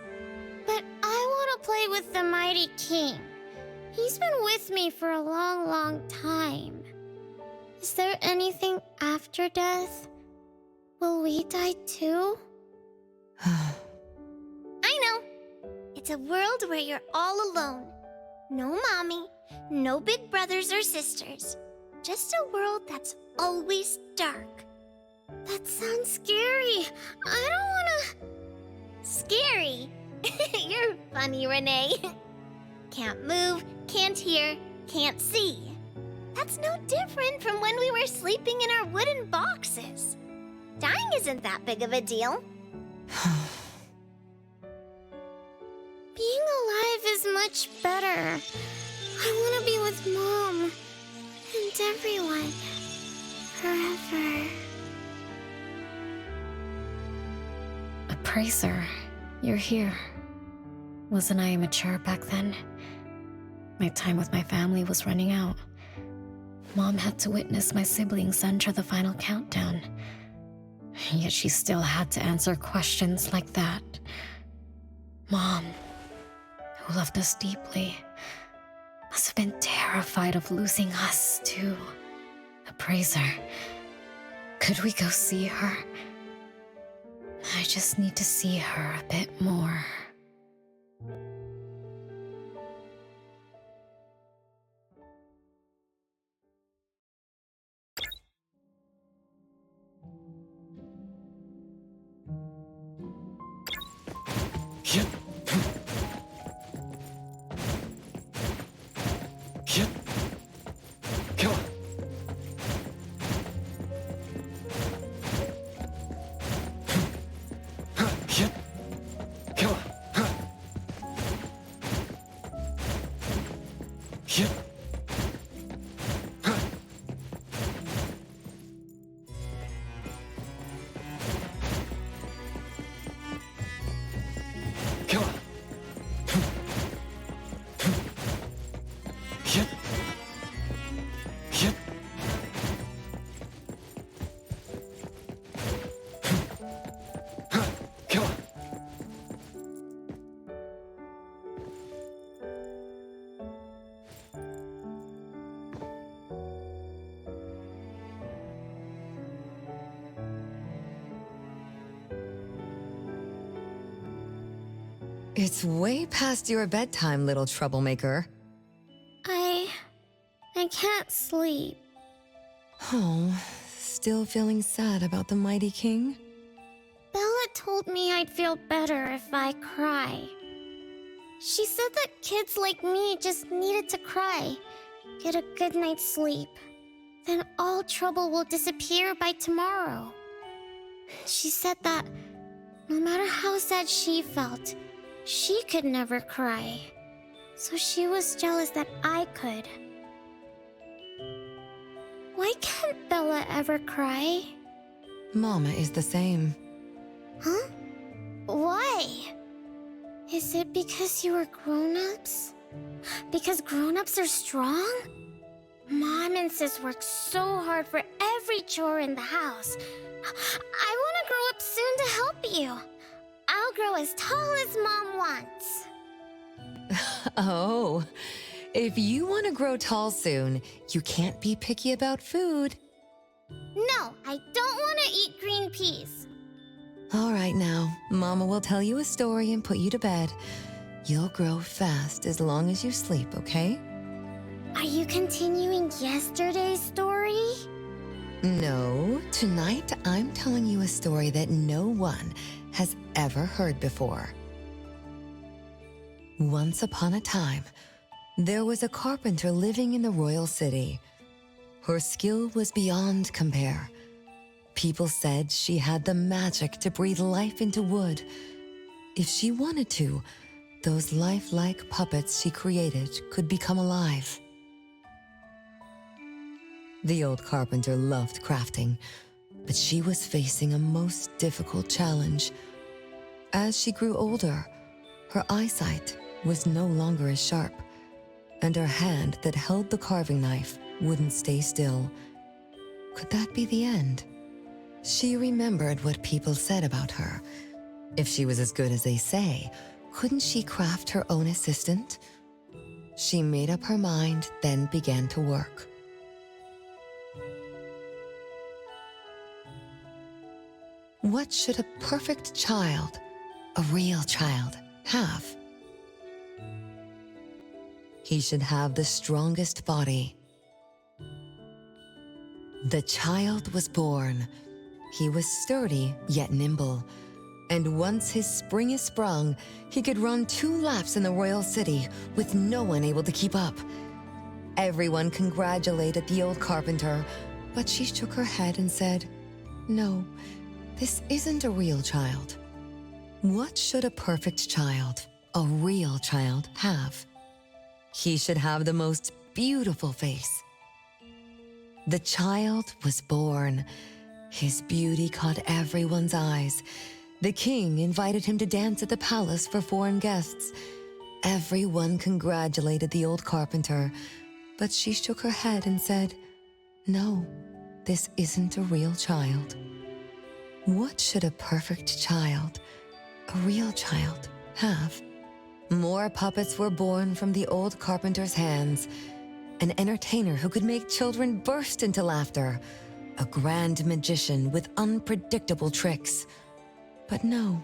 But I want to play with the Mighty King. He's been with me for a long, long time. Is there anything after death? Will we die too? I know. It's a world where you're all alone. No mommy, no big brothers or sisters. Just a world that's always dark. That sounds scary. I don't wanna... Scary? You're funny, Renee. Can't move, can't hear, can't see. That's no different from when we were sleeping in our wooden boxes. Dying isn't that big of a deal. Being alive is much better. I want to be with Mom and everyone forever. Appraiser, you're here. Wasn't I immature back then? My time with my family was running out. Mom had to witness my siblings enter the final countdown. Yet she still had to answer questions like that. Mom, who loved us deeply, must have been terrified of losing us, too. Appraiser, could we go see her? I just need to see her a bit more. It's way past your bedtime, little troublemaker. I can't sleep. Oh, still feeling sad about the mighty king? Bella told me I'd feel better if I cry. She said that kids like me just needed to cry, get a good night's sleep. Then all trouble will disappear by tomorrow. She said that no matter how sad she felt, she could never cry. So she was jealous that I could. Why can't Bella ever cry? Mama is the same. Huh? Why? Is it because you were grown-ups? Because grown-ups are strong? Mom and Sis work so hard for every chore in the house. I want to grow up soon to help you. I'll grow as tall as Mom wants. Oh, if you want to grow tall soon, you can't be picky about food. No, I don't want to eat green peas. All right now, Mama will tell you a story and put you to bed. You'll grow fast as long as you sleep, okay? Are you continuing yesterday's story? No, tonight I'm telling you a story that no one has ever heard before. Once upon a time, there was a carpenter living in the royal city. Her skill was beyond compare. People said she had the magic to breathe life into wood. If she wanted to, those lifelike puppets she created could become alive. The old carpenter loved crafting, but she was facing a most difficult challenge. As she grew older, her eyesight was no longer as sharp, and her hand that held the carving knife wouldn't stay still. Could that be the end? She remembered what people said about her. If she was as good as they say, couldn't she craft her own assistant? She made up her mind, then began to work. What should a perfect child, a real child, have? He should have the strongest body. The child was born. He was sturdy yet nimble, and once his spring is sprung, he could run 2 laps in the royal city with no one able to keep up. Everyone congratulated the old carpenter, but she shook her head and said, "No, this isn't a real child." What should a perfect child, a real child, have? He should have the most beautiful face. The child was born. His beauty caught everyone's eyes. The king invited him to dance at the palace for foreign guests. Everyone congratulated the old carpenter, but she shook her head and said, "No, this isn't a real child." What should a perfect child, a real child, have? More puppets were born from the old carpenter's hands. An entertainer who could make children burst into laughter. A grand magician with unpredictable tricks. But no,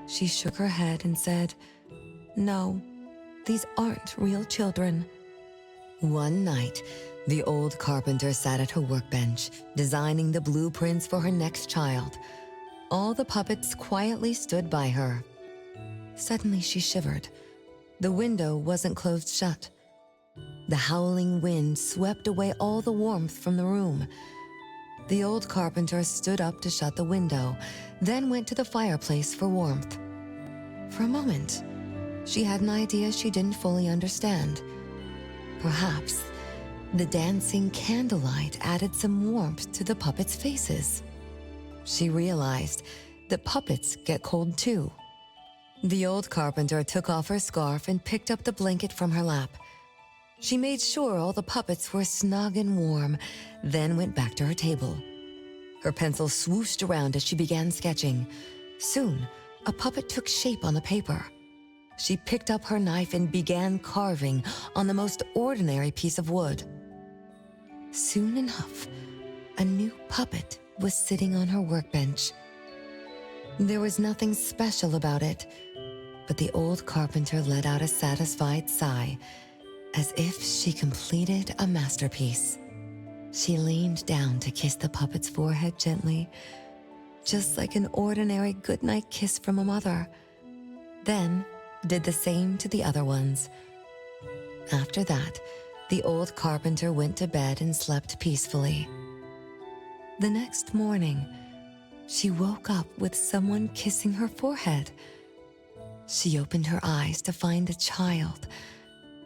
she shook her head and said, "No, these aren't real children." One night, the old carpenter sat at her workbench, designing the blueprints for her next child. All the puppets quietly stood by her. Suddenly she shivered. The window wasn't closed shut. The howling wind swept away all the warmth from the room. The old carpenter stood up to shut the window, then went to the fireplace for warmth. For a moment, she had an idea she didn't fully understand. Perhaps the dancing candlelight added some warmth to the puppets' faces. She realized that puppets get cold too. The old carpenter took off her scarf and picked up the blanket from her lap. She made sure all the puppets were snug and warm, then went back to her table. Her pencil swooshed around as she began sketching. Soon, a puppet took shape on the paper. She picked up her knife and began carving on the most ordinary piece of wood. Soon enough, a new puppet was sitting on her workbench. There was nothing special about it, but the old carpenter let out a satisfied sigh, as if she completed a masterpiece. She leaned down to kiss the puppet's forehead gently, just like an ordinary goodnight kiss from a mother. Then did the same to the other ones. After that, the old carpenter went to bed and slept peacefully. The next morning, she woke up with someone kissing her forehead. She opened her eyes to find a child,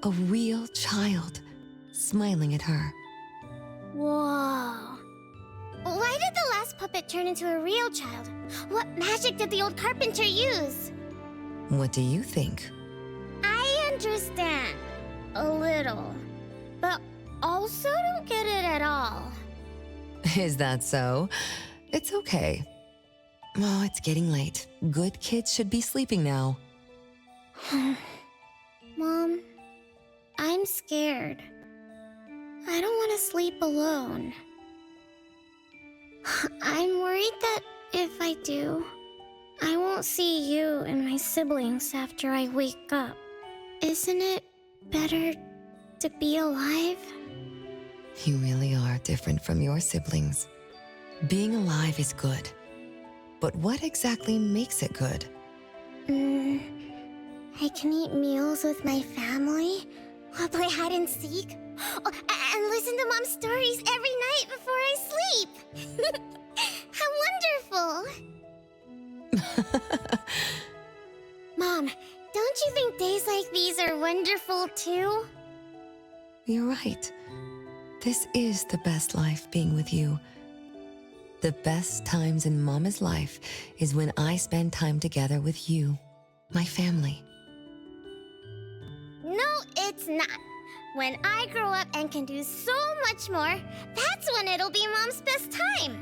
a real child, smiling at her. Whoa. Why did the last puppet turn into a real child? What magic did the old carpenter use? What do you think? I understand. A little. But also don't get it at all. Is that so? It's okay. Oh, it's getting late. Good kids should be sleeping now. Mom, I'm scared. I don't want to sleep alone. I'm worried that if I do, I won't see you and my siblings after I wake up. Isn't it better to be alive? You really are different from your siblings. Being alive is good. But what exactly makes it good? I can eat meals with my family, or play hide and seek, and listen to Mom's stories every night before I sleep. How wonderful! Mom, don't you think days like these are wonderful too? You're right. This is the best life, being with you. The best times in Mama's life is when I spend time together with you, my family. No, it's not. When I grow up and can do so much more, that's when it'll be Mom's best time.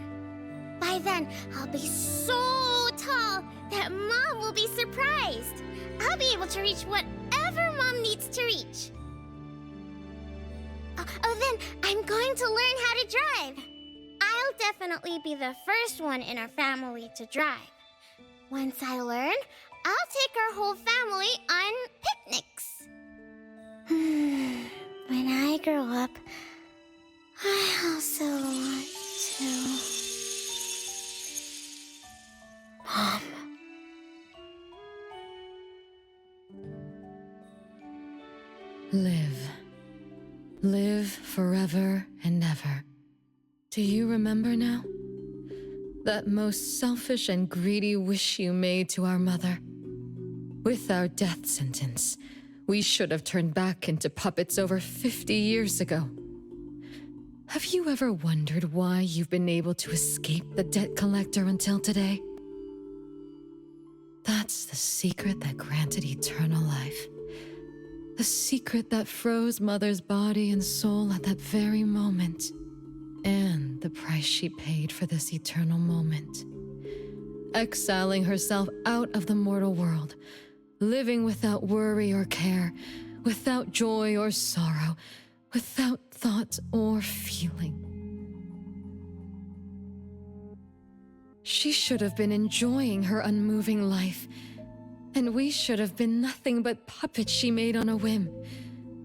By then, I'll be so tall that Mom will be surprised. I'll be able to reach whatever Mom needs to reach. Then I'm going to learn how to drive. I'll definitely be the first one in our family to drive. Once I learn, I'll take our whole family on picnics. When I grow up, I also want to... Mom. Live. Live forever and ever. Do you remember now? That most selfish and greedy wish you made to our mother. With our death sentence, we should have turned back into puppets over 50 years ago. Have you ever wondered why you've been able to escape the debt collector until today? That's the secret that granted eternal life. The secret that froze Mother's body and soul at that very moment. And the price she paid for this eternal moment. Exiling herself out of the mortal world, living without worry or care, without joy or sorrow, without thought or feeling. She should have been enjoying her unmoving life, and we should have been nothing but puppets she made on a whim,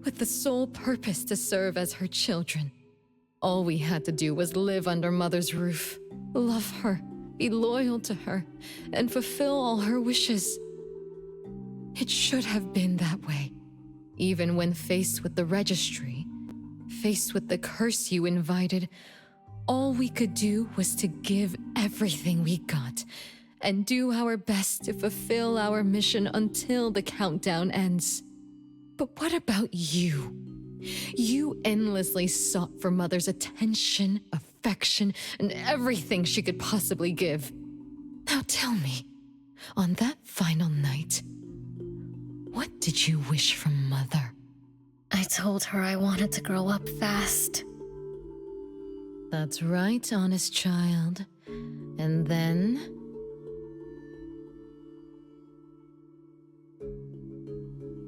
with the sole purpose to serve as her children. All we had to do was live under Mother's roof, love her, be loyal to her, and fulfill all her wishes. It should have been that way. Even when faced with the registry, faced with the curse you invited, all we could do was to give everything we got and do our best to fulfill our mission until the countdown ends. But what about you? You endlessly sought for Mother's attention, affection, and everything she could possibly give. Now tell me, on that final night, what did you wish from Mother? I told her I wanted to grow up fast. That's right, honest child. And then?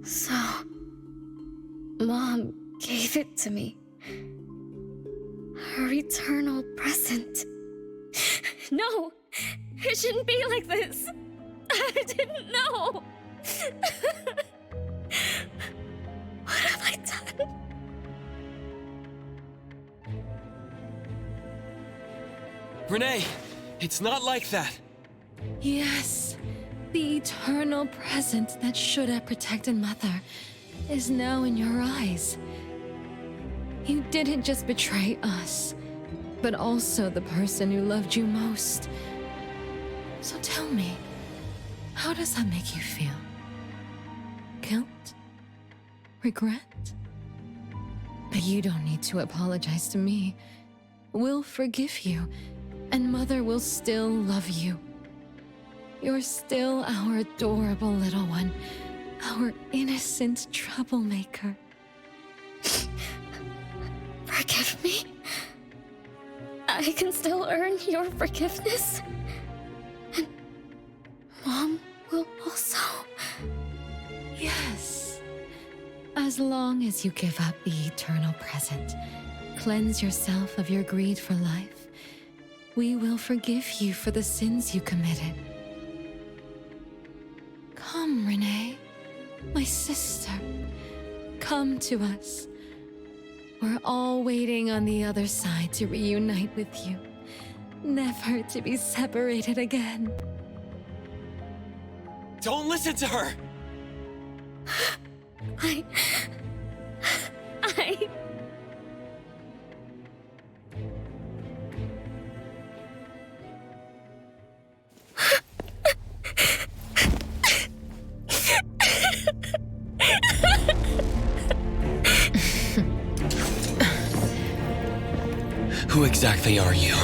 So, Mom gave it to me. Her eternal present. No! It shouldn't be like this! I didn't know! What have I done? Renee, it's not like that. Yes, the eternal present that should have protected Mother is now in your eyes. You didn't just betray us, but also the person who loved you most. So tell me, how does that make you feel? Guilt? Regret? But you don't need to apologize to me. We'll forgive you, and Mother will still love you. You're still our adorable little one, our innocent troublemaker. Forgive me? I can still earn your forgiveness? And Mom will also? Yes. As long as you give up the eternal present, cleanse yourself of your greed for life, we will forgive you for the sins you committed. Come, Renee, my sister. Come to us. We're all waiting on the other side to reunite with you, never to be separated again. Don't listen to her! I... Who exactly are you?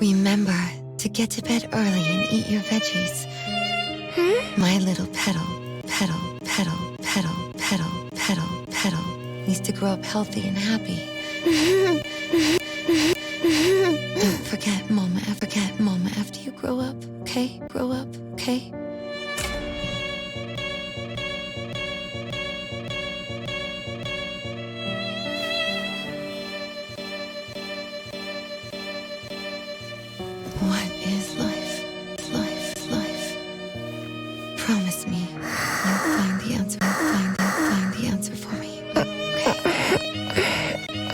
Remember to get to bed early and eat your veggies. My little petal, petal, petal, petal, petal, petal, petal needs to grow up healthy and happy. Don't forget Mama after you grow up, okay? Grow up, okay? What is life? Life. Promise me you'll find the answer. Find the answer for me. Okay?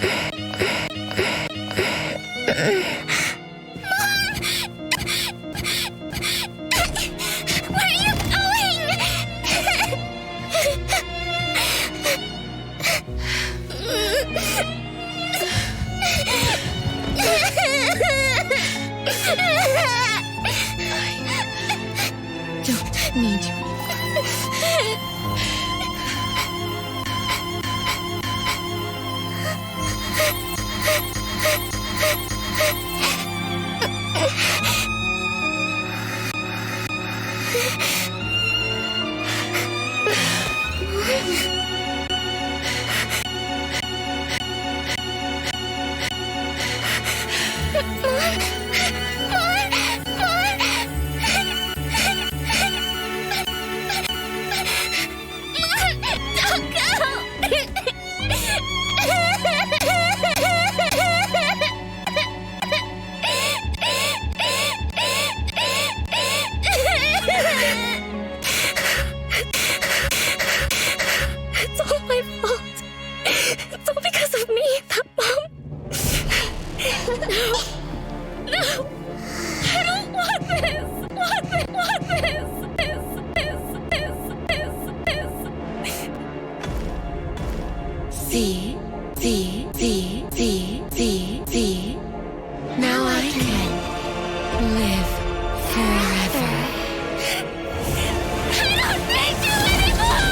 Where are you going? Don't need you. It's all my fault. It's all because of me, that mom. No. No. I don't want this. See? Now I can live forever. I don't need you anymore!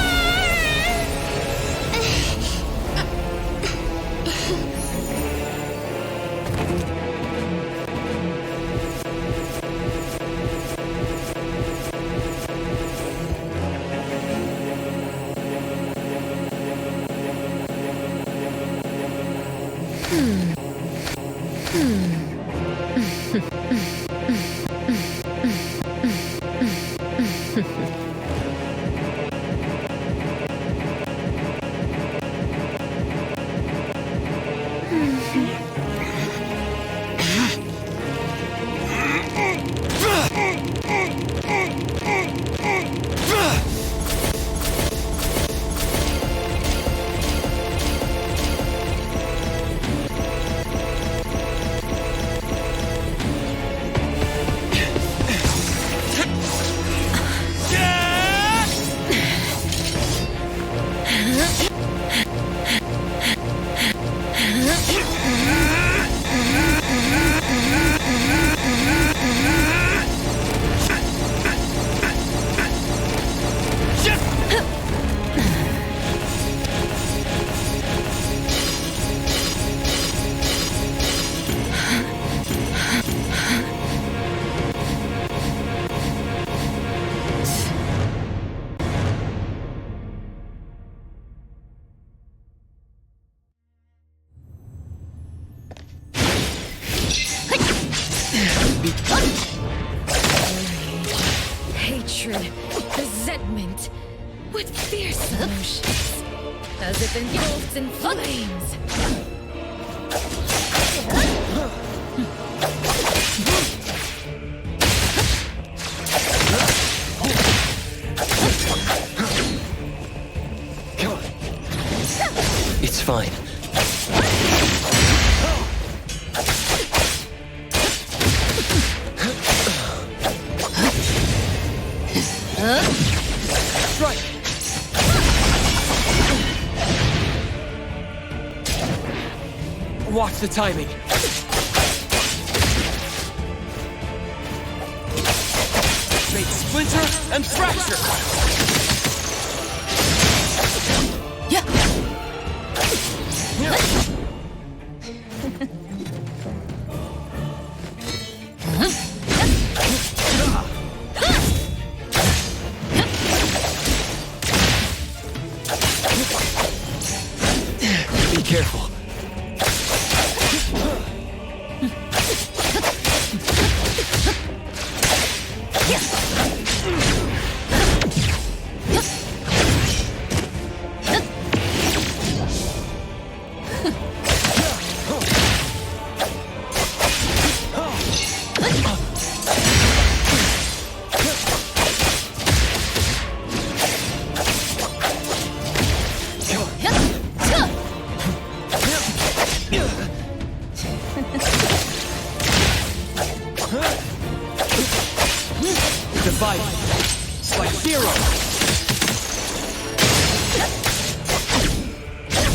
Hatred, resentment, what fierce emotions, as if engulfed in flames. It's fine. Right. Watch the timing. Make splinter and fracture. Be careful.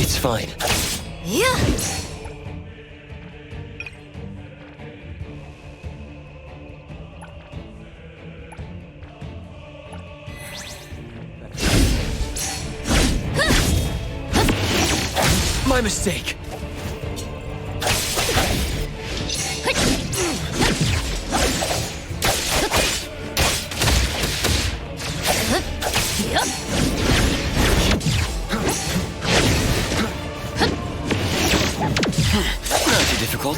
It's fine. Yeah. My mistake. Not too difficult.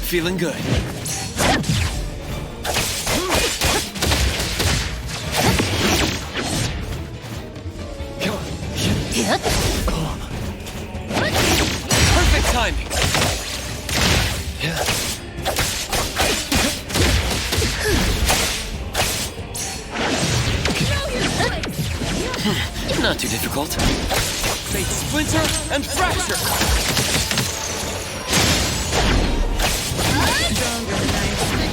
Feeling good. Perfect timing. Not too difficult. Fate splinter and fracture.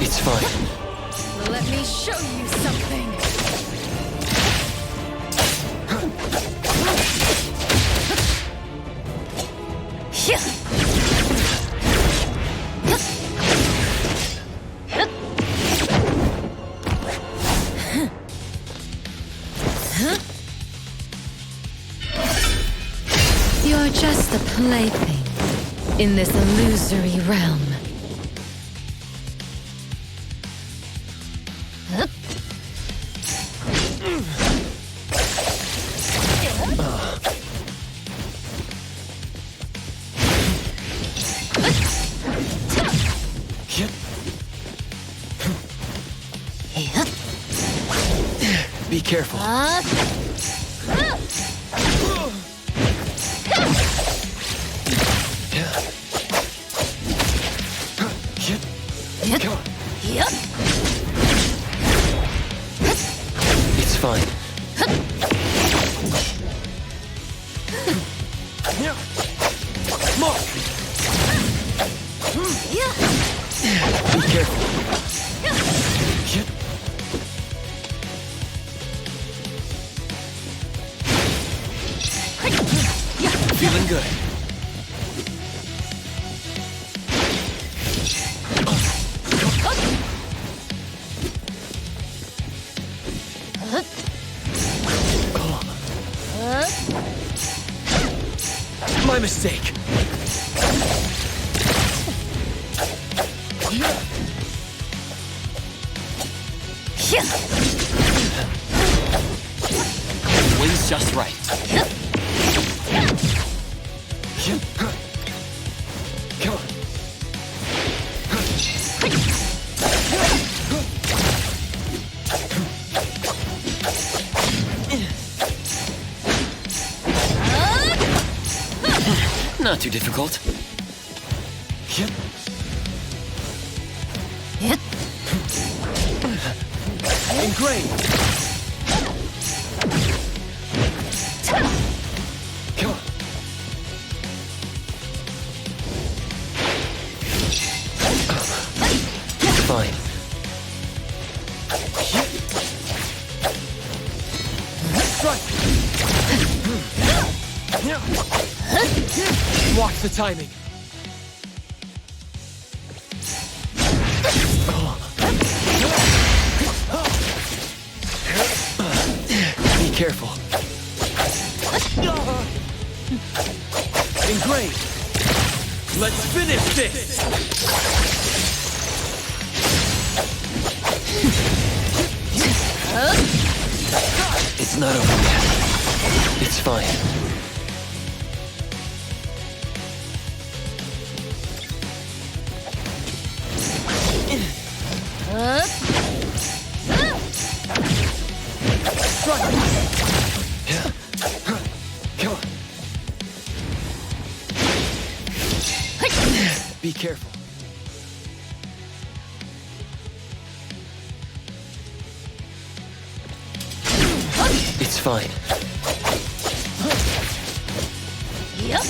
It's fine. Let me show you something. You're just a plaything in this illusory realm. Be careful. It's fine. Mark! Be careful. Feeling good. My mistake. Wind's just right. Not too difficult. Engraved. Fine. Watch the timing. Be careful. Engraved. Let's finish this. It's not over yet. It's fine. Be careful. It's fine. Yep.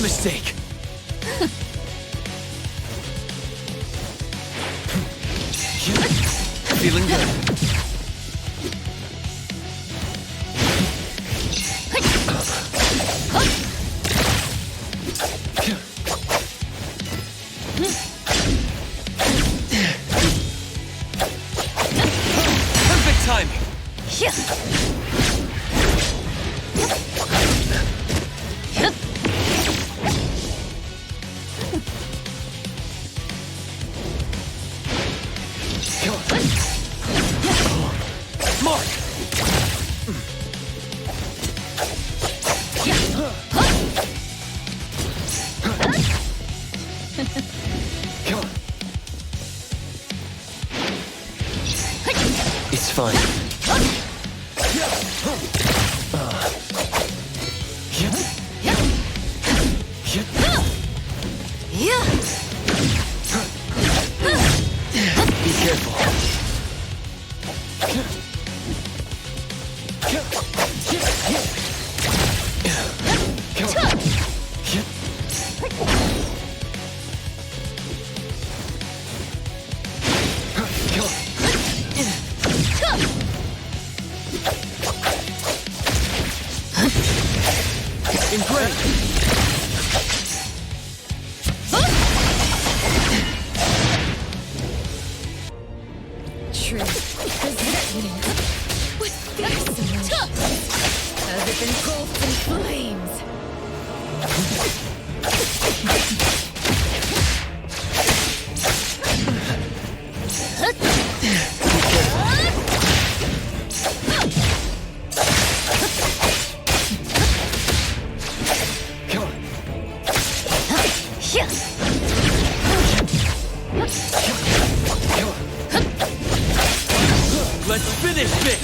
My mistake. Feeling good. Perfect timing. Mark! It's fine. Be careful. True. Resentment. With fascination. Has it been engulfed in flames? Let's finish this!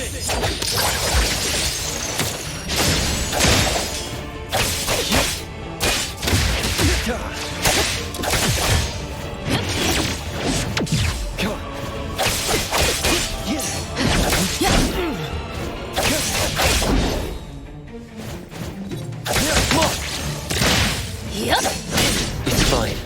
It's fine.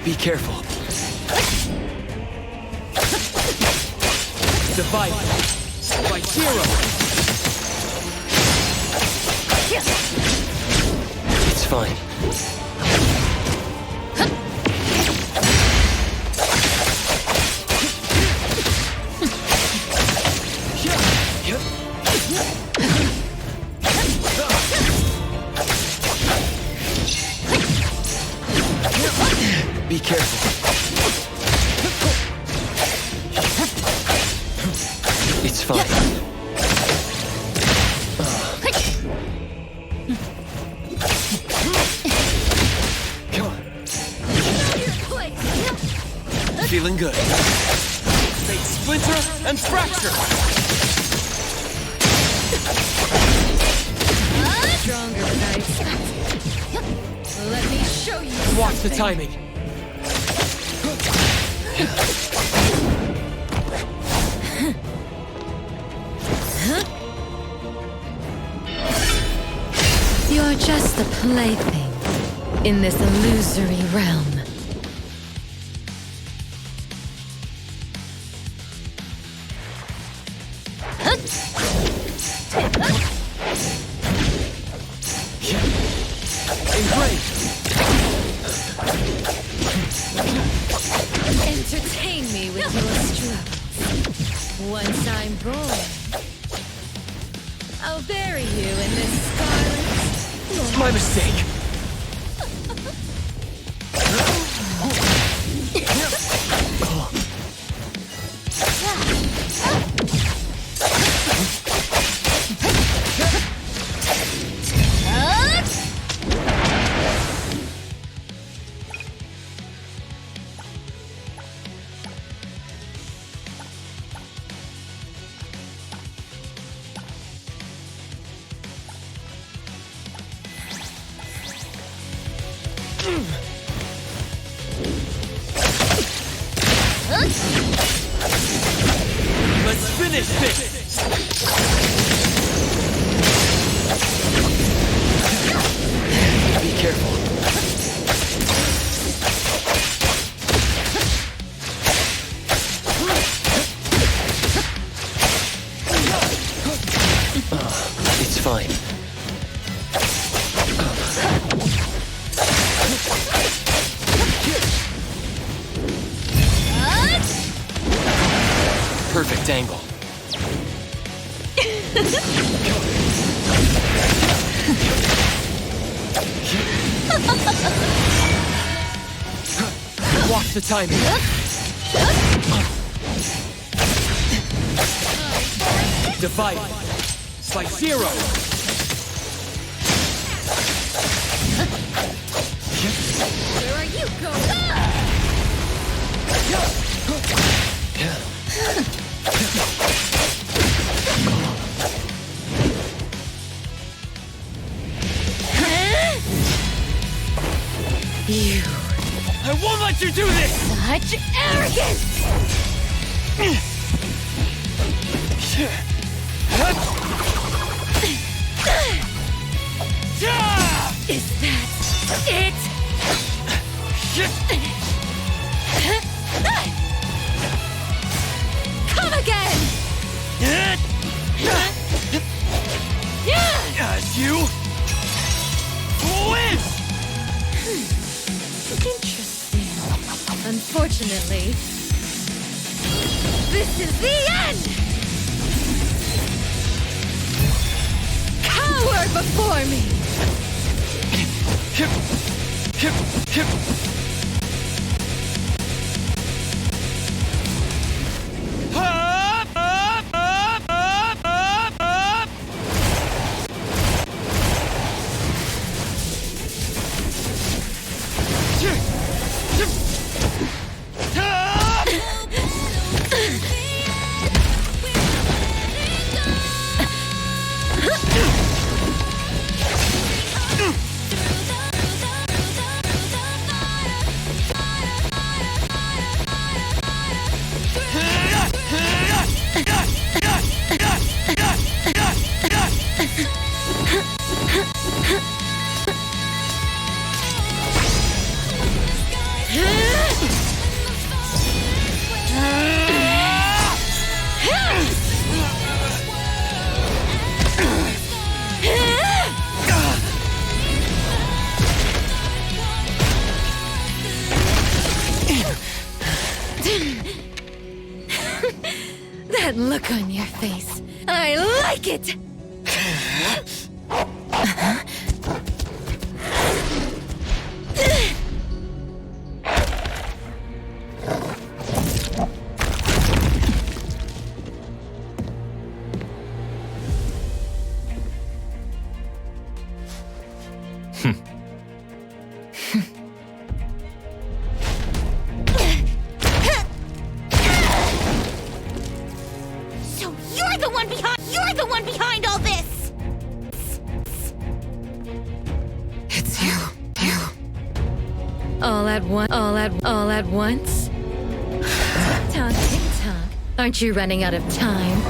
Be careful. Divide by 0. It's fine. Be careful. It's fine. Feeling good. Fate splinter and fracture. Stronger than I expected. Let me show you Watch something. the timing. You're just a plaything in this illusory realm. Entertain me with your struggles. Once I'm born, I'll bury you in this scarlet. My mistake. Finish this! Be careful. It's fine. Perfect angle. Watch the timing. Divide. It's like 0. Where are you going? You. I won't let you do this! Such arrogance! Is that it? Come again! You win! Interesting. Unfortunately, this is the end! Cower before me! That look on your face. I like it! So you're the one behind all this! It's you. All at once? Tick-tock, tick-tock. Aren't you running out of time?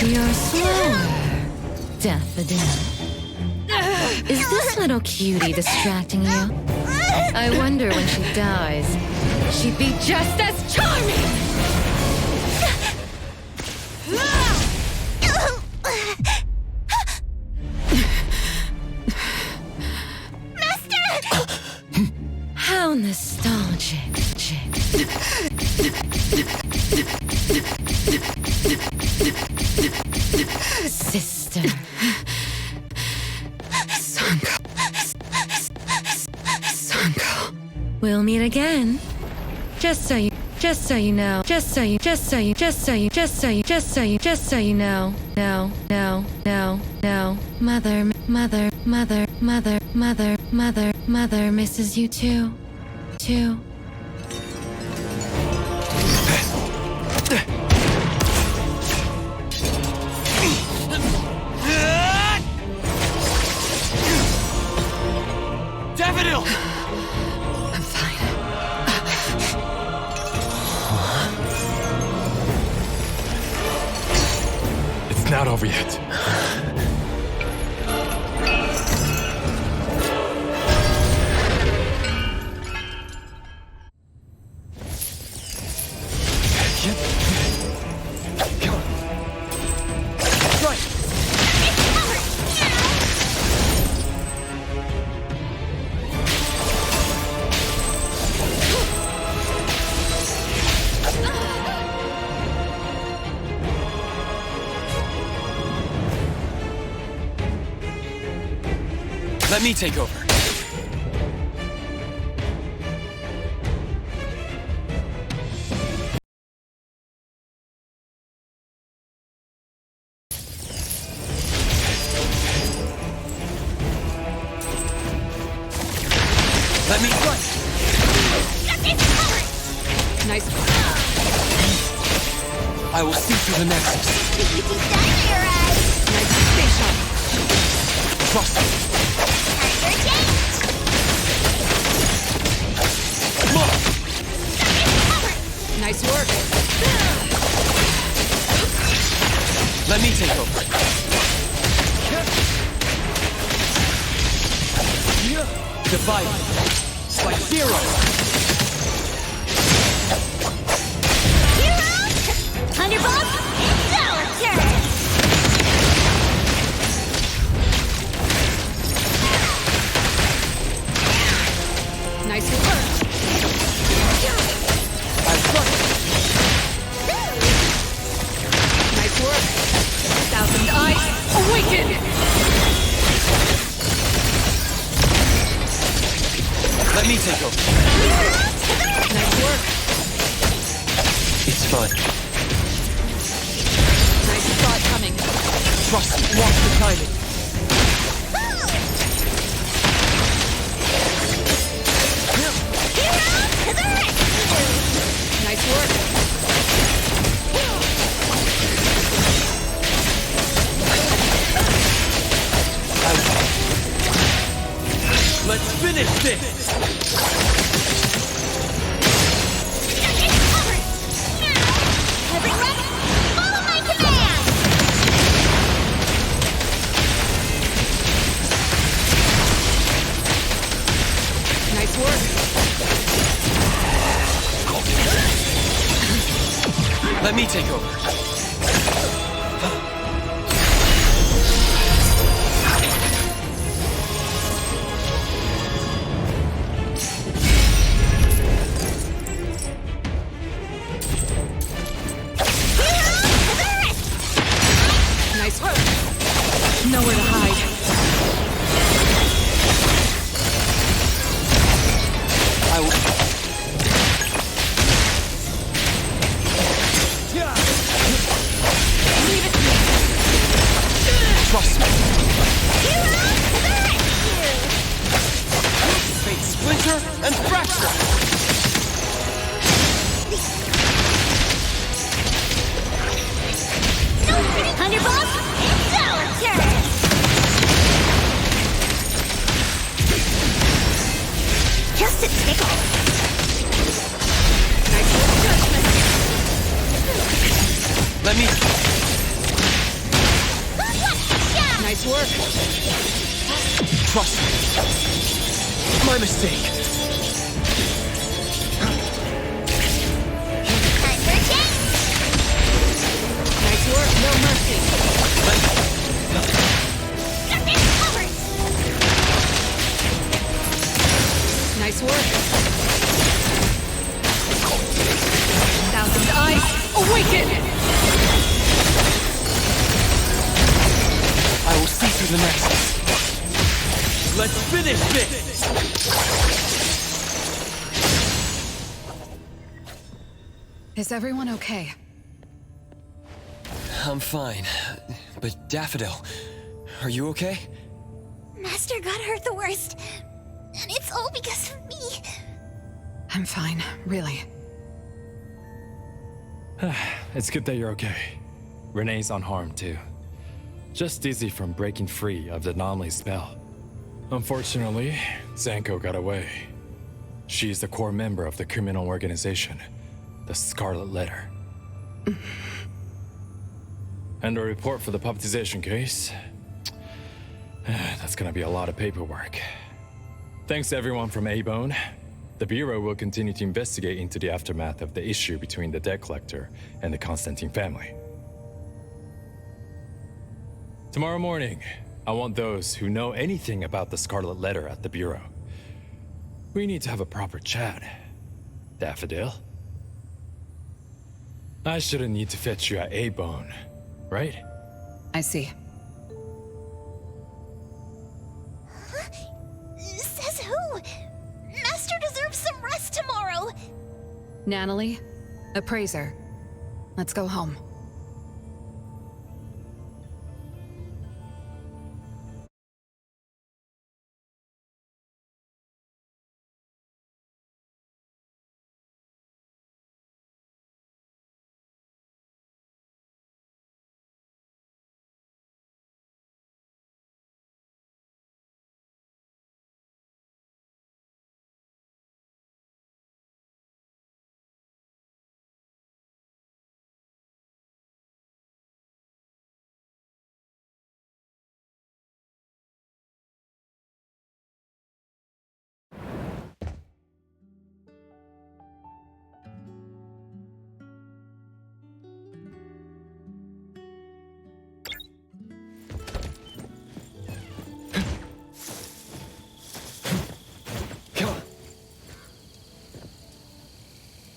You're slower, Daffodil. Is this little cutie distracting you? I wonder when she dies, she'd be just as charming! How nostalgic. Sister. Sanko. We'll meet again. Just so you know. No. Mother misses you too. Daffodil! I'm fine. It's not over yet. Let me take over. Let me run. Nice. I will see through the nexus. Nice. Stay sharp. Trust me. Nice work. Let me take over. Divide. Like zero. Thunderbolt, solitaire. Nice work. Nice work. Thousand Eyes, awaken! Let me take over. Nice work. It's fine. Nice thought coming. Trust me. Watch the timing. Nice work. Let's finish this! Everyone, follow my command! Nice work. Let me take over. Nice work. Nowhere to hide. I will. Leave it. Trust me. Fate splinter and fracture. Thunderbolt, solitaire. Just a tickle. Nice work, judgment. Let me. Nice work. Trust me. My mistake. Nice work, no mercy. Nice work. Awaken! I will see through the nexus. Let's finish this! Is everyone okay? I'm fine. But Daffodil, are you okay? Master got hurt the worst. And it's all because of me. I'm fine, really. It's good that you're okay. Renee's unharmed too. Just dizzy from breaking free of the Anomaly spell. Unfortunately, Zanko got away. She is the core member of the criminal organization, the Scarlet Letter. And a report for the puppetization case. That's gonna be a lot of paperwork. Thanks to everyone from A-Bone. The Bureau will continue to investigate into the aftermath of the issue between the debt collector and the Constantine family. Tomorrow morning, I want those who know anything about the Scarlet Letter at the Bureau. We need to have a proper chat. Daffodil? I shouldn't need to fetch you at A-Bone, right? I see. Says who? Master deserves some rest tomorrow. Natalie, appraiser. Let's go home.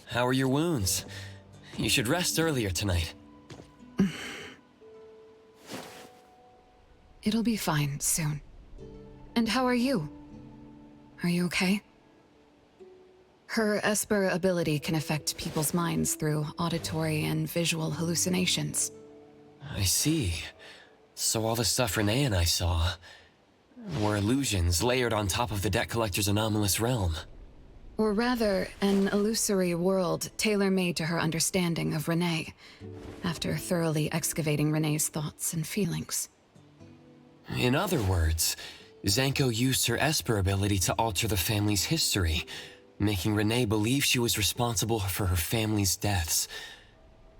How are your wounds? You should rest earlier tonight. It'll be fine soon. And how are you? Are you okay? Her Esper ability can affect people's minds through auditory and visual hallucinations. I see. So all the stuff Renee and I saw were illusions layered on top of the debt collector's anomalous realm. Or rather, an illusory world tailor-made to her understanding of Renee, after thoroughly excavating Renee's thoughts and feelings. In other words, Zanko used her Esper ability to alter the family's history, making Renee believe she was responsible for her family's deaths,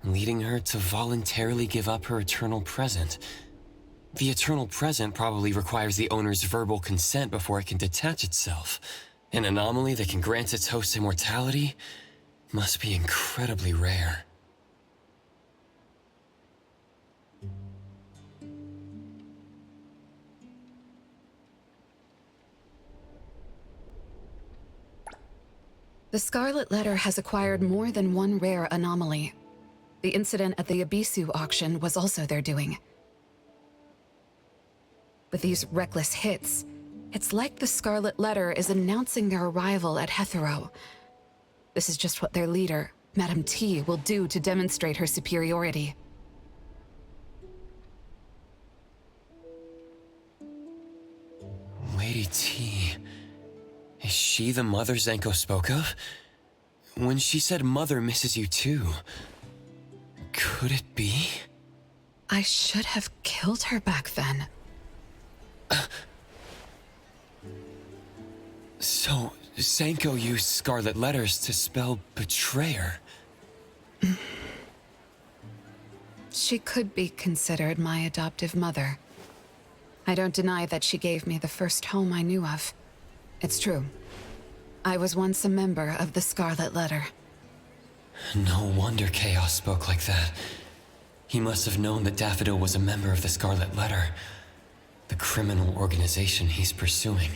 leading her to voluntarily give up her eternal present. The eternal present probably requires the owner's verbal consent before it can detach itself. An anomaly that can grant its host immortality must be incredibly rare. The Scarlet Letter has acquired more than one rare anomaly. The incident at the Abisu auction was also their doing. With these reckless hits, it's like the Scarlet Letter is announcing their arrival at Hethereau. This is just what their leader, Madame T, will do to demonstrate her superiority. Lady T... Is she the mother Zanko spoke of? When she said Mother misses you too, could it be? I should have killed her back then. So, Zanko used scarlet letters to spell betrayer. She could be considered my adoptive mother. I don't deny that she gave me the first home I knew of. It's true. I was once a member of the Scarlet Letter. No wonder Chaos spoke like that. He must have known that Daffodil was a member of the Scarlet Letter, the criminal organization he's pursuing.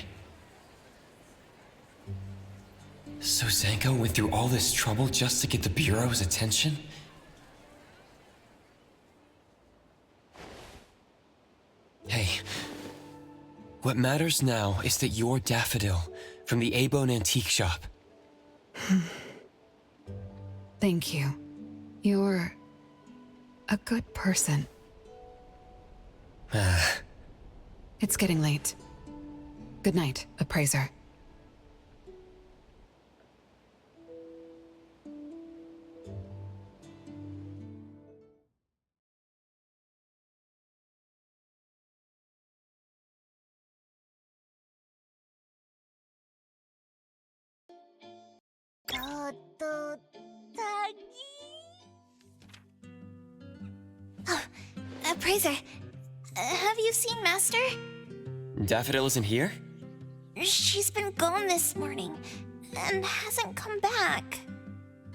So Zanko went through all this trouble just to get the Bureau's attention? Hey, what matters now is that you're Daffodil from the A-Bone Antique Shop. Thank you. You're a good person. It's getting late. Good night, Appraiser. Appraiser, have you seen Master? Daffodil isn't here? She's been gone this morning, and hasn't come back.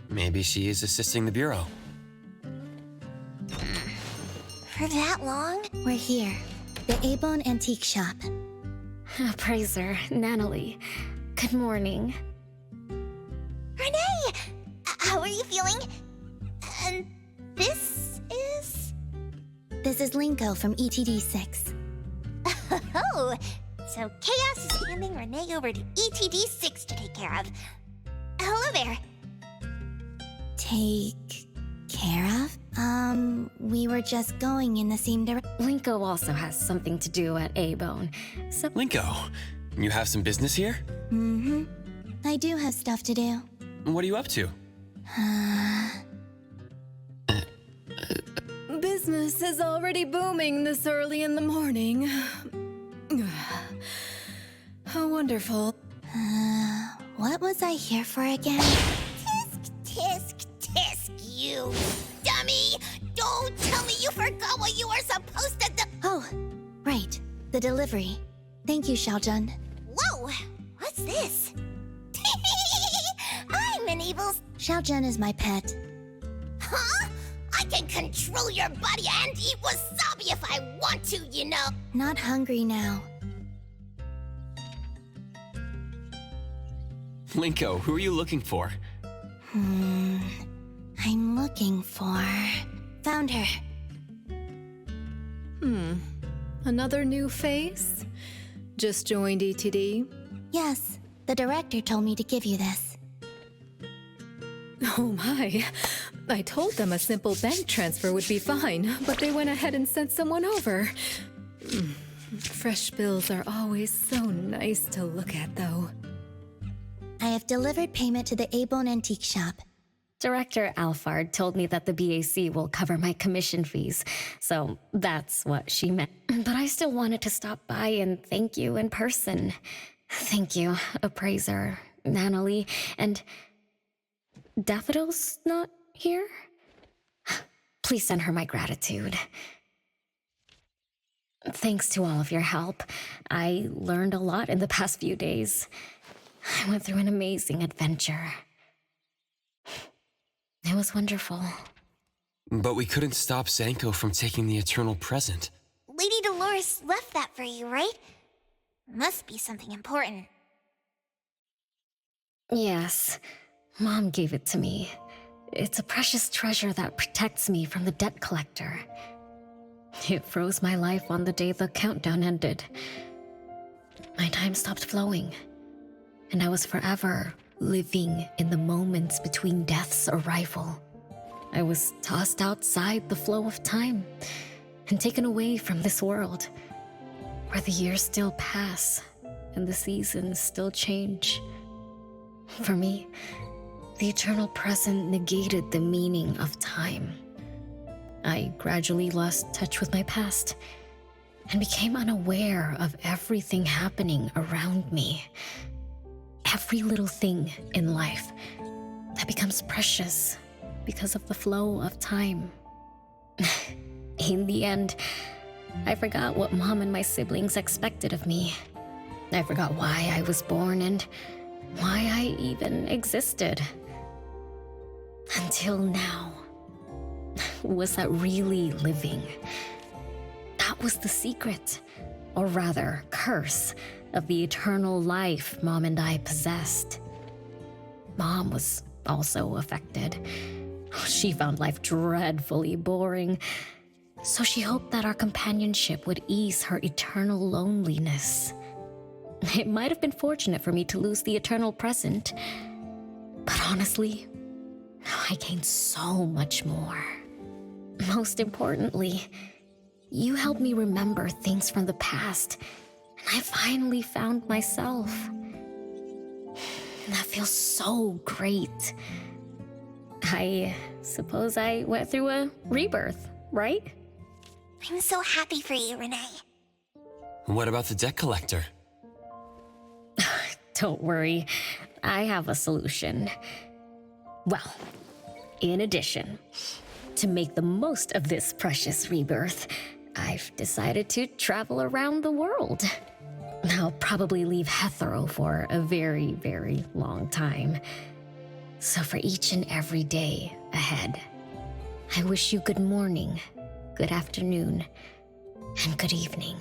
Maybe she is assisting the Bureau. For that long? We're here. The A-Bone Antique Shop. Appraiser, Anomaly. Good morning. Renee! How are you feeling? And this is? This is Linko from ETD 6. Oh, so Chaos is handing Renee over to ETD 6 to take care of. Hello there. Take care of? We were just going in the same direction. Linko also has something to do at A-Bone, so... Linko, you have some business here? Mm-hmm. I do have stuff to do. What are you up to? Business is already booming this early in the morning. How wonderful. What was I here for again? Tisk, you dummy! Don't tell me you forgot what you were supposed to do! Oh, right. The delivery. Thank you, Xiaojun. Whoa! What's this? I'm an evil... Xiaojun is my pet. Huh? I can control your body and eat wasabi if I want to, you know! Not hungry now. Linko, who are you looking for? I'm looking for... Found her. Another new face? Just joined ETD? Yes, the director told me to give you this. Oh my. I told them a simple bank transfer would be fine, but they went ahead and sent someone over. Fresh bills are always so nice to look at, though. I have delivered payment to the A-Bone Antique Shop. Director Alphard told me that the BAC will cover my commission fees, so that's what she meant. But I still wanted to stop by and thank you in person. Thank you, Appraiser, Anomaly, and... Daffodil's not here? Please send her my gratitude. Thanks to all of your help. I learned a lot in the past few days. I went through an amazing adventure. It was wonderful. But we couldn't stop Zanko from taking the Eternal Present. Lady Dolores left that for you, right? Must be something important. Yes. Mom gave it to me. It's a precious treasure that protects me from the debt collector. It froze my life on the day the countdown ended. My time stopped flowing, and I was forever living in the moments between death's arrival. I was tossed outside the flow of time and taken away from this world, where the years still pass and the seasons still change. For me, the eternal present negated the meaning of time. I gradually lost touch with my past and became unaware of everything happening around me. Every little thing in life that becomes precious because of the flow of time. In the end, I forgot what Mom and my siblings expected of me. I forgot why I was born and why I even existed. Until now. Was that really living? That was the secret, or rather, curse, of the eternal life Mom and I possessed. Mom was also affected. She found life dreadfully boring, So she hoped that our companionship would ease her eternal loneliness. It might have been fortunate for me to lose the eternal present, but honestly, I gained so much more. Most importantly, you helped me remember things from the past, and I finally found myself. That feels so great. I suppose I went through a rebirth, right? I'm so happy for you, Renee. What about the debt collector? Don't worry, I have a solution. Well, in addition, to make the most of this precious rebirth, I've decided to travel around the world. I'll probably leave Hethereau for a very, very long time. So for each and every day ahead, I wish you good morning, good afternoon, and good evening.